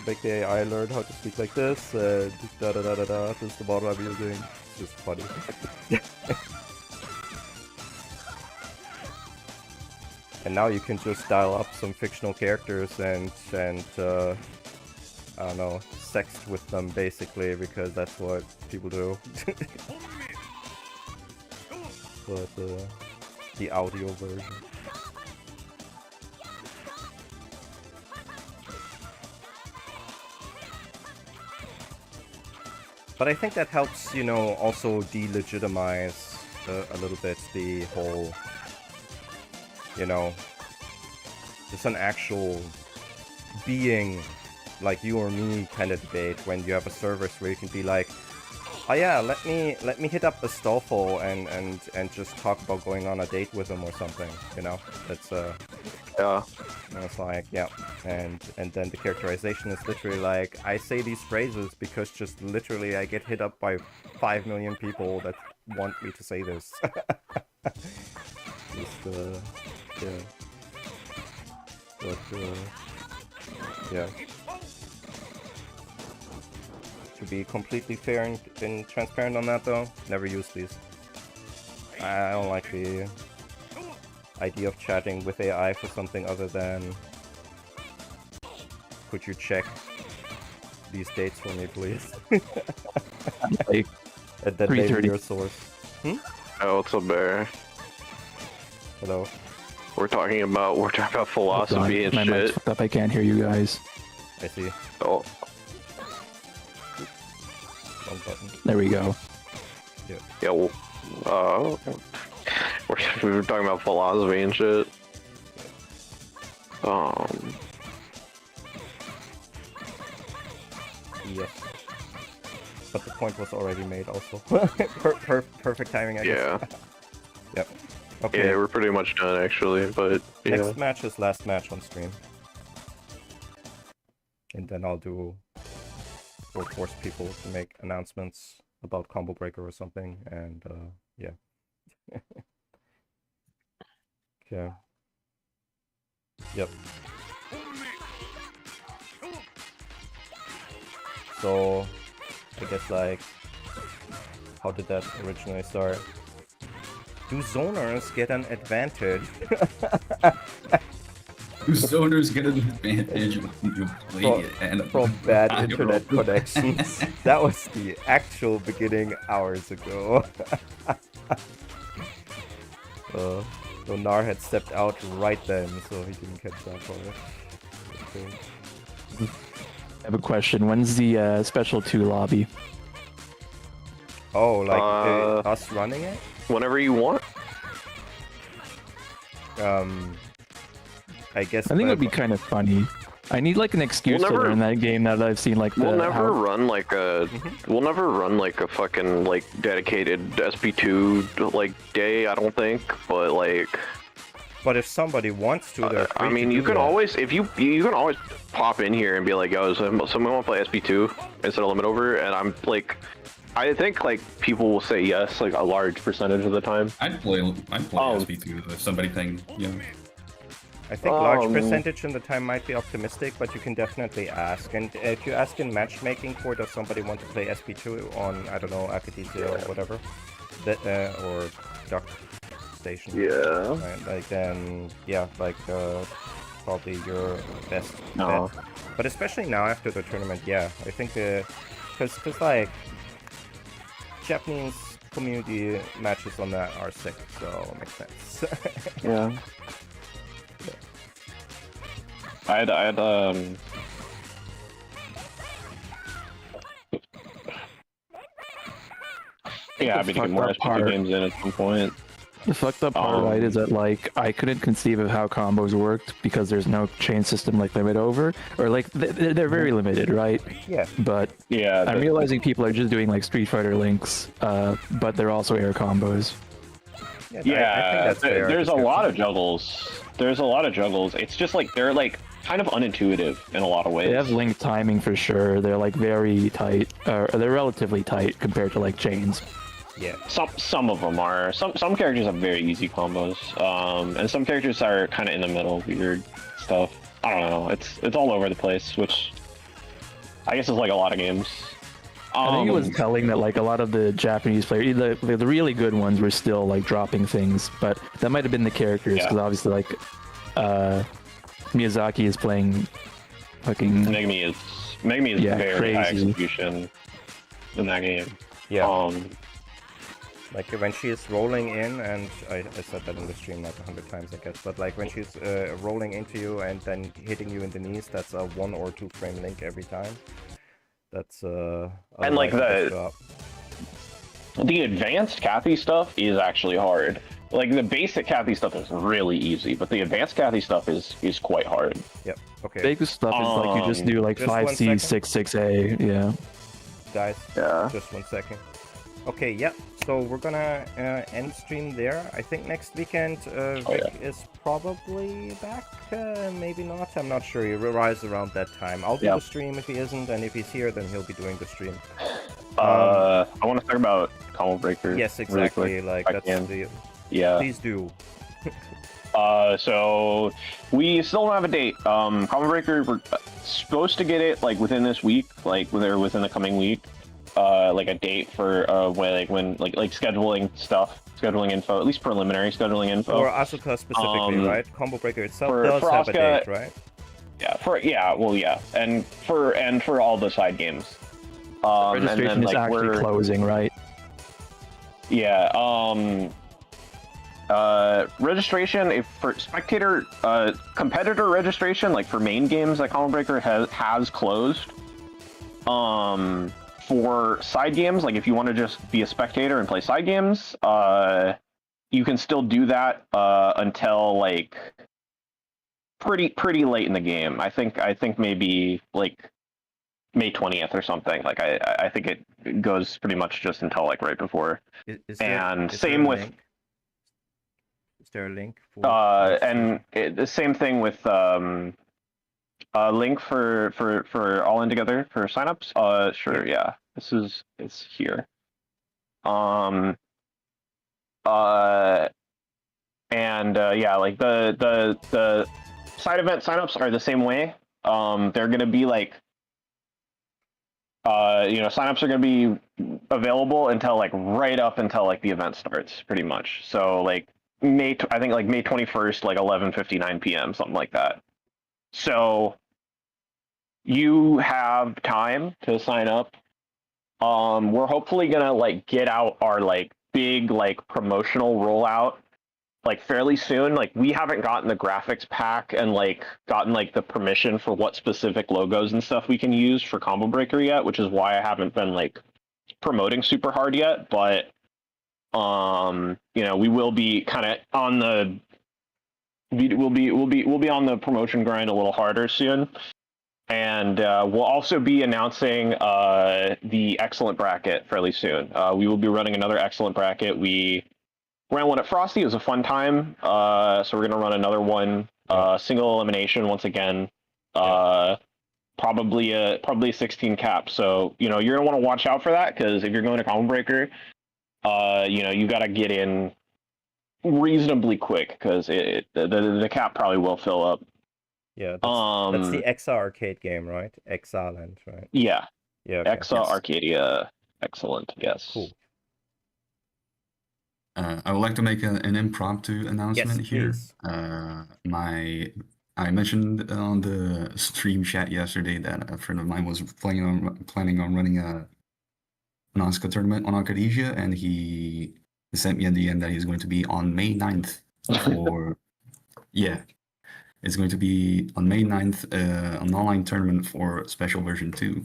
make the AI learn how to speak like this, and da da da da da. This is the model I'm using. It's just funny. And now you can just dial up some fictional characters and I don't know, sext with them basically, because that's what people do. But the audio version. But I think that helps, you know, also delegitimize a little bit the whole, you know, just an actual being like you or me kind of debate when you have a service where you can be like, oh yeah, let me hit up Astolfo and just talk about going on a date with him or something, you know. That's Yeah. And it's like, yeah, and then the characterization is literally like, I say these phrases because just literally I get hit up by 5 million people that want me to say this. Just, yeah. But, yeah. To be completely fair and transparent on that though, never use these. I don't like the idea of chatting with AI for something other than, could you check these dates for me, please? Like And then name 3:30. your source. Oh, it's a bear. Hello. We're talking about philosophy and My mic's shit. fucked up. I can't hear you guys. I see. Oh, One button. There we go. yeah. Well, we were talking about philosophy and shit. Yes. But the point was already made also. Perfect timing, I guess. Yeah. Yep. Okay. Yeah, we're pretty much done actually, but yeah. Next match is last match on stream. And then we'll force people to make announcements about Combo Breaker or something, and yeah. Okay. Yep. So, I guess like, how did that originally start? Do zoners get an advantage? Do zoners get an advantage when you play and From bad internet connections. That was the actual beginning hours ago. So Nar had stepped out right then, so he didn't catch that part. Okay. I have a question. When's the Special 2 lobby? Oh, like us running it? Whenever you want. I guess. I think it would be kind of funny. I need like an excuse to learn that game now that I've seen like the. We'll never run like a. We'll never run like a fucking like dedicated SP2 like day. I don't think, but like. But if somebody wants to, they're free I mean, to you do can that. always you can always pop in here and be like, yo, someone want to play SP2 instead of LimitOver, and I'm like. I think like people will say yes, like a large percentage of the time. I'd play SP2 if somebody think, you know. I think large percentage in the time might be optimistic, but you can definitely ask. And if you ask in matchmaking for does somebody want to play SP2 on, I don't know, Akadisia or whatever, that or Duck Station. Yeah. Right? Like then, yeah, like probably your best bet. But especially now after the tournament, yeah, I think because like Japanese community matches on that are sick, so it makes sense. Yeah. I had yeah, I'd be getting more SP2 games in at some point. The fucked up part, right, is that like I couldn't conceive of how combos worked because there's no chain system like LimitOver, or like they're very limited, right? Yeah. But yeah, I'm realizing people are just doing like Street Fighter links, but they're also air combos. Yeah, I think that's fair. There's a lot of juggles. There's a lot of juggles. It's just like they're like kind of unintuitive in a lot of ways. They have link timing for sure. They're like very tight, or they're relatively tight compared to like chains. Yeah. Some of them are. Some characters have very easy combos, and some characters are kind of in the middle, weird stuff. I don't know. It's all over the place, which I guess is like a lot of games. I think it was telling that like a lot of the Japanese players, the really good ones, were still like dropping things, but that might have been the characters because obviously like Miyazaki is playing fucking. Megumi is very crazy. high execution in that game. Yeah. Like when she is rolling in, and I said that in the stream like 100 times, I guess, but like when she's rolling into you and then hitting you in the knees, that's a 1 or 2 frame link every time. That's and like the advanced Kathy stuff is actually hard. Like the basic Kathy stuff is really easy, but the advanced Kathy stuff is quite hard. Yep. Okay. Big stuff is like you just do like just 5C, 6A, yeah. Guys. Yeah. Just 1 second. Okay, yeah. So we're gonna end stream there. I think next weekend Vic is probably back. Maybe not. I'm not sure. He arrives around that time. I'll do the stream if he isn't, and if he's here, then he'll be doing the stream. I want to talk about Combo Breaker. Yes, exactly. exactly. Like that's the. Yeah. Please do. So we still don't have a date. Combo Breaker, we're supposed to get it like within this week, like within the coming week. Like a date for when scheduling stuff, scheduling info, at least preliminary scheduling info. For Asuka specifically, right? Combo Breaker itself does for have Asuka, a date, right? Yeah, and for all the side games. Registration is actually closing, right? Yeah. Registration, if for spectator, competitor registration, like for main games, like Combo Breaker has closed. For side games, like if you want to just be a spectator and play side games, you can still do that until like pretty late in the game. I think maybe like May 20th or something. Like I think it goes pretty much just until like right before. Is same with. Is there a link for? The same thing with link for all in together for signups. Sure, yeah. It's here. Yeah, like the side event signups are the same way. They're gonna be like signups are gonna be available until like right up until like the event starts, pretty much. So like May 21st, like 11:59 p.m., something like that. So you have time to sign up. We're hopefully gonna like get out our like big like promotional rollout like fairly soon. Like we haven't gotten the graphics pack and like gotten like the permission for what specific logos and stuff we can use for Combo Breaker yet, which is why I haven't been like promoting super hard yet. But we will be kind of on the we'll be on the promotion grind a little harder soon. And we'll also be announcing the excellent bracket fairly soon. We will be running another excellent bracket. We ran one at Frosty. It was a fun time. So we're going to run another one. Single elimination once again. Probably a 16 cap. So, you're going to want to watch out for that, because if you're going to Combo Breaker, you got to get in reasonably quick, because the cap probably will fill up. Yeah, that's the Exa arcade game, right? Exaland, right? Yeah. Yeah. Okay. Exa Arcadia, excellent. Yes. Cool. I would like to make an impromptu announcement here. Please. I mentioned on the stream chat yesterday that a friend of mine was planning on running an Asuka tournament on Arcadia, and he sent me at the end that he's going to be on May 9th for it's going to be on May 9th, an online tournament for Special Version 2.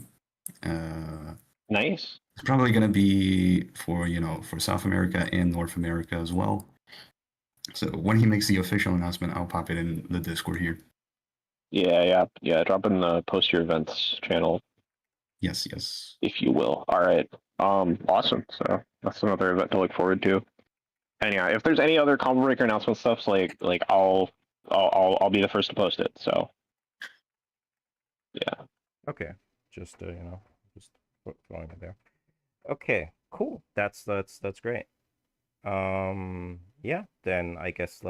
Nice. It's probably going to be for South America and North America as well. So when he makes the official announcement, I'll pop it in the Discord here. Yeah. Drop in the Post Your Events channel. Yes. If you will. All right. Awesome. So that's another event to look forward to. And yeah, if there's any other Combo Breaker announcement stuff, like I'll be the first to post it. So yeah. Okay. Just just throwing it there. Okay. Cool. That's great. Yeah. Then I guess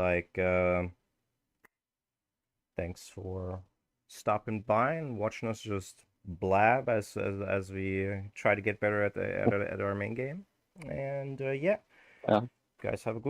thanks for stopping by and watching us just blab as we try to get better at our main game. And yeah. Yeah. Guys have a good